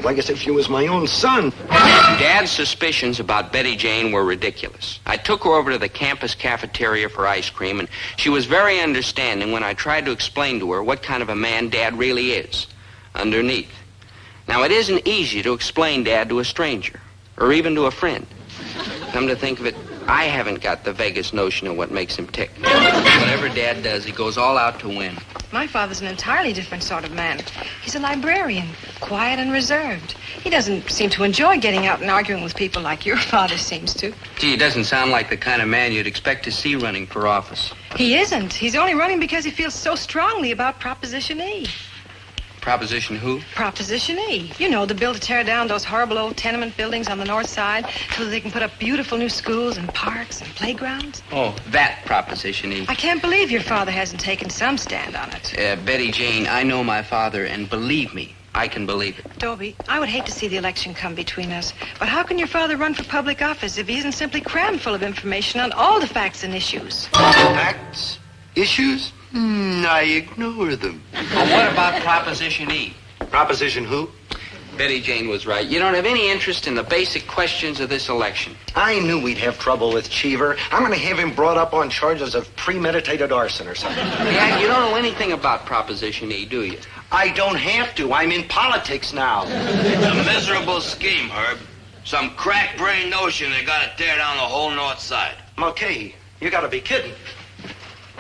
S6: Like as if you was my own son.
S11: Dad's suspicions about Betty Jane were ridiculous. I took her over to the campus cafeteria for ice cream, and she was very understanding when I tried to explain to her what kind of a man Dad really is, underneath. Now, it isn't easy to explain Dad to a stranger, or even to a friend. Come to think of it, I haven't got the vaguest notion of what makes him tick. Whatever Dad does, he goes all out to win.
S5: My father's an entirely different sort of man. He's a librarian, quiet and reserved. He doesn't seem to enjoy getting out and arguing with people like your father seems to.
S11: Gee, he doesn't sound like the kind of man you'd expect to see running for office.
S5: He isn't. He's only running because he feels so strongly about Proposition E.
S11: Proposition who?
S5: Proposition E. You know, the bill to tear down those horrible old tenement buildings on the north side so that they can put up beautiful new schools and parks and playgrounds.
S11: Oh, that Proposition E.
S5: I can't believe your father hasn't taken some stand on it.
S11: Betty Jane, I know my father, and believe me, I can believe it.
S5: Dobie, I would hate to see the election come between us, but how can your father run for public office if he isn't simply crammed full of information on all the facts and issues?
S6: Facts? Issues? I ignore them.
S11: Well, what about Proposition E?
S6: Proposition who?
S11: Betty Jane was right. You don't have any interest in the basic questions of this election.
S6: I knew we'd have trouble with Cheever. I'm going to have him brought up on charges of premeditated arson or something.
S11: Yeah, you don't know anything about Proposition E, do you?
S6: I don't have to. I'm in politics now.
S20: A miserable scheme, Herb. Some crack-brained notion they got to tear down the whole north side.
S6: Mulcahy, you got to be kidding.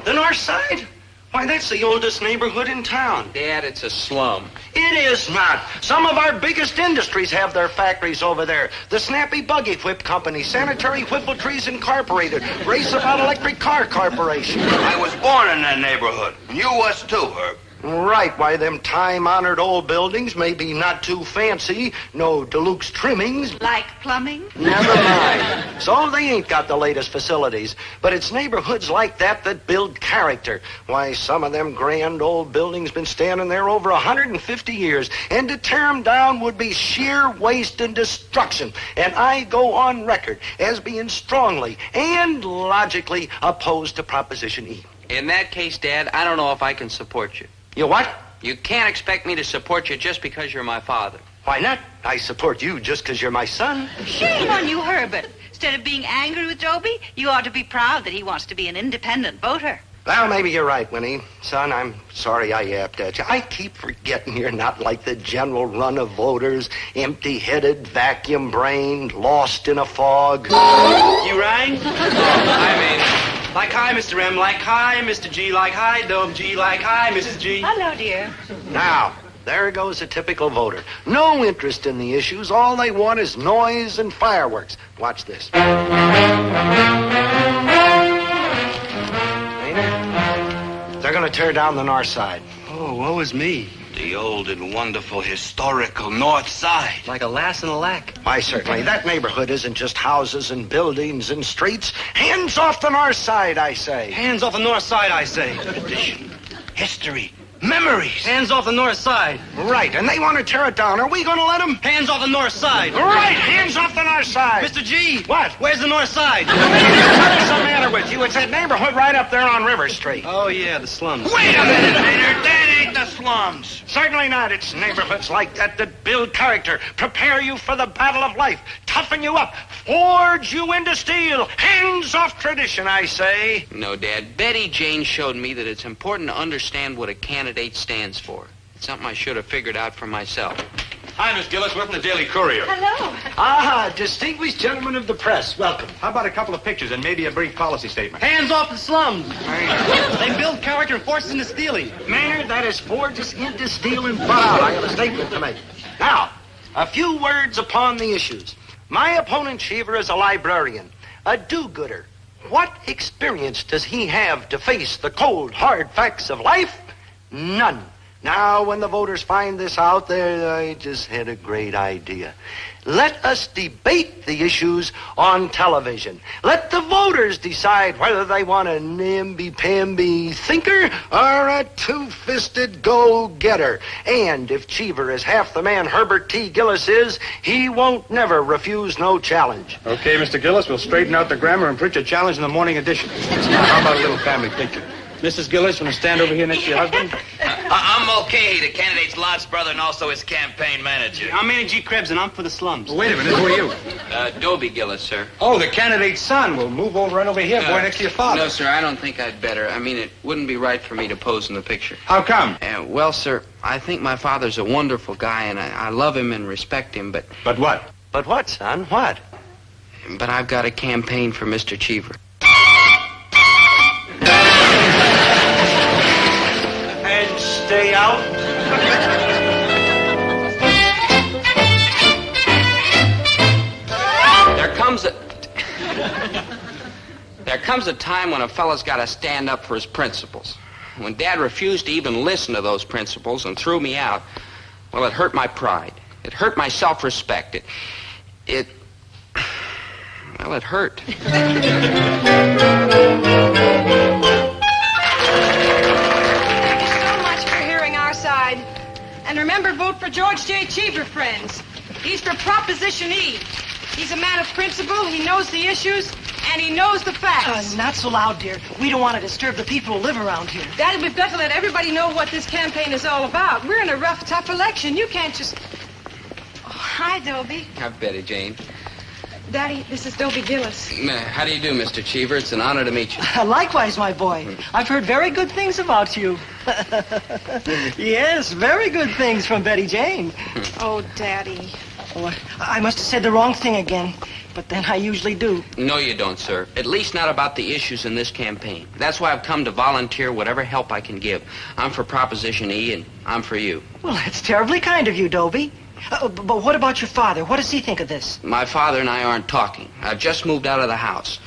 S6: The north side? Why, that's the oldest neighborhood in town.
S11: Dad, it's a slum.
S6: It is not. Some of our biggest industries have their factories over there. The Snappy Buggy Whip Company, Sanitary Whippletrees Incorporated, Race About Electric Car Corporation.
S20: I was born in that neighborhood. And you was too, Herb.
S6: Right, why them time-honored old buildings may be not too fancy, no deluxe trimmings.
S21: Like plumbing?
S6: Never mind. So they ain't got the latest facilities. But it's neighborhoods like that that build character. Why, some of them grand old buildings been standing there over 150 years, and to tear them down would be sheer waste and destruction. And I go on record as being strongly and logically opposed to Proposition E.
S3: In that case, Dad, I don't know if I can support you.
S6: You what?
S3: You can't expect me to support you just because you're my father.
S6: Why not? I support you just because you're my son.
S21: Shame on you, Herbert. Instead of being angry with Dobie, you ought to be proud that he wants to be an independent voter.
S6: Well, maybe you're right, Winnie. Son, I'm sorry I yapped at you. I keep forgetting you're not like the general run of voters, empty-headed, vacuum-brained, lost in a fog.
S18: You rang? I mean... Like hi, Mr. M, like hi, Mr. G, like hi, Dob G, like hi, Mrs. G.
S21: Hello, dear.
S6: Now, there goes a typical voter. No interest in the issues. All they want is noise and fireworks. Watch this. They're going to tear down the north side.
S18: Oh, woe is me.
S20: The old and wonderful historical North Side.
S18: Like a lass in a lack.
S6: Why, certainly. That neighborhood isn't just houses and buildings and streets. Hands off the north side, I say.
S18: Hands off the north side, I say.
S20: Tradition, history, memories.
S18: Hands off the north side.
S6: Right, and they want to tear it down. Are we going to let them?
S18: Hands off the north side.
S6: Right, hands off the north side.
S18: Mr. G.
S6: What?
S18: Where's the north side?
S6: What's the matter with you? It's that neighborhood right up there on River Street.
S18: Oh, yeah, the slums.
S20: Wait a minute, Maynard. That ain't the slums.
S6: Certainly not. It's neighborhoods like that that build character, prepare you for the battle of life, toughen you up, forge you into steel. Hands off tradition, I say.
S3: No, Dad. Betty Jane showed me that it's important to understand what a candidate stands for. It's something I should have figured out for myself.
S17: Hi, Miss Gillis. We're from the Daily Courier.
S21: Hello.
S6: Ah, distinguished gentlemen of the press. Welcome.
S17: How about a couple of pictures and maybe a brief policy statement?
S18: Hands off the slums. They build character and force us into stealing.
S6: Maynard, that is forge us into steel and far out. I have a statement to make. Now, a few words upon the issues. My opponent, Cheever, is a librarian, a do-gooder. What experience does he have to face the cold, hard facts of life? None. Now, when the voters find this out, I just had a great idea. Let us debate the issues on television. Let the voters decide whether they want a namby-pamby thinker or a two-fisted go-getter. And if Cheever is half the man Herbert T. Gillis is, he won't never refuse no challenge.
S17: Okay, Mr. Gillis, we'll straighten out the grammar and print your challenge in the morning edition. Now, how about a little family picture? Mrs. Gillis, want to stand over here next to your husband?
S20: I'm Mulcahy, the candidate's Lot's brother and also his campaign manager.
S18: I'm Manny G. Krebs, and I'm for the slums.
S17: Well, wait a minute, who are you?
S3: Dobie Gillis, sir.
S17: Oh, the candidate's son. We'll move over right over here, boy, next to your father.
S3: No, sir, I don't think I'd better. I mean, it wouldn't be right for me to pose in the picture.
S17: How come?
S3: Well, sir, I think my father's a wonderful guy, and I love him and respect him, but...
S17: But what?
S6: But what, son? What?
S3: But I've got to campaign for Mr. Cheever.
S6: And stay out.
S3: There comes a time when a fella's got to stand up for his principles. When Dad refused to even listen to those principles and threw me out, well, it hurt my pride. It hurt my self-respect. It hurt.
S5: And remember, vote for George J. Cheever, friends. He's for Proposition E. He's a man of principle, he knows the issues, and he knows the facts.
S22: Not so loud, dear. We don't want to disturb the people who live around here.
S5: Daddy, we've got to let everybody know what this campaign is all about. We're in a rough, tough election. You can't just... Oh, hi, Dobie.
S3: Hi, Betty Jane.
S5: Daddy, this is Dobie Gillis.
S3: How do you do, Mr. Cheever? It's an honor to meet you.
S22: Likewise, my boy. I've heard very good things about you. Yes, very good things from Betty Jane.
S5: Oh, Daddy.
S22: Oh, I must have said the wrong thing again, but then I usually do.
S3: No, you don't, sir. At least not about the issues in this campaign. That's why I've come to volunteer whatever help I can give. I'm for Proposition E, and I'm for you.
S22: Well, that's terribly kind of you, Dobie. But what about your father? What does he think of this?
S3: My father and I aren't talking. I've just moved out of the house.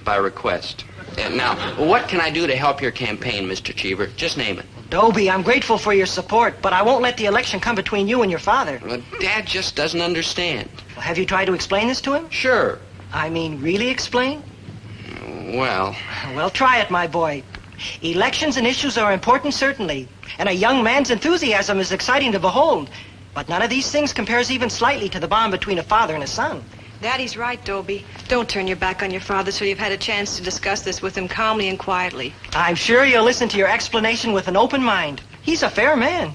S3: By request. Now, what can I do to help your campaign, Mr. Cheever? Just name it.
S22: Dobie, I'm grateful for your support, but I won't let the election come between you and your father.
S3: Well, Dad just doesn't understand.
S22: Well, have you tried to explain this to him?
S3: Sure.
S22: I mean, really explain?
S3: Well...
S22: Well, try it, my boy. Elections and issues are important, certainly, and a young man's enthusiasm is exciting to behold. But none of these things compares even slightly to the bond between a father and a son.
S5: Daddy's right, Dobie. Don't turn your back on your father till you've had a chance to discuss this with him calmly and quietly.
S22: I'm sure you'll listen to your explanation with an open mind. He's a fair man.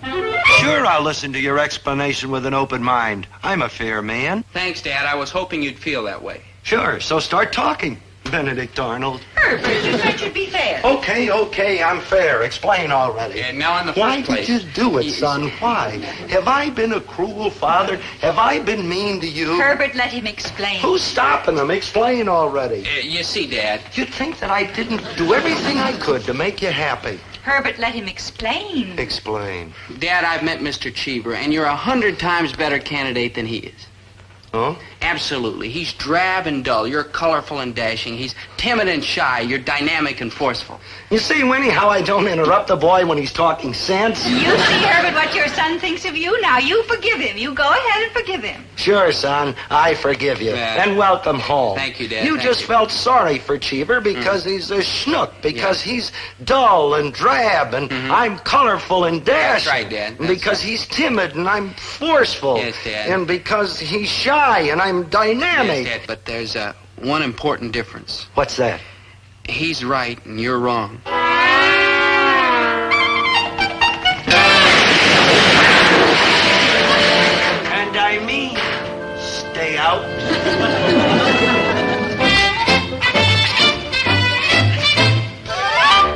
S6: Sure, I'll listen to your explanation with an open mind. I'm a fair man.
S3: Thanks, Dad. I was hoping you'd feel that way.
S6: Sure, so start talking, Benedict Arnold.
S21: Herbert, you said you'd be fair.
S6: Okay, I'm fair. Explain already.
S3: Now, in the
S6: Why
S3: first place...
S6: did you do it, son? Why? Have I been a cruel father? Have I been mean to you?
S21: Herbert, let him explain.
S6: Who's stopping him? Explain already.
S3: You see, Dad...
S6: You'd think that I didn't do everything I could to make you happy.
S21: Herbert, let him explain.
S6: Explain.
S3: Dad, I've met Mr. Cheever, and you're 100 times better candidate than he is.
S6: Huh?
S3: Absolutely. He's drab and dull. You're colorful and dashing. He's timid and shy. You're dynamic and forceful.
S6: You see, Winnie, how I don't interrupt the boy when he's talking sense?
S21: You see, Herbert, what your son thinks of you. Now, you forgive him. You go ahead and forgive him.
S6: Sure, son. I forgive you.
S3: Dad.
S6: And welcome home.
S3: Thank you, Dad.
S6: You
S3: Thank
S6: just
S3: you.
S6: felt sorry for Cheever because he's a schnook, because he's dull and drab, and I'm colorful and dashing.
S3: That's right, Dad.
S6: And
S3: That's
S6: because he's timid and I'm forceful.
S3: Yes, Dad.
S6: And because he's shy and I'm dynamic.
S3: Yes, Dad. But there's one important difference.
S6: What's that?
S3: He's right and you're wrong.
S6: And I mean, stay out.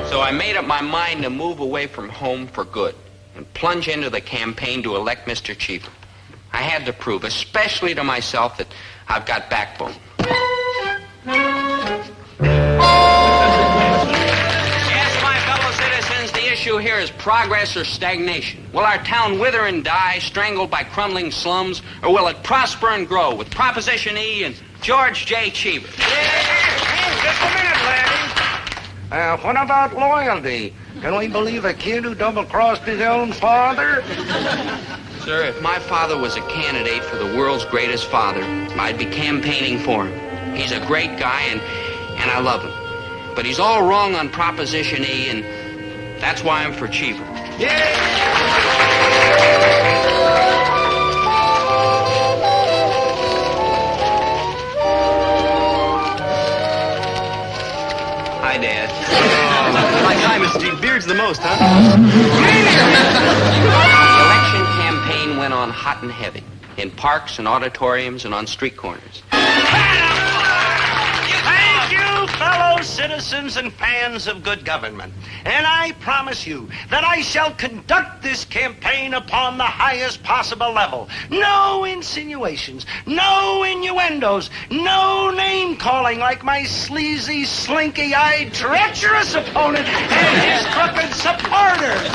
S3: So I made up my mind to move away from home for good and plunge into the campaign to elect Mr. Cheever. I had to prove, especially to myself, that I've got backbone. Yes, my fellow citizens, the issue here is progress or stagnation. Will our town wither and die, strangled by crumbling slums, or will it prosper and grow with Proposition E and George J. Cheever?
S6: Just a minute, Larry. What about loyalty? Can we believe a kid who double-crossed his own father?
S3: Sir, if my father was a candidate for the world's greatest father, I'd be campaigning for him. He's a great guy, and I love him. But he's all wrong on Proposition E, and that's why I'm for Cheever. Hi, Dad.
S15: Like hi, Mr. G. Beard's the most, huh?
S3: The election campaign went on hot and heavy, in parks and auditoriums and on street corners.
S6: Thank you, fellow citizens and fans of good government. And I promise you that I shall conduct this campaign upon the highest possible level. No insinuations, no innuendos, no name-calling like my sleazy, slinky-eyed, treacherous opponent and his crooked supporters.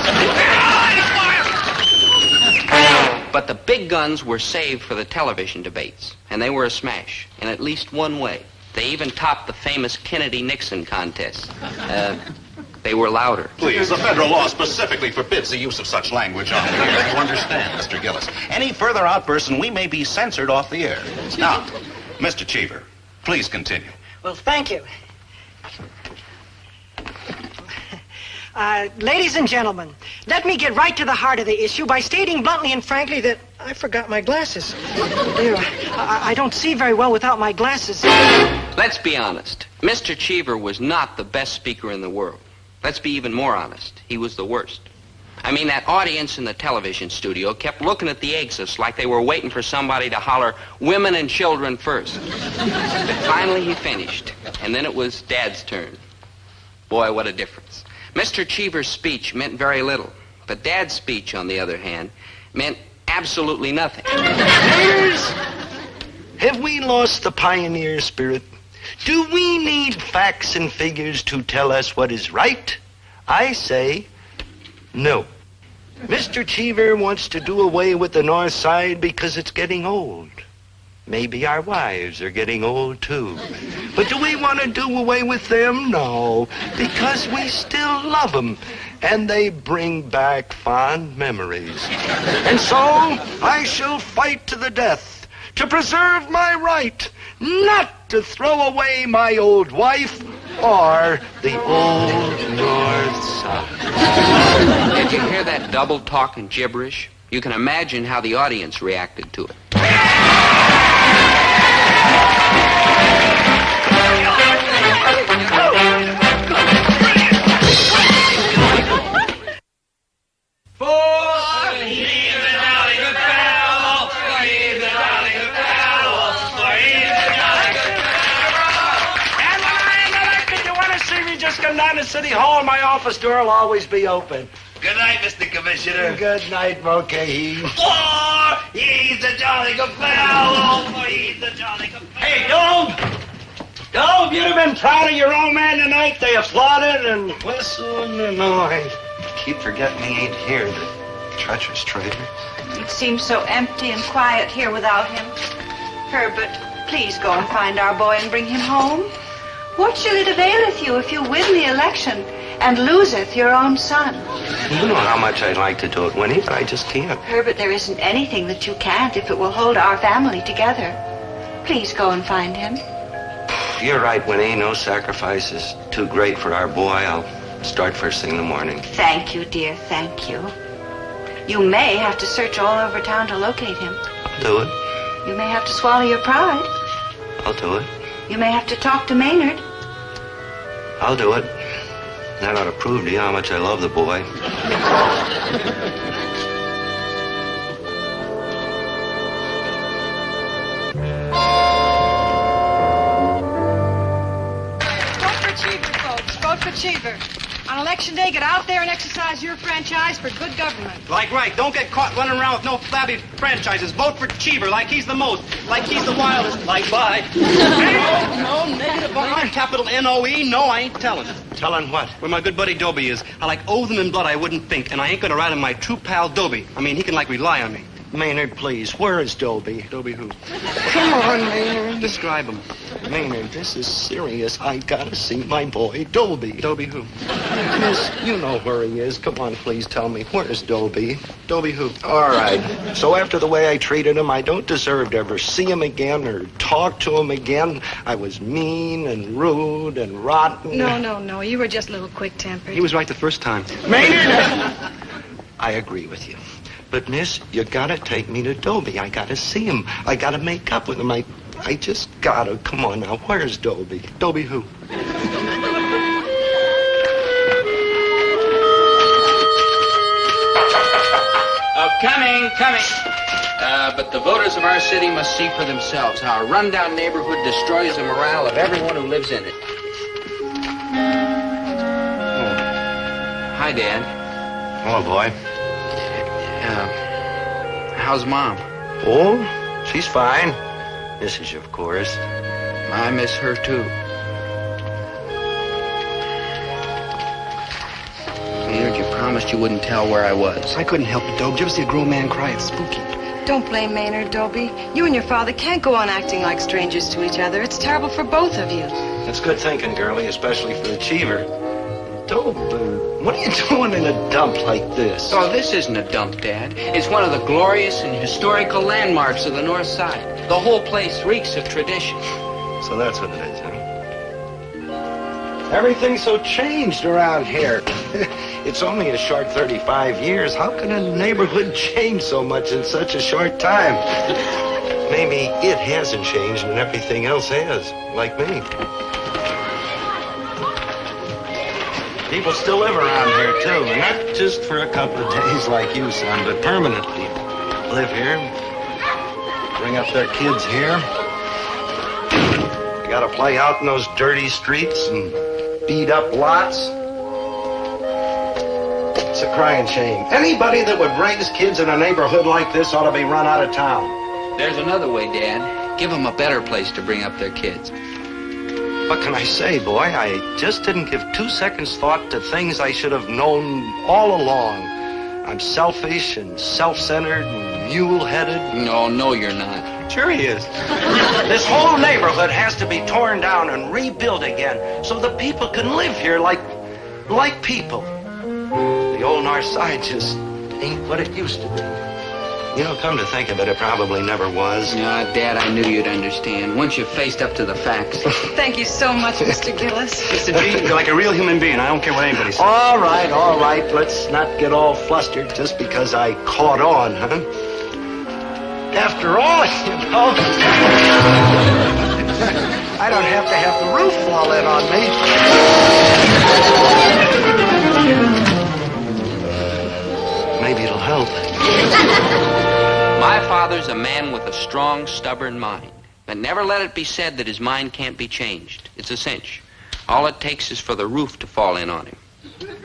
S3: But the big guns were saved for the television debates, and they were a smash in at least one way. They even topped the famous Kennedy-Nixon contest. They were louder.
S7: Please, the federal law specifically forbids the use of such language on the air. You understand, Mr. Gillis. Any further outbursts and we may be censored off the air. Now, Mr. Cheever, please continue.
S22: Well, thank you. Ladies and gentlemen, let me get right to the heart of the issue by stating bluntly and frankly that I forgot my glasses. Dear, I don't see very well without my glasses.
S3: Let's be honest. Mr. Cheever was not the best speaker in the world. Let's be even more honest. He was the worst. I mean, that audience in the television studio kept looking at the exits like they were waiting for somebody to holler, women and children first. But finally he finished, and then it was Dad's turn. Boy, what a difference. Mr. Cheever's speech meant very little, but Dad's speech, on the other hand, meant absolutely nothing.
S6: Have we lost the pioneer spirit? Do we need facts and figures to tell us what is right? I say no. Mr. Cheever wants to do away with the North Side because it's getting old. Maybe our wives are getting old, too. But do we want to do away with them? No, because we still love them, and they bring back fond memories. And so I shall fight to the death to preserve my right not to throw away my old wife or the old North Side.
S3: Did you hear that double talk and gibberish? You can imagine how the audience reacted to it.
S6: Just come down to City Hall. My office door will always be open.
S20: Good night, Mr. Commissioner.
S6: Good night, Mulcahy.
S20: For he's a jolly good fellow. For he's a jolly good fellow.
S6: Hey, Dobe, you'd have been proud of your old man tonight. They applauded and whistled and I keep forgetting he ain't here, the treacherous traitor.
S21: It seems so empty and quiet here without him. Herbert, please go and find our boy and bring him home. What shall it availeth you if you win the election and loseth your own son?
S6: You know how much I'd like to do it, Winnie, but I just can't.
S21: Herbert, there isn't anything that you can't if it will hold our family together. Please go and find him.
S6: You're right, Winnie. No sacrifice is too great for our boy. I'll start first thing in the morning.
S21: Thank you, dear, thank you. You may have to search all over town to locate him.
S6: I'll do it.
S21: You may have to swallow your pride.
S6: I'll do it.
S21: You may have to talk to Maynard.
S6: I'll do it. That ought to prove to you how much I love the boy.
S5: Vote for Cheever, folks. Vote for Cheever. On election day, get out there and exercise your franchise for good government.
S18: Like right. Don't get caught running around with no flabby franchises. Vote for Cheever like he's the most. Like he's the wildest. Like bye. No, negative. Capital N-O-E. No, I ain't telling.
S6: Telling what?
S18: Where my good buddy Dobie is. I like owe them in blood I wouldn't think. And I ain't gonna ride on my true pal Dobie. I mean, he can like rely on me.
S6: Maynard, please. Where is Dobie?
S18: Dobie who?
S6: Come on, Maynard.
S18: Describe him.
S6: Maynard, this is serious. I gotta see my boy, Dobie.
S18: Dobie who?
S6: Miss, you know where he is. Come on, please tell me. Where's Dobie?
S18: Dobie who?
S6: All right. So after the way I treated him, I don't deserve to ever see him again or talk to him again. I was mean and rude and rotten.
S5: No. You were just a little quick-tempered.
S18: He was right the first time.
S6: Maynard! I agree with you. But, miss, you gotta take me to Dobie. I gotta see him. I gotta make up with him. I just gotta. Come on now. Where's Dobie?
S18: Dobie who?
S3: Oh, coming. But the voters of our city must see for themselves how a rundown neighborhood destroys the morale of everyone who lives in it. Hi, Dad.
S6: Hello, boy.
S3: How's Mom?
S6: Oh, she's fine. Misses you, of course.
S3: I miss her, too. Maynard, you promised you wouldn't tell where I was.
S18: I couldn't help it, Dobe. Did you ever see a grown man cry? It's spooky.
S5: Don't blame Maynard, Dobie. You and your father can't go on acting like strangers to each other. It's terrible for both of you.
S6: That's good thinking, girlie, especially for the Cheever. Dobe, what are you doing in a dump like this?
S3: Oh, this isn't a dump, Dad. It's one of the glorious and historical landmarks of the North Side. The whole place reeks of tradition.
S6: So that's what it is, huh? Everything's so changed around here. It's only a short 35 years. How can a neighborhood change so much in such a short time? Maybe it hasn't changed and everything else has, like me. People still live around here, too, and not just for a couple of days like you, son, but permanently. Live here, bring up their kids here. They gotta play out in those dirty streets and beat up lots. It's a crying shame. Anybody that would raise kids in a neighborhood like this ought to be run out of town.
S3: There's another way, Dad. Give them a better place to bring up their kids.
S6: What can I say, boy? I just didn't give 2 seconds thought to things I should have known all along. I'm selfish and self-centered and mule-headed.
S3: No, you're not.
S14: Sure he is. This whole neighborhood has to be torn down and rebuilt again so the people can live here like people. The old North Side just ain't what it used to be. You know, come to think of it, it probably never was.
S11: No, Dad, I knew you'd understand. Once you faced up to the facts.
S5: Thank you so much, Mr. Gillis.
S18: Mr. G, you're like a real human being. I don't care what anybody says.
S6: All right. Let's not get all flustered just because I caught on, huh? After all, you know, I don't have to have the roof fall in on me. Maybe it'll help.
S3: My father's a man with a strong, stubborn mind. But never let it be said that his mind can't be changed. It's a cinch. All it takes is for the roof to fall in on him.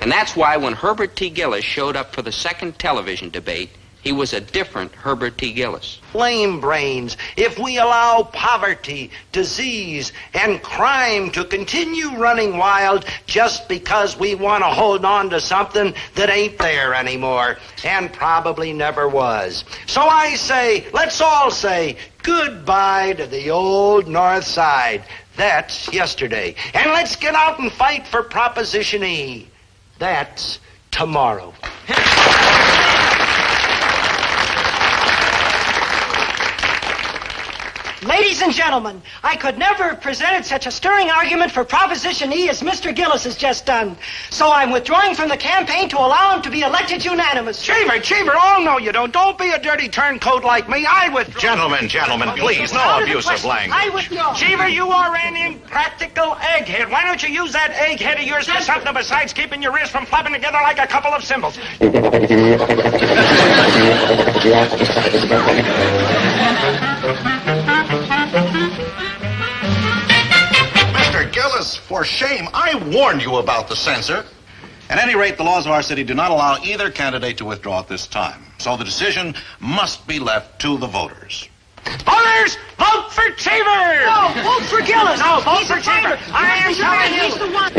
S3: And that's why when Herbert T. Gillis showed up for the second television debate, he was a different Herbert T. Gillis.
S6: Lame brains. If we allow poverty, disease, and crime to continue running wild just because we want to hold on to something that ain't there anymore and probably never was. So I say, let's all say goodbye to the old North Side. That's yesterday. And let's get out and fight for Proposition E. That's tomorrow.
S22: Ladies and gentlemen, I could never have presented such a stirring argument for Proposition E as Mr. Gillis has just done. So I'm withdrawing from the campaign to allow him to be elected unanimously.
S6: Cheever, oh no you don't. Don't be a dirty turncoat like me. I withdraw.
S7: Gentlemen, please, no abuse of language.
S22: I withdraw.
S6: Cheever, you are an impractical egghead. Why don't you use that egghead of yours for something besides keeping your wrists from flapping together like a couple of cymbals?
S7: Mr. Gillis, for shame. I warned you about the censor. At any rate, the laws of our city do not allow either candidate to withdraw at this time. So the decision must be left to the voters.
S6: Voters, vote for Cheever!
S22: No, vote for Gillis!
S6: No, vote for Cheever! I am telling you!
S22: He's the one.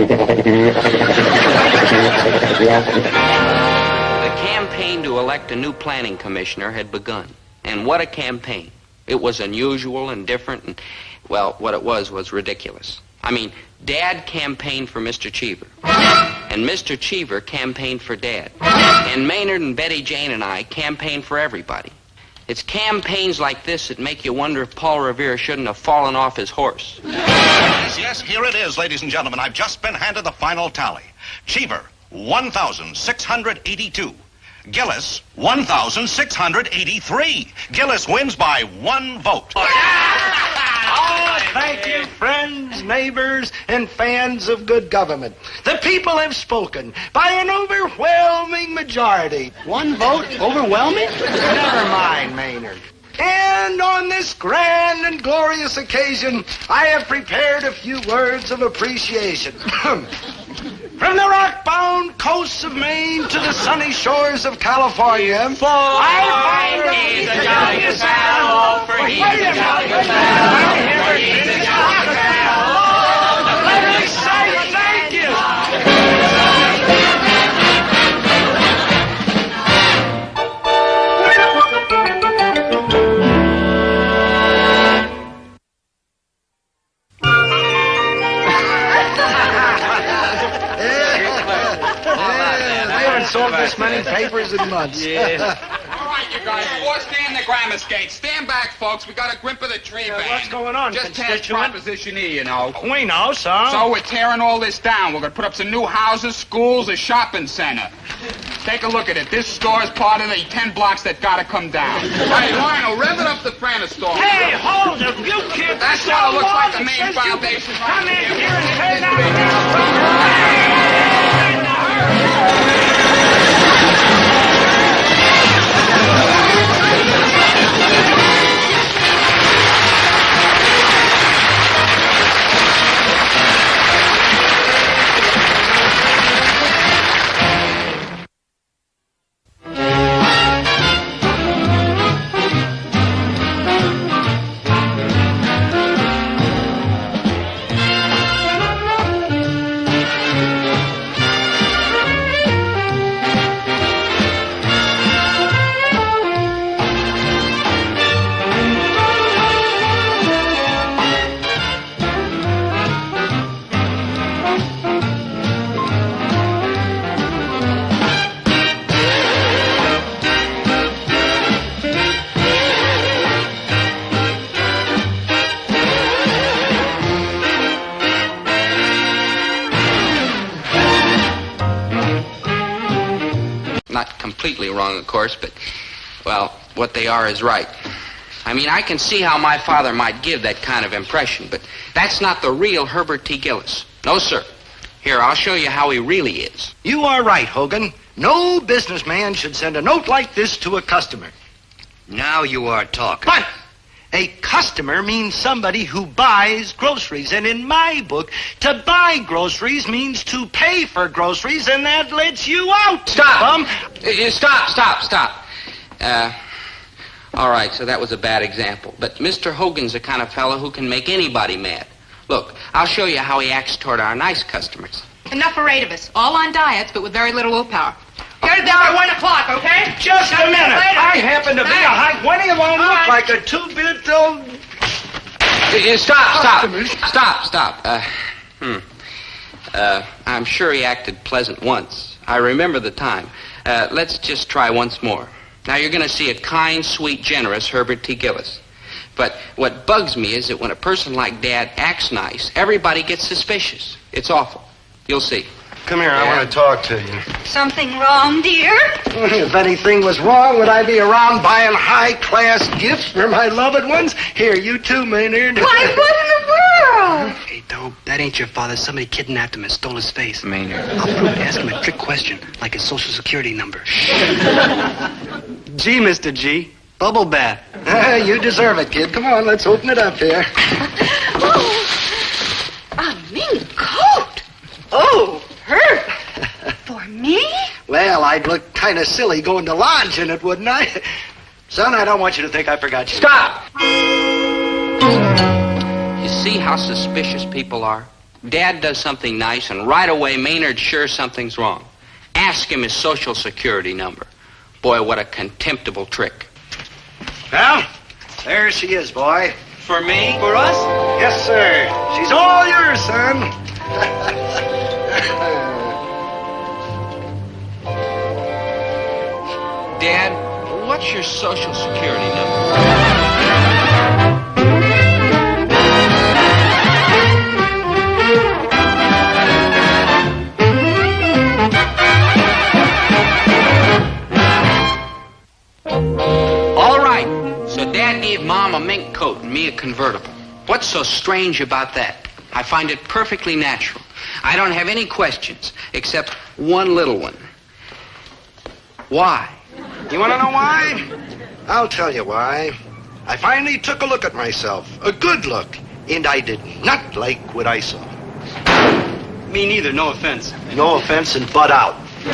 S3: The campaign to elect a new planning commissioner had begun. And what a campaign. It was unusual and different, and, well, what it was ridiculous. I mean, Dad campaigned for Mr. Cheever, and Mr. Cheever campaigned for Dad, and Maynard and Betty Jane and I campaigned for everybody. It's campaigns like this that make you wonder if Paul Revere shouldn't have fallen off his horse.
S7: Yes, here it is, ladies and gentlemen. I've just been handed the final tally. Cheever, 1,682. Gillis, 1,683. Gillis wins by 1 vote.
S6: Oh, thank you, friends, neighbors, and fans of good government. The people have spoken by an overwhelming majority.
S18: 1 vote? Overwhelming?
S6: Never mind, Maynard. And on this grand and glorious occasion, I have prepared a few words of appreciation. From the rock-bound coasts of Maine to the sunny shores of California, I find
S9: he's a jolly good fellow, for he's a jolly good fellow, for he's a jolly good fellow.
S6: Let me say thank you. Sold this many papers in months.
S19: Yes. All right, you guys, 4 stand the grammar skates. Stand back, folks. We got a grip of the tree band.
S6: What's going on,
S19: Just past
S6: constituent?
S19: Proposition E, you know.
S6: We know, so.
S19: So we're tearing all this down. We're going to put up some new houses, schools, a shopping center. Take a look at it. This store is part of the 10 blocks that got to come down. Hey, Lionel, rev it up the Franna store.
S6: Hey, hold it, you kids.
S19: That's what it looks like the main foundation.
S6: Come in here and turn out.
S3: completely wrong, of course, but, well, what they are is right. I mean, I can see how my father might give that kind of impression, but that's not the real Herbert T. Gillis. No, sir. Here, I'll show you how he really is.
S6: You are right, Hogan. No businessman should send a note like this to a customer.
S1: Now you are talking.
S6: But a customer means somebody who buys groceries. And in my book, to buy groceries means to pay for groceries, and that lets you out.
S3: Stop! Stop. All right, so that was a bad example. But Mr. Hogan's the kind of fellow who can make anybody mad. Look, I'll show you how he acts toward our nice customers.
S12: Enough for 8 of us, all on diets, but with very little willpower. Get it down by 1 o'clock, okay?
S6: Just a minute. I happen to be a high... What do you want to look like, a 2-bit old...
S3: Stop. I'm sure he acted pleasant once. I remember the time. Let's just try once more. Now, you're going to see a kind, sweet, generous Herbert T. Gillis. But what bugs me is that when a person like Dad acts nice, everybody gets suspicious. It's awful. You'll see.
S6: Come here, I want to talk to you.
S21: Something wrong, dear?
S6: If anything was wrong, would I be around buying high-class gifts for my loved ones? Here, you too, Maynard.
S21: Why, what in the world?
S1: Hey, Dope, that ain't your father. Somebody kidnapped him and stole his face.
S3: Maynard.
S1: I'll prove it. Ask him a trick question, like his social security number.
S13: Gee, Mr. G, bubble bath.
S6: You deserve it, kid. Come on, let's open it up here.
S21: A mink coat. Oh, Herb. For me?
S6: Well, I'd look kind of silly going to lodge in it, wouldn't I? Son, I don't want you to think I forgot you.
S3: Stop! You see how suspicious people are? Dad does something nice, and right away Maynard's sure something's wrong. Ask him his social security number. Boy, what a contemptible trick.
S6: Well, there she is, boy.
S13: For me? For us?
S6: Yes, sir. She's all yours, son.
S3: Dad, what's your social security number? All right. So Dad gave Mom a mink coat and me a convertible. What's so strange about that? I find it perfectly natural. I don't have any questions, except one little one. Why?
S6: You want to know why? I'll tell you why. I finally took a look at myself, a good look, and I did not like what I saw.
S13: Me neither, no offense.
S6: No offense and butt out. Do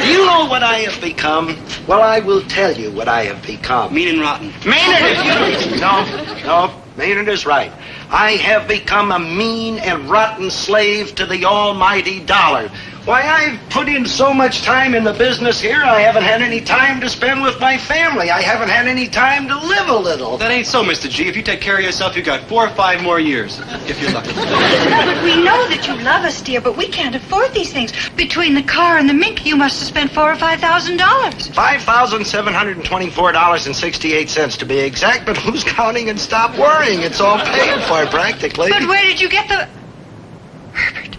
S6: you know what I have become? Well, I will tell you what I have become.
S13: Mean and rotten.
S6: Maynard, if you... No, Maynard is right. I have become a mean and rotten slave to the almighty dollar. Why, I've put in so much time in the business here, I haven't had any time to spend with my family. I haven't had any time to live a little.
S13: That ain't so, Mr. G. If you take care of yourself, you got 4 or 5 more years, if you're lucky.
S21: But we know that you love us, dear, but we can't afford these things. Between the car and the mink, you must have spent $4,000 or $5,000.
S6: $5,724.68 to be exact, but who's counting and stop worrying? It's all paid for, practically.
S21: But where did you get the... Herbert,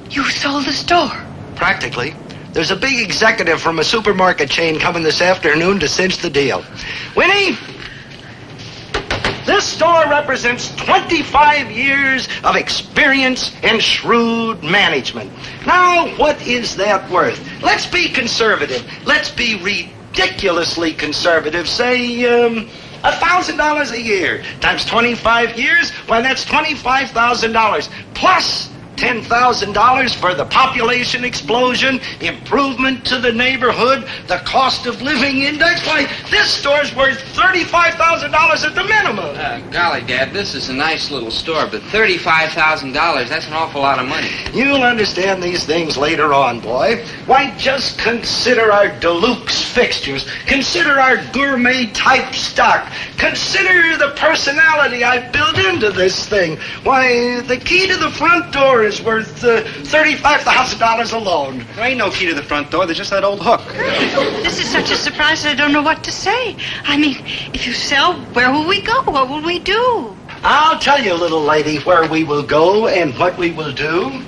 S21: you sold the store.
S6: Practically. There's a big executive from a supermarket chain coming this afternoon to cinch the deal. Winnie, this store represents 25 years of experience and shrewd management. Now, what is that worth? Let's be conservative. Let's be ridiculously conservative. Say, $1,000 a year times 25 years. Why, that's $25,000 plus $10,000 for the population explosion, improvement to the neighborhood, the cost of living index. Why, this store's worth $35,000 at the minimum.
S3: Golly, Dad, this is a nice little store, but $35,000, that's an awful lot of money.
S6: You'll understand these things later on, boy. Why, just consider our deluxe fixtures. Consider our gourmet-type stock. Consider the personality I've built into this thing. Why, the key to the front door is worth $35,000 alone.
S13: There ain't no key to the front door. There's just that old hook.
S21: This is such a surprise that I don't know what to say. I mean, if you sell, where will we go? What will we do?
S6: I'll tell you, little lady, where we will go and what we will do.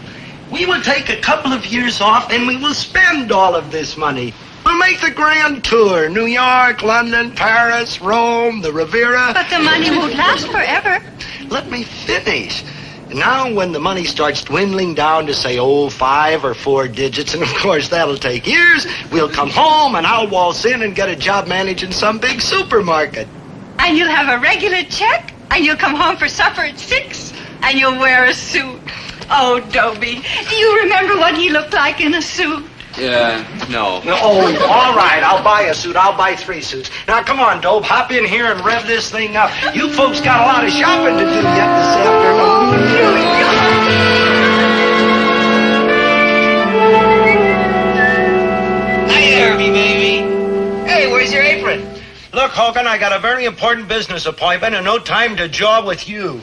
S6: We will take a couple of years off and we will spend all of this money. We'll make the grand tour. New York, London, Paris, Rome, the Riviera.
S21: But the money won't last forever.
S6: Let me finish. Now, when the money starts dwindling down to, say, 5 or 4 digits, and of course that'll take years, we'll come home and I'll waltz in and get a job managing some big supermarket.
S21: And you'll have a regular check, and you'll come home for supper at 6, and you'll wear a suit. Oh, Dobie, do you remember what he looked like in a suit?
S3: No.
S6: Oh, all right, I'll buy a suit. I'll buy 3 suits. Now, come on, Dobe, hop in here and rev this thing up. You folks got a lot of shopping to do yet this afternoon. Here we go.
S14: Hi, Herbie, baby. Hey, where's your apron?
S6: Look, Hogan, I got a very important business appointment and no time to jaw with you.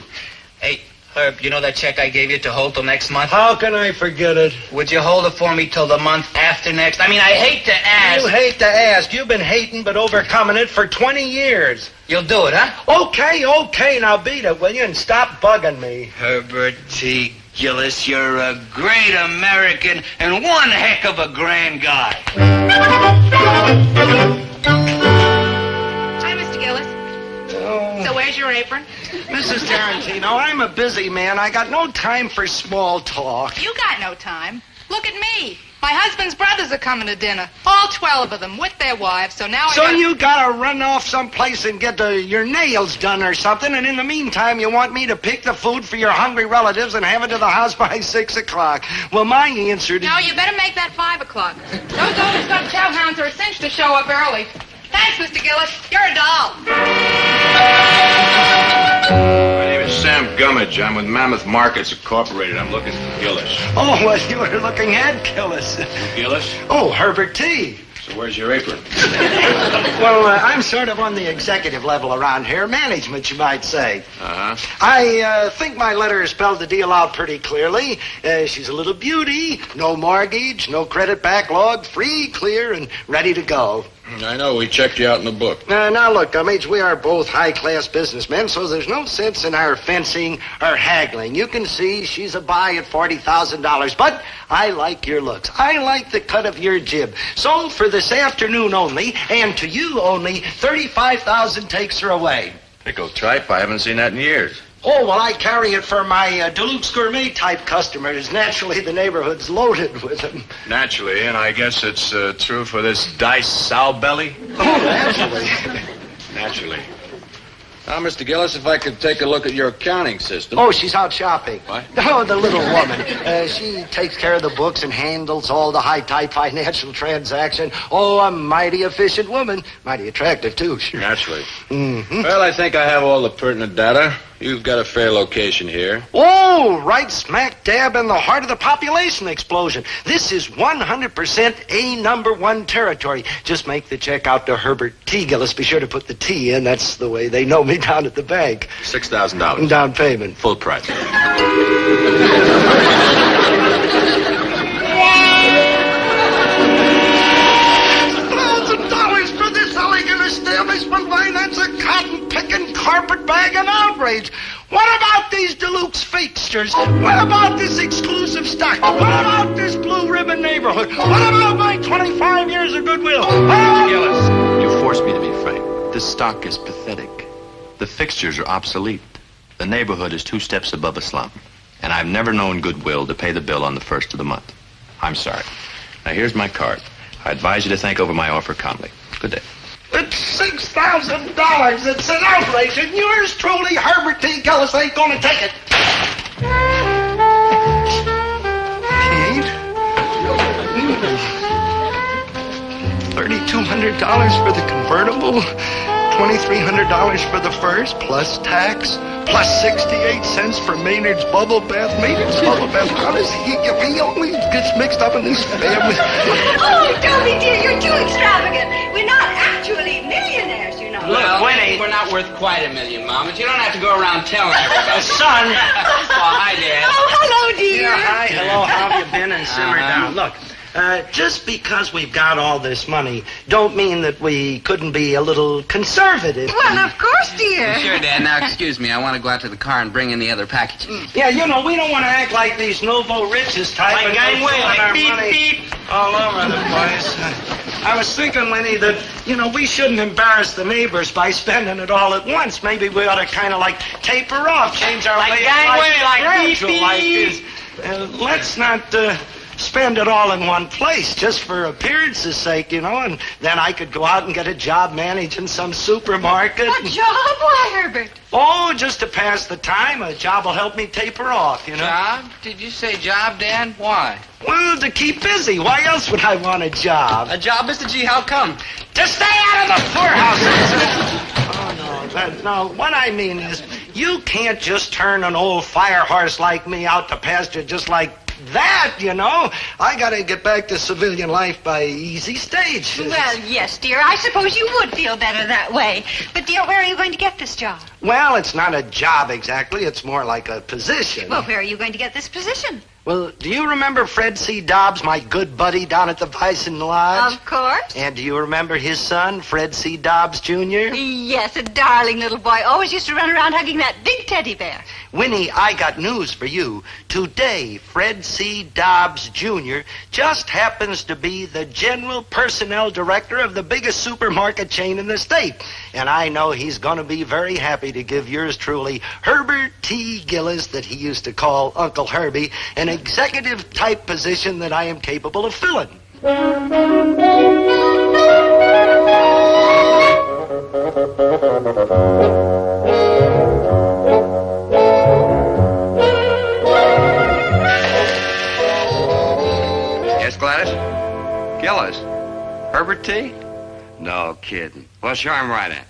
S14: Hey, Herb, you know that check I gave you to hold till next month?
S6: How can I forget it?
S14: Would you hold it for me till the month after next? I mean, I hate to ask.
S6: You hate to ask. You've been hating but overcoming it for 20 years.
S14: You'll do it, huh?
S6: Okay, now beat it, will you? And stop bugging me.
S20: Herbert T. Gillis, you're a great American and one heck of a grand guy.
S12: Hi, Mr. Gillis.
S6: Oh.
S12: So where's your apron?
S6: Mrs. Tarantino, I'm a busy man. I got no time for small talk.
S12: You got no time. Look at me. My husband's brothers are coming to dinner. All 12 of them with their wives. So now
S6: So you gotta run off someplace and get your nails done or something, and in the meantime you want me to pick the food for your hungry relatives and have it to the house by 6 o'clock. Well, my answer to...
S12: No, you better make that 5 o'clock. Those overstuffed chowhounds are a cinch to show up early. Thanks, Mr. Gillis. You're a doll.
S17: My name is Sam Gummidge. I'm with Mammoth Markets Incorporated. I'm looking for Gillis.
S6: Oh, well, you were looking at Gillis.
S17: Gillis?
S6: Oh, Herbert T.
S17: So where's your apron?
S6: Well, I'm sort of on the executive level around here. Management, you might say.
S17: Uh-huh.
S6: I think my letter spelled the deal out pretty clearly. She's a little beauty, no mortgage, no credit backlog, free, clear, and ready to go.
S17: I know. We checked you out in the book.
S6: Now, look, Gummidge, we are both high-class businessmen, so there's no sense in our fencing or haggling. You can see she's a buy at $40,000, but I like your looks. I like the cut of your jib. So for this afternoon only, and to you only, $35,000 takes her away.
S17: Pickle tripe. I haven't seen that in years.
S6: Oh, well, I carry it for my Deluxe Gourmet-type customers. Naturally, the neighborhood's loaded with them.
S17: Naturally, and I guess it's true for this Dice sow belly?
S6: Oh, naturally.
S17: Naturally. Now, Mr. Gillis, if I could take a look at your accounting system.
S6: Oh, she's out shopping.
S17: What?
S6: Oh, the little woman. She takes care of the books and handles all the high-type financial transaction. Oh, a mighty efficient woman. Mighty attractive, too. Sure.
S17: Naturally.
S6: Mm-hmm.
S17: Well, I think I have all the pertinent data. You've got a fair location here.
S6: Oh, right smack dab in the heart of the population explosion. This is 100% A #1 territory. Just make the check out to Herbert T. Gillis. Be sure to put the T in. That's the way they know me down at the bank.
S17: $6,000.
S6: Down payment.
S17: Full price.
S6: $1,000 for this elegant establishment? Why, that's a cotton-picking, carpet-bagging outrage. What about these deluxe fixtures? What about this exclusive stock? What about this blue ribbon neighborhood? What about my 25 years of goodwill?
S4: Gillis, you forced me to be frank. This stock is pathetic. The fixtures are obsolete. The neighborhood is 2 steps above a slum. And I've never known goodwill to pay the bill on the 1st of the month. I'm sorry. Now, here's my card. I advise you to think over my offer calmly. Good day.
S6: It's $6,000. It's an outrage, and yours truly, Herbert T. Gillis, ain't gonna take it. Ain't? $3,200 for the convertible, $2,300 for the first, plus tax, plus 68 cents for Maynard's bubble bath. Maynard's bubble bath. How does he always gets mixed up in this family?
S21: Oh, Dobie, dear, you're too extravagant. We're not actually millionaires, you know.
S3: Well, we're not worth quite $1 million, Mom, but you don't have to go around telling everybody.
S6: Son!
S3: Oh, hi, Dad.
S21: Oh, hello, dear.
S6: Yeah, hi, hello. How have you been? And simmer down. Look, Just because we've got all this money don't mean that we couldn't be a little conservative.
S21: Well, of course, dear.
S3: Sure, Dad. Now, excuse me. I want to go out to the car and bring in the other packages.
S6: Yeah, you know, we don't want to act like these nouveau riches type.
S18: Like
S6: and
S18: gangway,
S6: throwing
S18: like
S6: our
S18: beep,
S6: money
S18: beep.
S6: all over the place. I was thinking, Winnie, that, you know, we shouldn't embarrass the neighbors by spending it all at once. Maybe we ought to kind of like taper off, change our
S18: Like
S6: way of
S18: gangway,
S6: life
S18: like
S6: gradual
S18: beep,
S6: like
S18: beep.
S6: this. Let's not spend it all in one place just for appearance's sake, you know, and then I could go out and get a job managing some supermarket.
S21: A job? Why, Herbert?
S6: Oh, just to pass the time. A job will help me taper off, you know.
S3: Job? Did you say job, Dad? Why?
S6: Well, to keep busy. Why else would I want a job?
S18: A job, Mr. G, how come?
S6: To stay out of the poorhouse. No, what I mean is, you can't just turn an old fire horse like me out to pasture just like that, you know. I gotta get back to civilian life by easy stages.
S21: Well, yes, dear. I suppose you would feel better that way. But, dear, where are you going to get this job?
S6: Well, it's not a job exactly. It's more like a position.
S21: Well, where are you going to get this position?
S6: Well, do you remember Fred C. Dobbs, my good buddy down at the Bison Lodge?
S21: Of course.
S6: And do you remember his son, Fred C. Dobbs, Jr.?
S21: Yes, a darling little boy. Always used to run around hugging that big teddy bear.
S6: Winnie, I got news for you. Today, Fred C. Dobbs, Jr. just happens to be the general personnel director of the biggest supermarket chain in the state. And I know he's going to be very happy to give yours truly, Herbert T. Gillis, that he used to call Uncle Herbie, an executive type position that I am capable of filling.
S3: Yes, Gladys? Gillis? Herbert T? No kidding. Well, sure, I'm right in.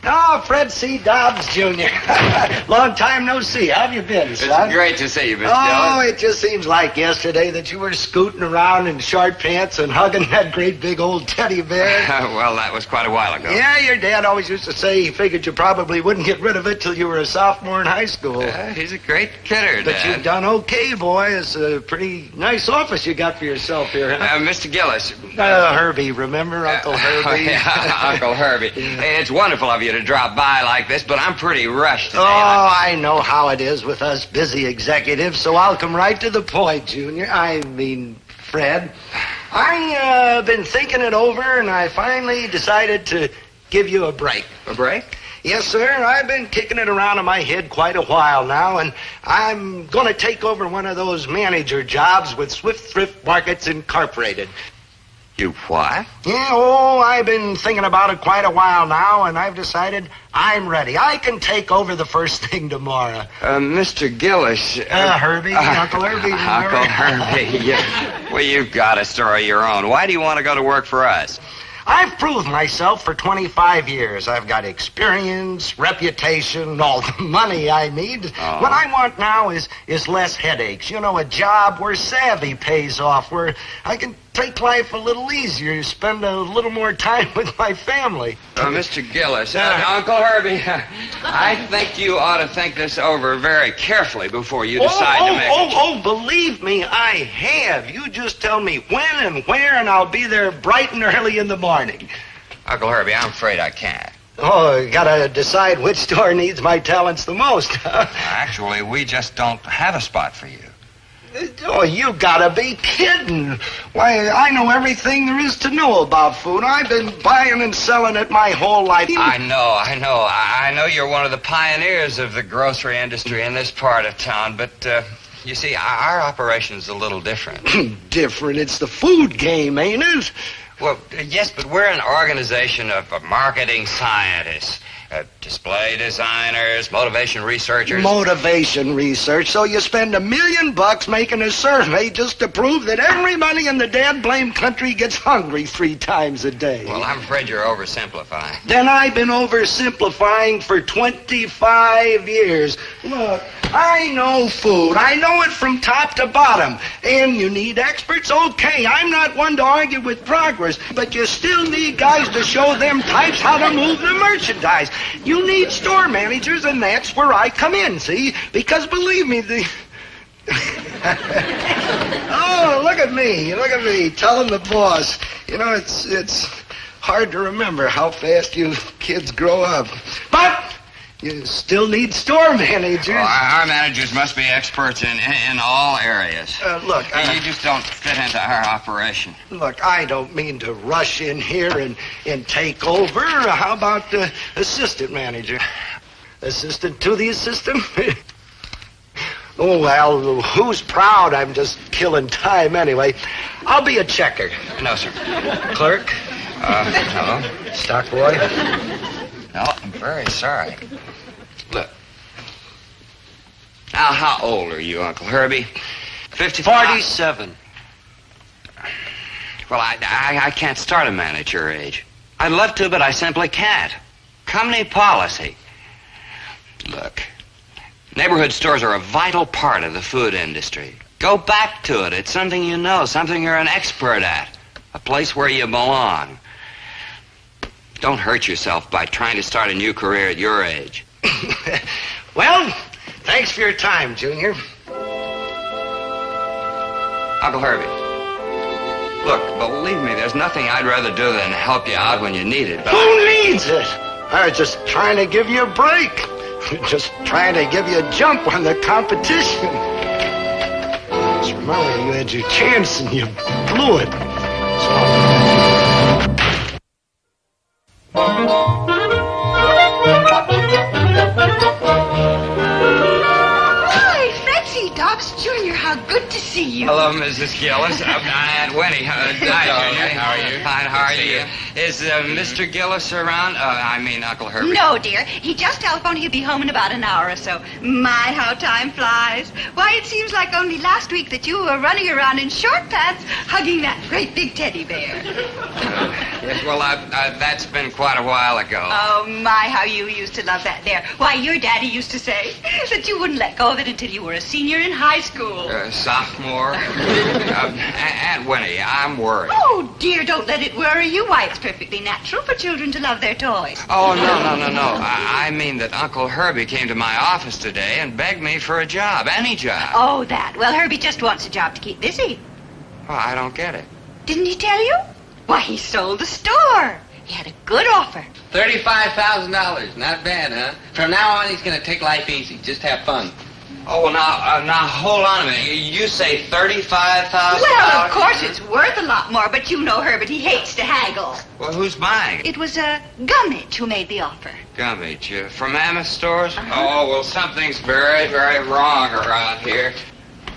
S6: Oh, Fred C. Dobbs, Jr. Long time no see. How have you been, son?
S3: It's great to see you, Mr.
S6: Oh,
S3: Gillis.
S6: it just seems like yesterday that you were scooting around in short pants and hugging that great big old teddy bear.
S3: Well, that was quite a while ago.
S6: Yeah, your dad always used to say he figured you probably wouldn't get rid of it till you were a sophomore in high school.
S3: He's a great kidder,
S6: But
S3: Dad.
S6: you've done okay, boy. It's a pretty nice office you got for yourself here, huh?
S3: Mr. Gillis.
S6: Herbie, remember Uncle Herbie?
S3: Yeah, Uncle Herbie. It's wonderful of you to drop by like this, but I'm pretty rushed today.
S6: Oh, I know how it is with us busy executives, so I'll come right to the point, Junior. I mean, Fred. I've been thinking it over, and I finally decided to give you a break.
S3: A break?
S6: Yes, sir. I've been kicking it around in my head quite a while now, and I'm going to take over one of those manager jobs with Swift Thrift Markets Incorporated.
S3: You what?
S6: Yeah, I've been thinking about it quite a while now, and I've decided I'm ready. I can take over the first thing tomorrow.
S3: Mr. Gillis.
S6: Herbie, Uncle Herbie.
S3: Uncle Herbie. Yeah. Well, you've got a story of your own. Why do you want to go to work for us?
S6: I've proved myself for 25 years. I've got experience, reputation, all the money I need.
S3: Oh.
S6: What I want now is less headaches. You know, a job where savvy pays off, where I can take life a little easier, spend a little more time with my family.
S3: Mr. Gillis, Uncle Herbie, I think you ought to think this over very carefully before you decide to make
S6: believe me, I have. You just tell me when and where, and I'll be there bright and early in the morning.
S3: Uncle Herbie, I'm afraid I can't.
S6: Oh, gotta decide which store needs my talents the most.
S3: Actually, we just don't have a spot for you.
S6: Oh, you gotta be kidding. Why, I know everything there is to know about food. I've been buying and selling it my whole life.
S3: I know you're one of the pioneers of the grocery industry in this part of town, but, you see, our operation's a little different.
S6: Different? It's the food game, ain't it?
S3: Well, yes, but we're an organization of marketing scientists. Display designers, motivation researchers.
S6: Motivation research. So you spend $1 million making a survey just to prove that everybody in the dad blame country gets hungry 3 times a day.
S3: Well, I'm afraid you're oversimplifying.
S6: Then I've been oversimplifying for 25 years. Look, I know food. I know it from top to bottom. And you need experts? Okay, I'm not one to argue with progress, but you still need guys to show them types how to move the merchandise. You need store managers, and that's where I come in, see? Because believe me, at me. Look at me, telling the boss. You know, it's hard to remember how fast you kids grow up. But you still need store managers.
S3: Oh, our managers must be experts in all areas.
S6: Look,
S3: you just don't fit into our operation.
S6: Look, I don't mean to rush in here and take over. How about assistant manager? Assistant to the assistant? Oh, well, who's proud? I'm just killing time anyway. I'll be a checker.
S3: No, sir.
S6: Clerk?
S3: Hello.
S6: Stock boy?
S3: No, I'm very sorry. Look. Now, how old are you, Uncle Herbie? 55?
S14: 47.
S3: Well, I can't start a man at your age. I'd love to, but I simply can't. Company policy. Look, neighborhood stores are a vital part of the food industry. Go back to it. It's something you know, something you're an expert at. A place where you belong. Don't hurt yourself by trying to start a new career at your age.
S6: Well, thanks for your time, Junior.
S3: Uncle Herbie, look, believe me, there's nothing I'd rather do than help you out when you need it. But
S6: Who needs it? I was just trying to give you a break. Just trying to give you a jump on the competition. Just remember, you had your chance and you blew it.
S21: Hi, Francie, Dobbs Jr., how good to see you.
S3: hello, Mrs. Gillis. Aunt Winnie. Hi, Junior.
S11: How are you?
S3: Fine, how are you? Is Mr. Gillis around? I mean, Uncle Herbie.
S21: No, dear. He just telephoned he'll be home in about an hour or so. My, how time flies. Why, it seems like only last week that you were running around in short pants hugging that great big teddy bear.
S3: Yes, well, that's been quite a while ago.
S21: Oh, my, how you used to love that bear. Why, your daddy used to say that you wouldn't let go of it until you were a senior in high school.
S3: Sophomore. Aunt Winnie, I'm worried.
S21: Oh, dear, don't let it worry you. Why, it's perfectly natural for children to love their toys.
S3: Oh, no. I mean that Uncle Herbie came to my office today and begged me for a job, any job.
S21: Oh, that. Well, Herbie just wants a job to keep busy.
S3: Well, I don't get it.
S21: Didn't he tell you? Why, he sold the store. He had a good offer.
S11: $35,000. Not bad, huh? From now on, he's going to take life easy. Just have fun.
S3: Oh, well, now, hold on a minute. You say $35,000?
S21: Well, of course, it's worth a lot more, but you know Herbert, he hates to haggle.
S3: Well, who's buying it?
S21: It was Gummidge who made the offer.
S3: Gummidge, from Mammoth Stores? Oh, well, something's very, very wrong around here.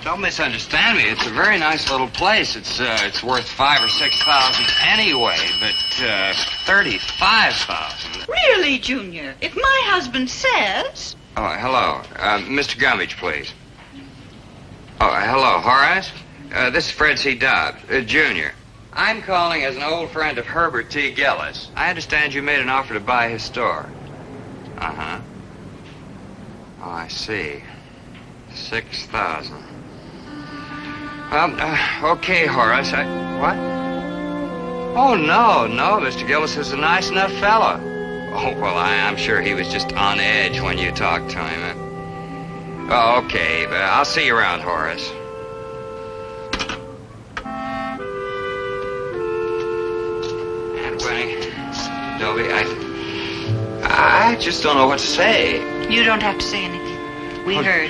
S3: Don't misunderstand me. It's a very nice little place. It's worth $5,000 or $6,000 anyway, but $35,000.
S21: Really, Junior? If my husband says...
S3: Oh, hello. Mr. Gummidge, please. Oh, hello, Horace. This is Fred C. Dobbs, Jr. I'm calling as an old friend of Herbert T. Gillis. I understand you made an offer to buy his store. Uh-huh. Oh, I see. 6,000. Well, okay, Horace. What? Oh, no, Mr. Gillis is a nice enough fellow. Oh, well, I'm sure he was just on edge when you talked to him. Oh, okay, but I'll see you around, Horace. Aunt Winnie, Dobie, I just don't know what to say.
S21: You don't have to say anything. We heard.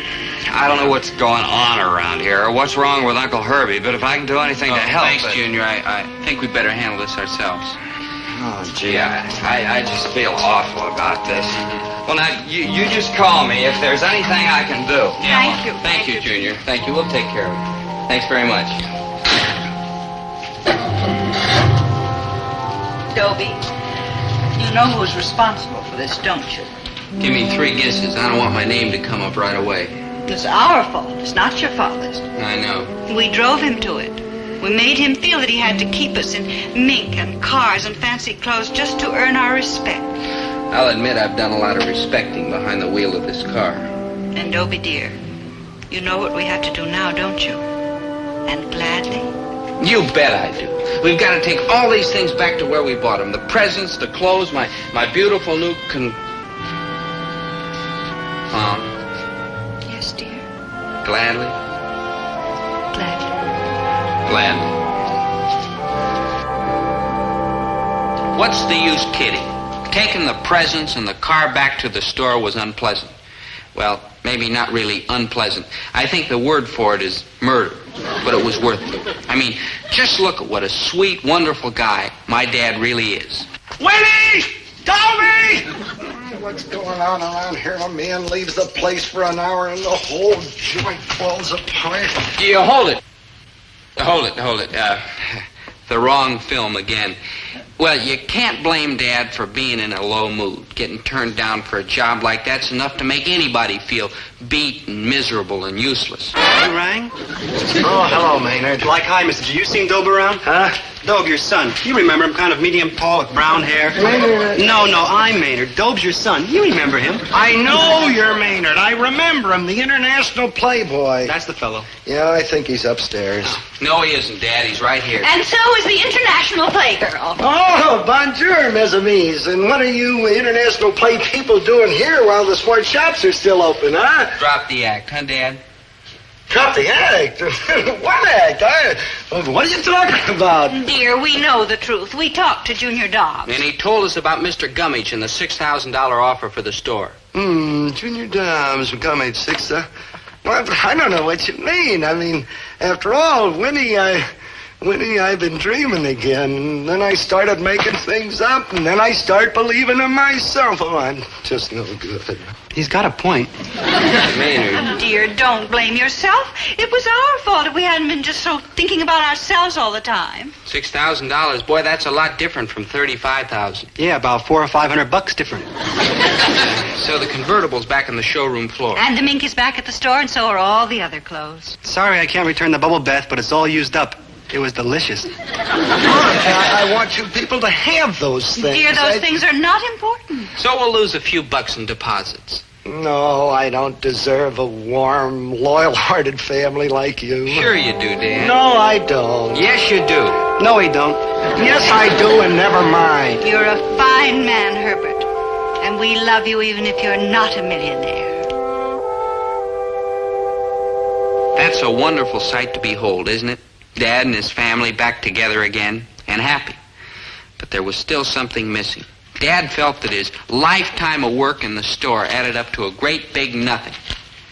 S3: I don't know what's going on around here or what's wrong with Uncle Herbie, but if I can do anything to help...
S11: Thanks, Junior. I think we'd better handle this ourselves.
S3: Oh, gee, I just feel awful about this. Well, now, you just call me if there's anything I can do.
S11: Yeah, Thank you, Junior. Thank you. We'll take care of it. Thanks very much.
S21: Dobie, you know who's responsible for this, don't you?
S11: Give me 3 guesses. I don't want my name to come up right away.
S21: It's our fault. It's not your father's.
S11: I know.
S21: We drove him to it. We made him feel that he had to keep us in mink and cars and fancy clothes just to earn our respect.
S11: I'll admit I've done a lot of respecting behind the wheel of this car.
S21: And Dobie, dear, you know what we have to do now, don't you? And gladly.
S11: You bet I do. We've got to take all these things back to where we bought them. The presents, the clothes, my beautiful new
S21: Yes, dear.
S11: Gladly?
S21: Gladly.
S3: glad. What's the use kidding? Taking the presents and the car back to the store was unpleasant. Well, maybe not really unpleasant. I think the word for it is murder, but it was worth it. I mean, just look at what a sweet, wonderful guy my dad really is.
S6: Winnie! Dobie! What's going on around here? A man leaves the place for an hour and the whole joint falls apart.
S3: You hold it. Hold it. The wrong film again. Well, you can't blame Dad for being in a low mood. Getting turned down for a job like that's enough to make anybody feel beat and miserable and useless.
S18: You rang? Oh, hello, Maynard. Like, hi, Mr. G. You seen Dobe around? Huh? Dobe, your son. You remember him, kind of medium tall with brown hair?
S6: Maynard.
S18: No, I'm Maynard. Dobe's your son. You remember him.
S6: I know you're Maynard. I remember him, the international playboy.
S18: That's the fellow.
S6: Yeah, I think he's upstairs.
S3: No, he isn't, Dad. He's right here.
S21: And so is the international playgirl.
S6: Oh, bonjour, mes amis. And what are you international play people doing here while the smart shops are still open, huh?
S3: Drop the act, huh, Dad?
S6: Drop the act? What act? What are you talking about?
S21: Dear, we know the truth. We talked to Junior Dobbs.
S3: And he told us about Mr. Gummidge and the $6,000 offer for the store.
S6: Junior Dobbs, Gummidge, six, well, I don't know what you mean. I mean, after all, Winnie, I've been dreaming again. Then I started making things up, and then I start believing in myself. Oh, I'm just no good.
S18: He's got a point.
S3: Maynard.
S21: Dear, don't blame yourself. It was our fault if we hadn't been just so thinking about ourselves all the time.
S3: $6,000, boy, that's a lot different from $35,000.
S18: Yeah, about $400 or $500 different.
S3: So the convertible's back on the showroom floor.
S21: And the mink is back at the store, and so are all the other clothes.
S18: Sorry I can't return the bubble bath, but it's all used up. It was delicious.
S6: I want you people to have those things.
S21: Dear, those things are not important.
S3: So we'll lose a few bucks in deposits.
S6: No, I don't deserve a warm, loyal-hearted family like you.
S3: Sure you do, Dad.
S6: No, I don't.
S3: Yes, you do.
S18: No, he don't.
S6: Yes, I do, and never mind.
S21: You're a fine man, Herbert. And we love you even if you're not a millionaire.
S3: That's a wonderful sight to behold, isn't it? Dad and his family back together again, and happy. But there was still something missing. Dad felt that his lifetime of work in the store added up to a great big nothing,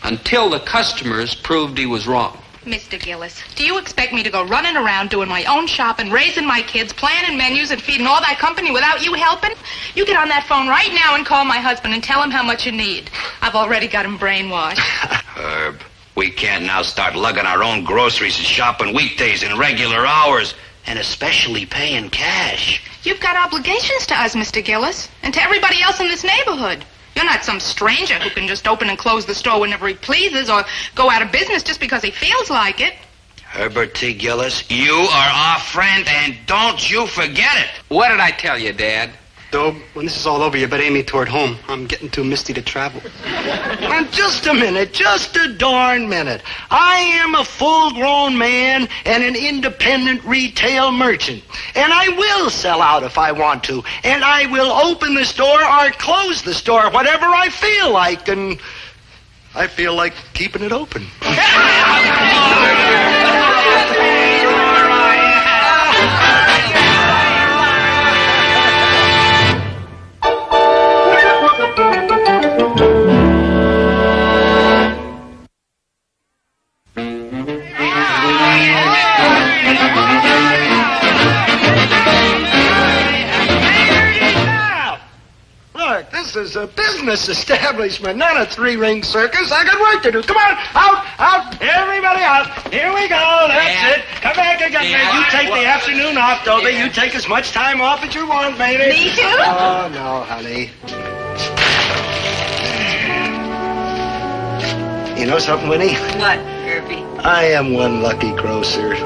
S3: until the customers proved he was wrong.
S8: Mr. Gillis, do you expect me to go running around doing my own shopping, raising my kids, planning menus, and feeding all that company without you helping? You get on that phone right now and call my husband and tell him how much you need. I've already got him brainwashed.
S20: Herb, we can't now start lugging our own groceries and shopping weekdays in regular hours, and especially paying cash.
S8: You've got obligations to us, Mr. Gillis, and to everybody else in this neighborhood. You're not some stranger who can just open and close the store whenever he pleases or go out of business just because he feels like it.
S20: Herbert T. Gillis, you are our friend, and don't you forget it.
S3: What did I tell you, Dad?
S18: Dobe, when this is all over, you better aim me toward home. I'm getting too misty to travel.
S6: Now, just a minute, just a darn minute. I am a full-grown man and an independent retail merchant. And I will sell out if I want to. And I will open the store or close the store, whatever I feel like. And I feel like keeping it open. Look, this is a business establishment, not a three-ring circus. I got work to do. Come on, out, everybody out. Here we go, that's it. Come back and get me. You take the afternoon off, Dobie. You take as much time off as you want, baby.
S21: Me too?
S6: Oh, no, honey. You know something, Winnie?
S21: What, Herbie?
S6: I am one lucky grocer.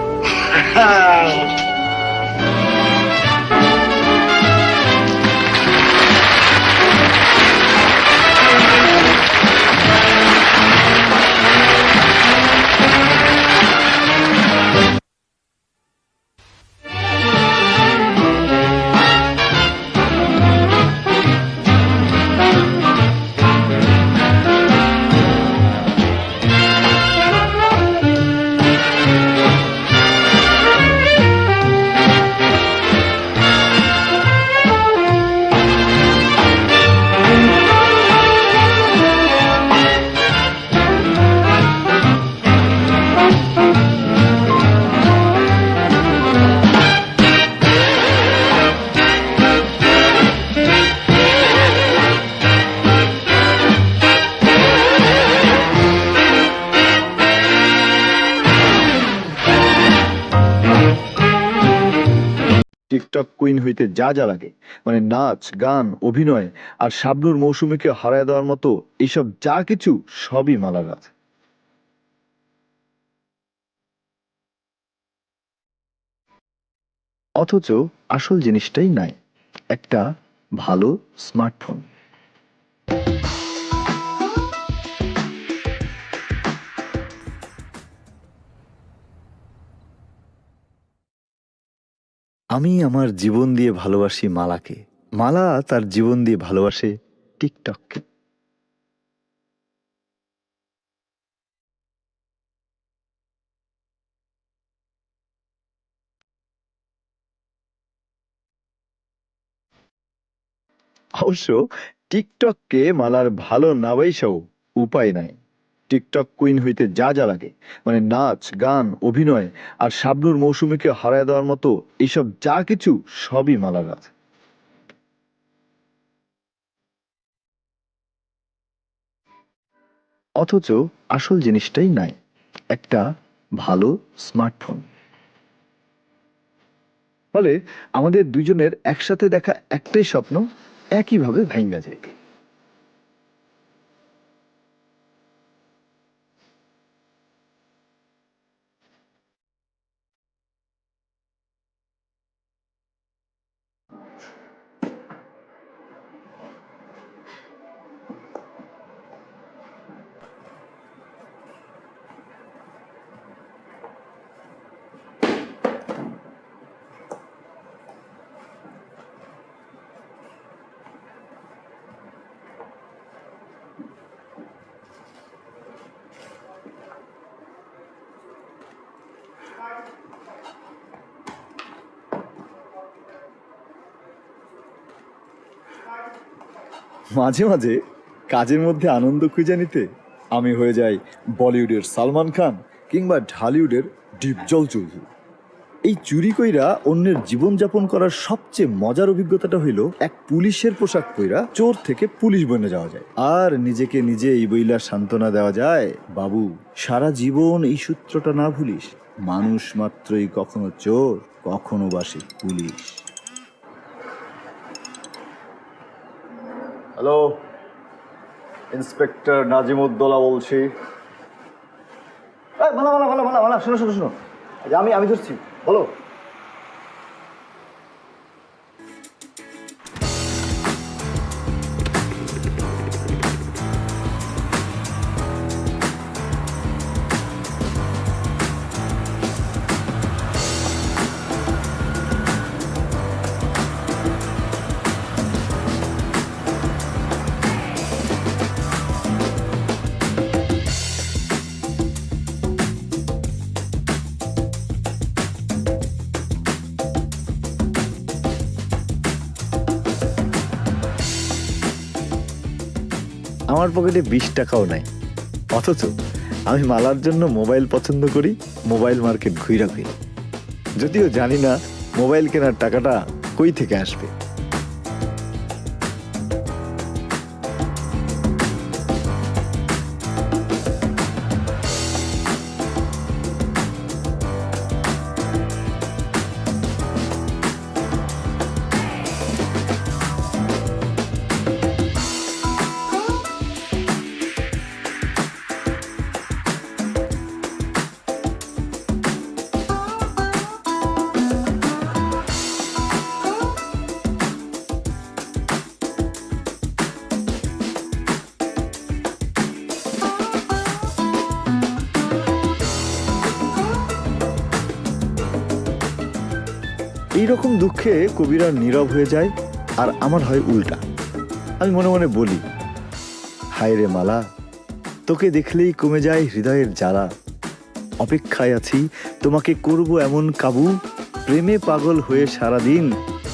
S2: TikTok queen হইতে যা যা লাগে, মানে নাচ, গান, অভিনয় আর শাবনূর মৌসুমীকে হারায় দেওয়ার মতো এইসব যা কিছু সবই মালার আছে। অথচ আসল জিনিসটাই নাই, একটা ভালো স্মার্টফোন। আমি আমার জীবন দিয়ে ভালোবাসি মালাকে, মালা তার জীবন দিয়ে ভালোবাসে টিকটককে। অবশ্য টিকটককে মালার ভালো না বাইসাও উপায় নাই। টিকটক কুইন হইতে যা যা লাগে, মানে নাচ, গান, অভিনয় আর শাবনূর মৌসুমীকে হারায় দেওয়ার মতো এইসব যা কিছু সবই মালার আছে। অথচ আসল জিনিসটাই নাই, একটা ভালো স্মার্টফোন। ফলে আমাদের দুজনের একসাথে দেখা একটাই স্বপ্ন একইভাবে ভাঙা যায়। মাঝে মাঝে কাজের মধ্যে আনন্দ খুঁজে নিতে আমি হয়ে যাই বলিউডের সালমান খান কিংবা ঢালিউডের ডিপজল চৌধুরী। এই চুরি কইরা অন্যের জীবনযাপন করার সবচেয়ে মজার অভিজ্ঞতাটা হইল এক পুলিশের পোশাক পইরা চোর থেকে পুলিশ বনে যাওয়া যায় আর নিজেকে নিজে এই বইলা সান্ত্বনা দেওয়া যায়, বাবু সারা জীবন এই সূত্রটা না ভুলিস, মানুষ মাত্রই কখনো চোর কখনো বাসে পুলিশ। হ্যালো, ইন্সপেক্টর নাজিমুদ্দৌলা বলছি। মালা মালা মালা মালা মালা শোনো শোনো শোনো, আমি ধরছি, বলো। আমার পকেটে 20 টাকাও নাই, অথচ আমি মালার জন্য মোবাইল পছন্দ করি, মোবাইল মার্কেট ঘুইরা ঘুরি, যদিও জানি না মোবাইল কেনার টাকাটা কই থেকে আসবে। এইরকম দুঃখে কবিরা নীরব হয়ে যায় আর আমার হয় উল্টা। আমি মনে মনে বলি, হায় রে মালা, তোকে দেখলেই কমে যায় হৃদয়ের জ্বালা, অপেক্ষায় আছি তোমাকে করব এমন কাবু, প্রেমে পাগল হয়ে সারাদিন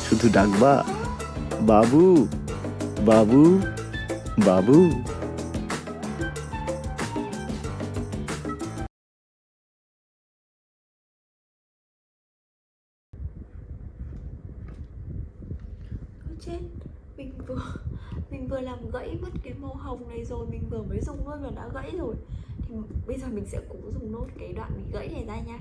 S2: শুধু ডাকবা বাবু বাবু বাবু।
S10: Mình vừa làm gãy mất cái màu hồng này rồi, mình vừa mới dùng luôn mà đã gãy rồi. Thì bây giờ mình sẽ cố dùng nốt cái đoạn bị gãy này ra nha.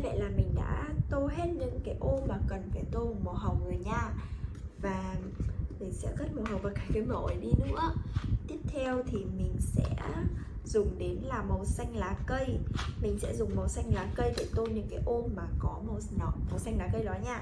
S10: vậy là mình đã tô hết những cái ô mà cần phải tô bằng màu hồng rồi nha. Và mình sẽ cất màu hồng vào cái màu ấy đi nữa. Tiếp theo thì mình sẽ dùng đến là màu xanh lá cây. Mình sẽ dùng màu xanh lá cây để tô những cái ô mà có màu xanh lá cây đó nha.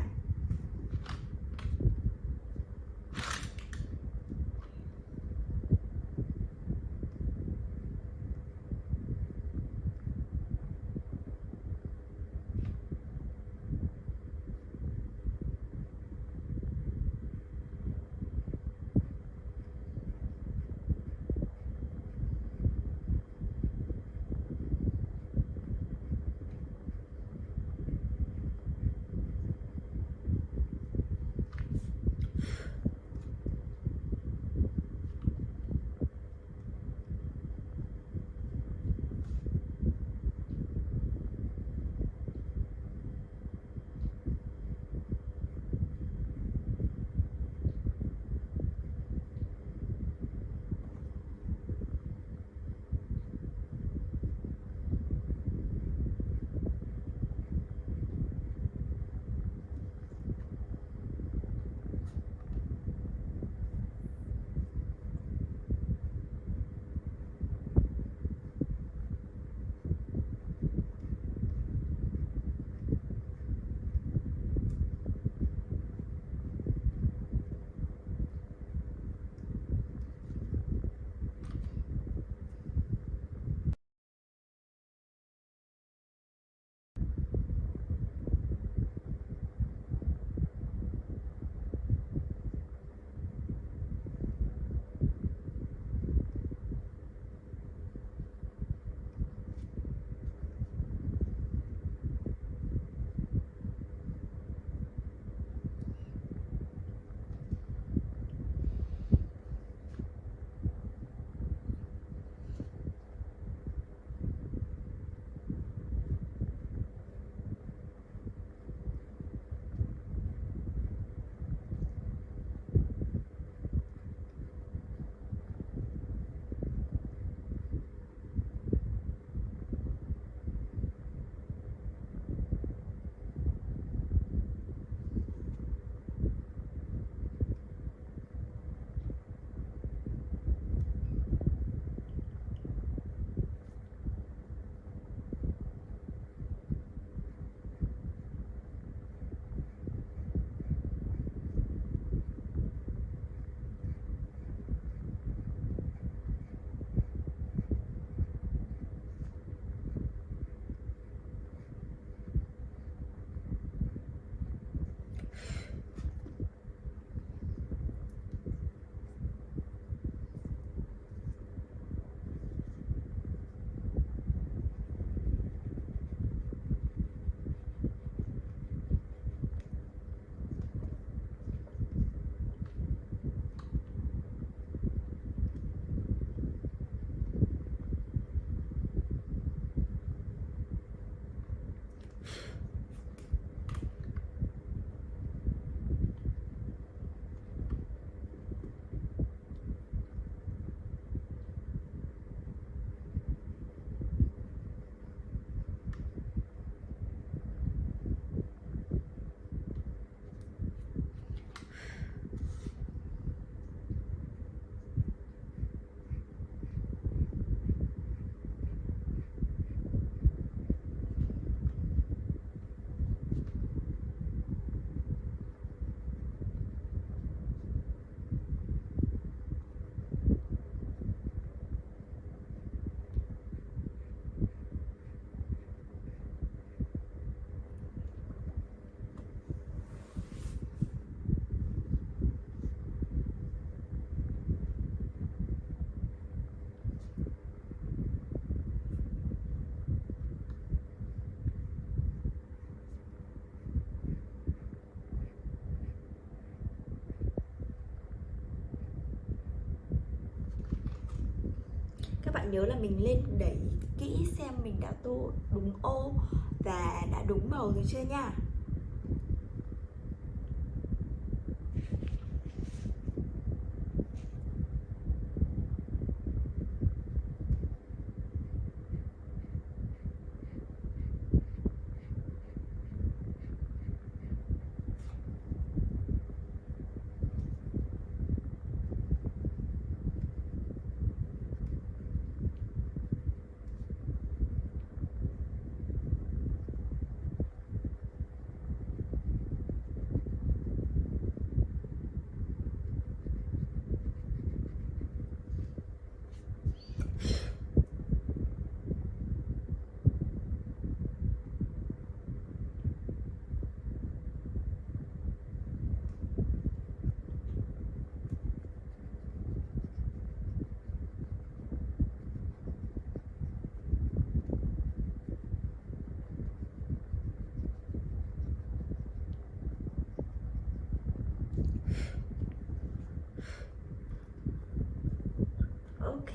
S10: bạn nhớ là mình lên đẩy kỹ xem mình đã tô đúng ô và đã đúng màu rồi chưa nha.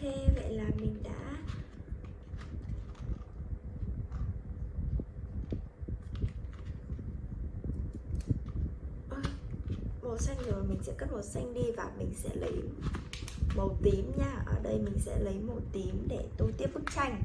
S10: vậy là mình đã màu xanh rồi, mình sẽ cất màu xanh đi và mình sẽ lấy màu tím nha. Ở đây mình sẽ lấy màu tím để tô tiếp bức tranh.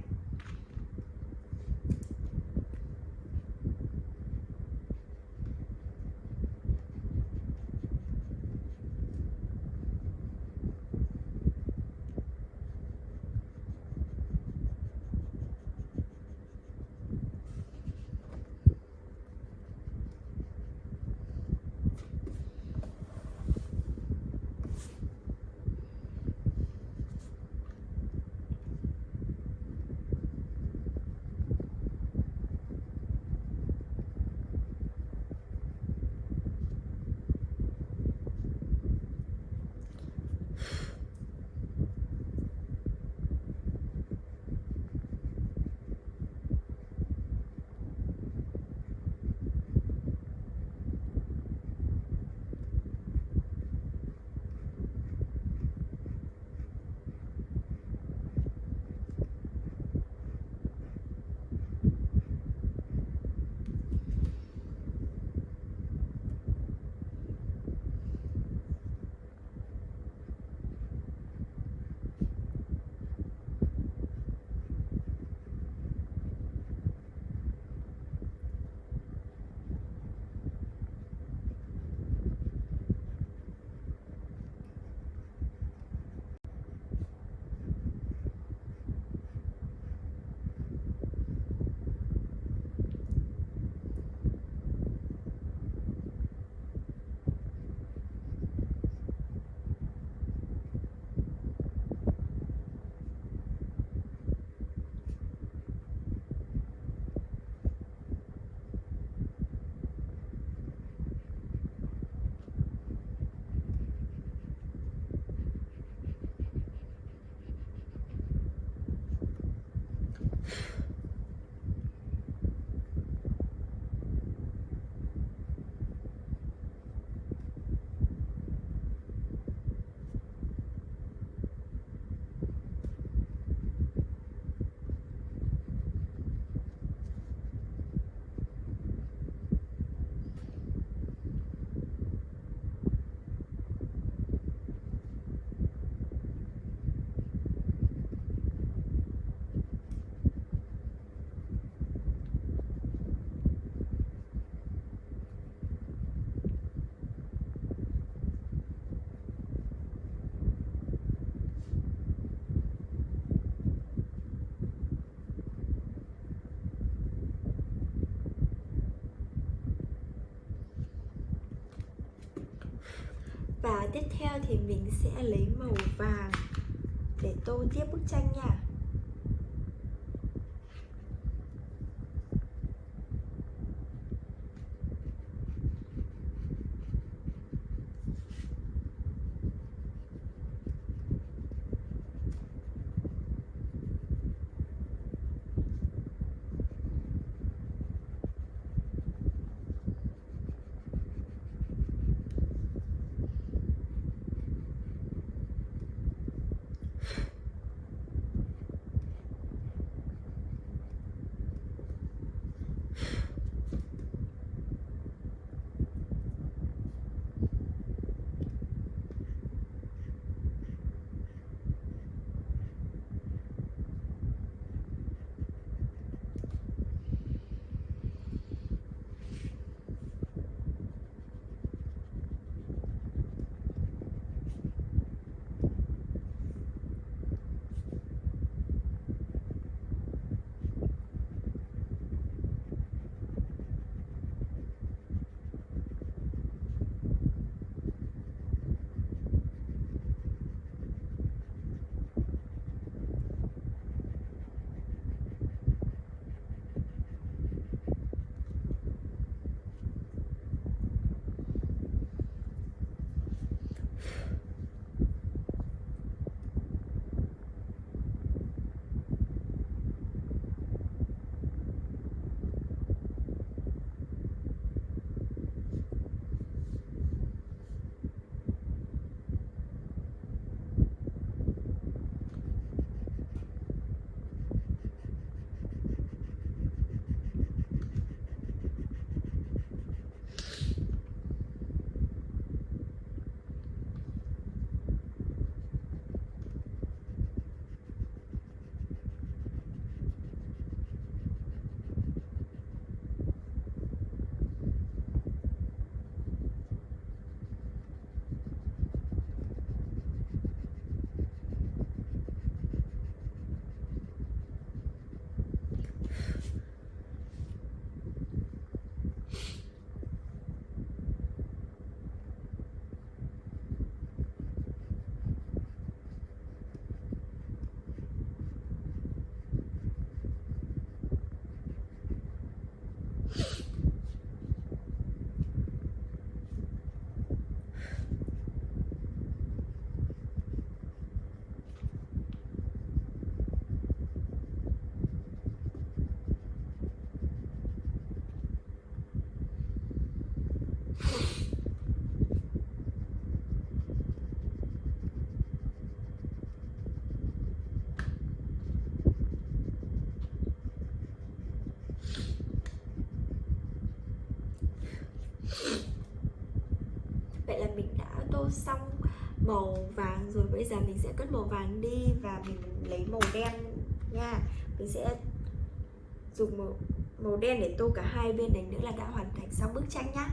S10: Và tiếp theo thì mình sẽ lấy màu vàng để tô tiếp bức tranh nha. xong màu vàng rồi, bây giờ mình sẽ cất màu vàng đi và mình lấy màu đen nha. Mình sẽ dùng màu đen để tô cả hai bên này nữa là đã hoàn thành xong bức tranh nhá.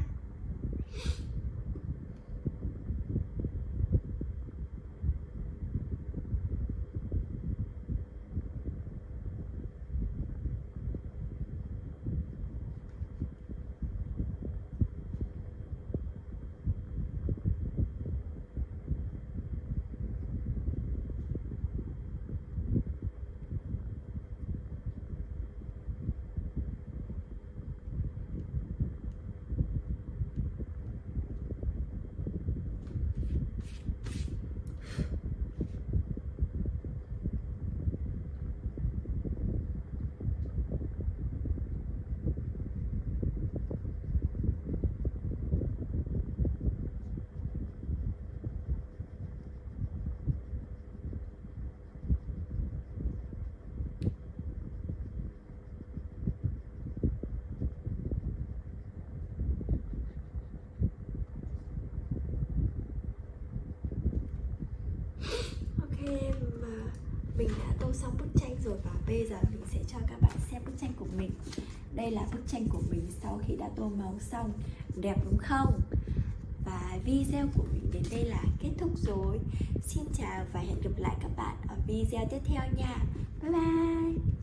S10: Mình đã tô xong bức tranh rồi và bây giờ mình sẽ cho các bạn xem bức tranh của mình. Đây là bức tranh của mình sau khi đã tô màu xong. Đẹp đúng không? Và video của mình đến đây là kết thúc rồi. Xin chào và hẹn gặp lại các bạn ở video tiếp theo nha. Bye bye.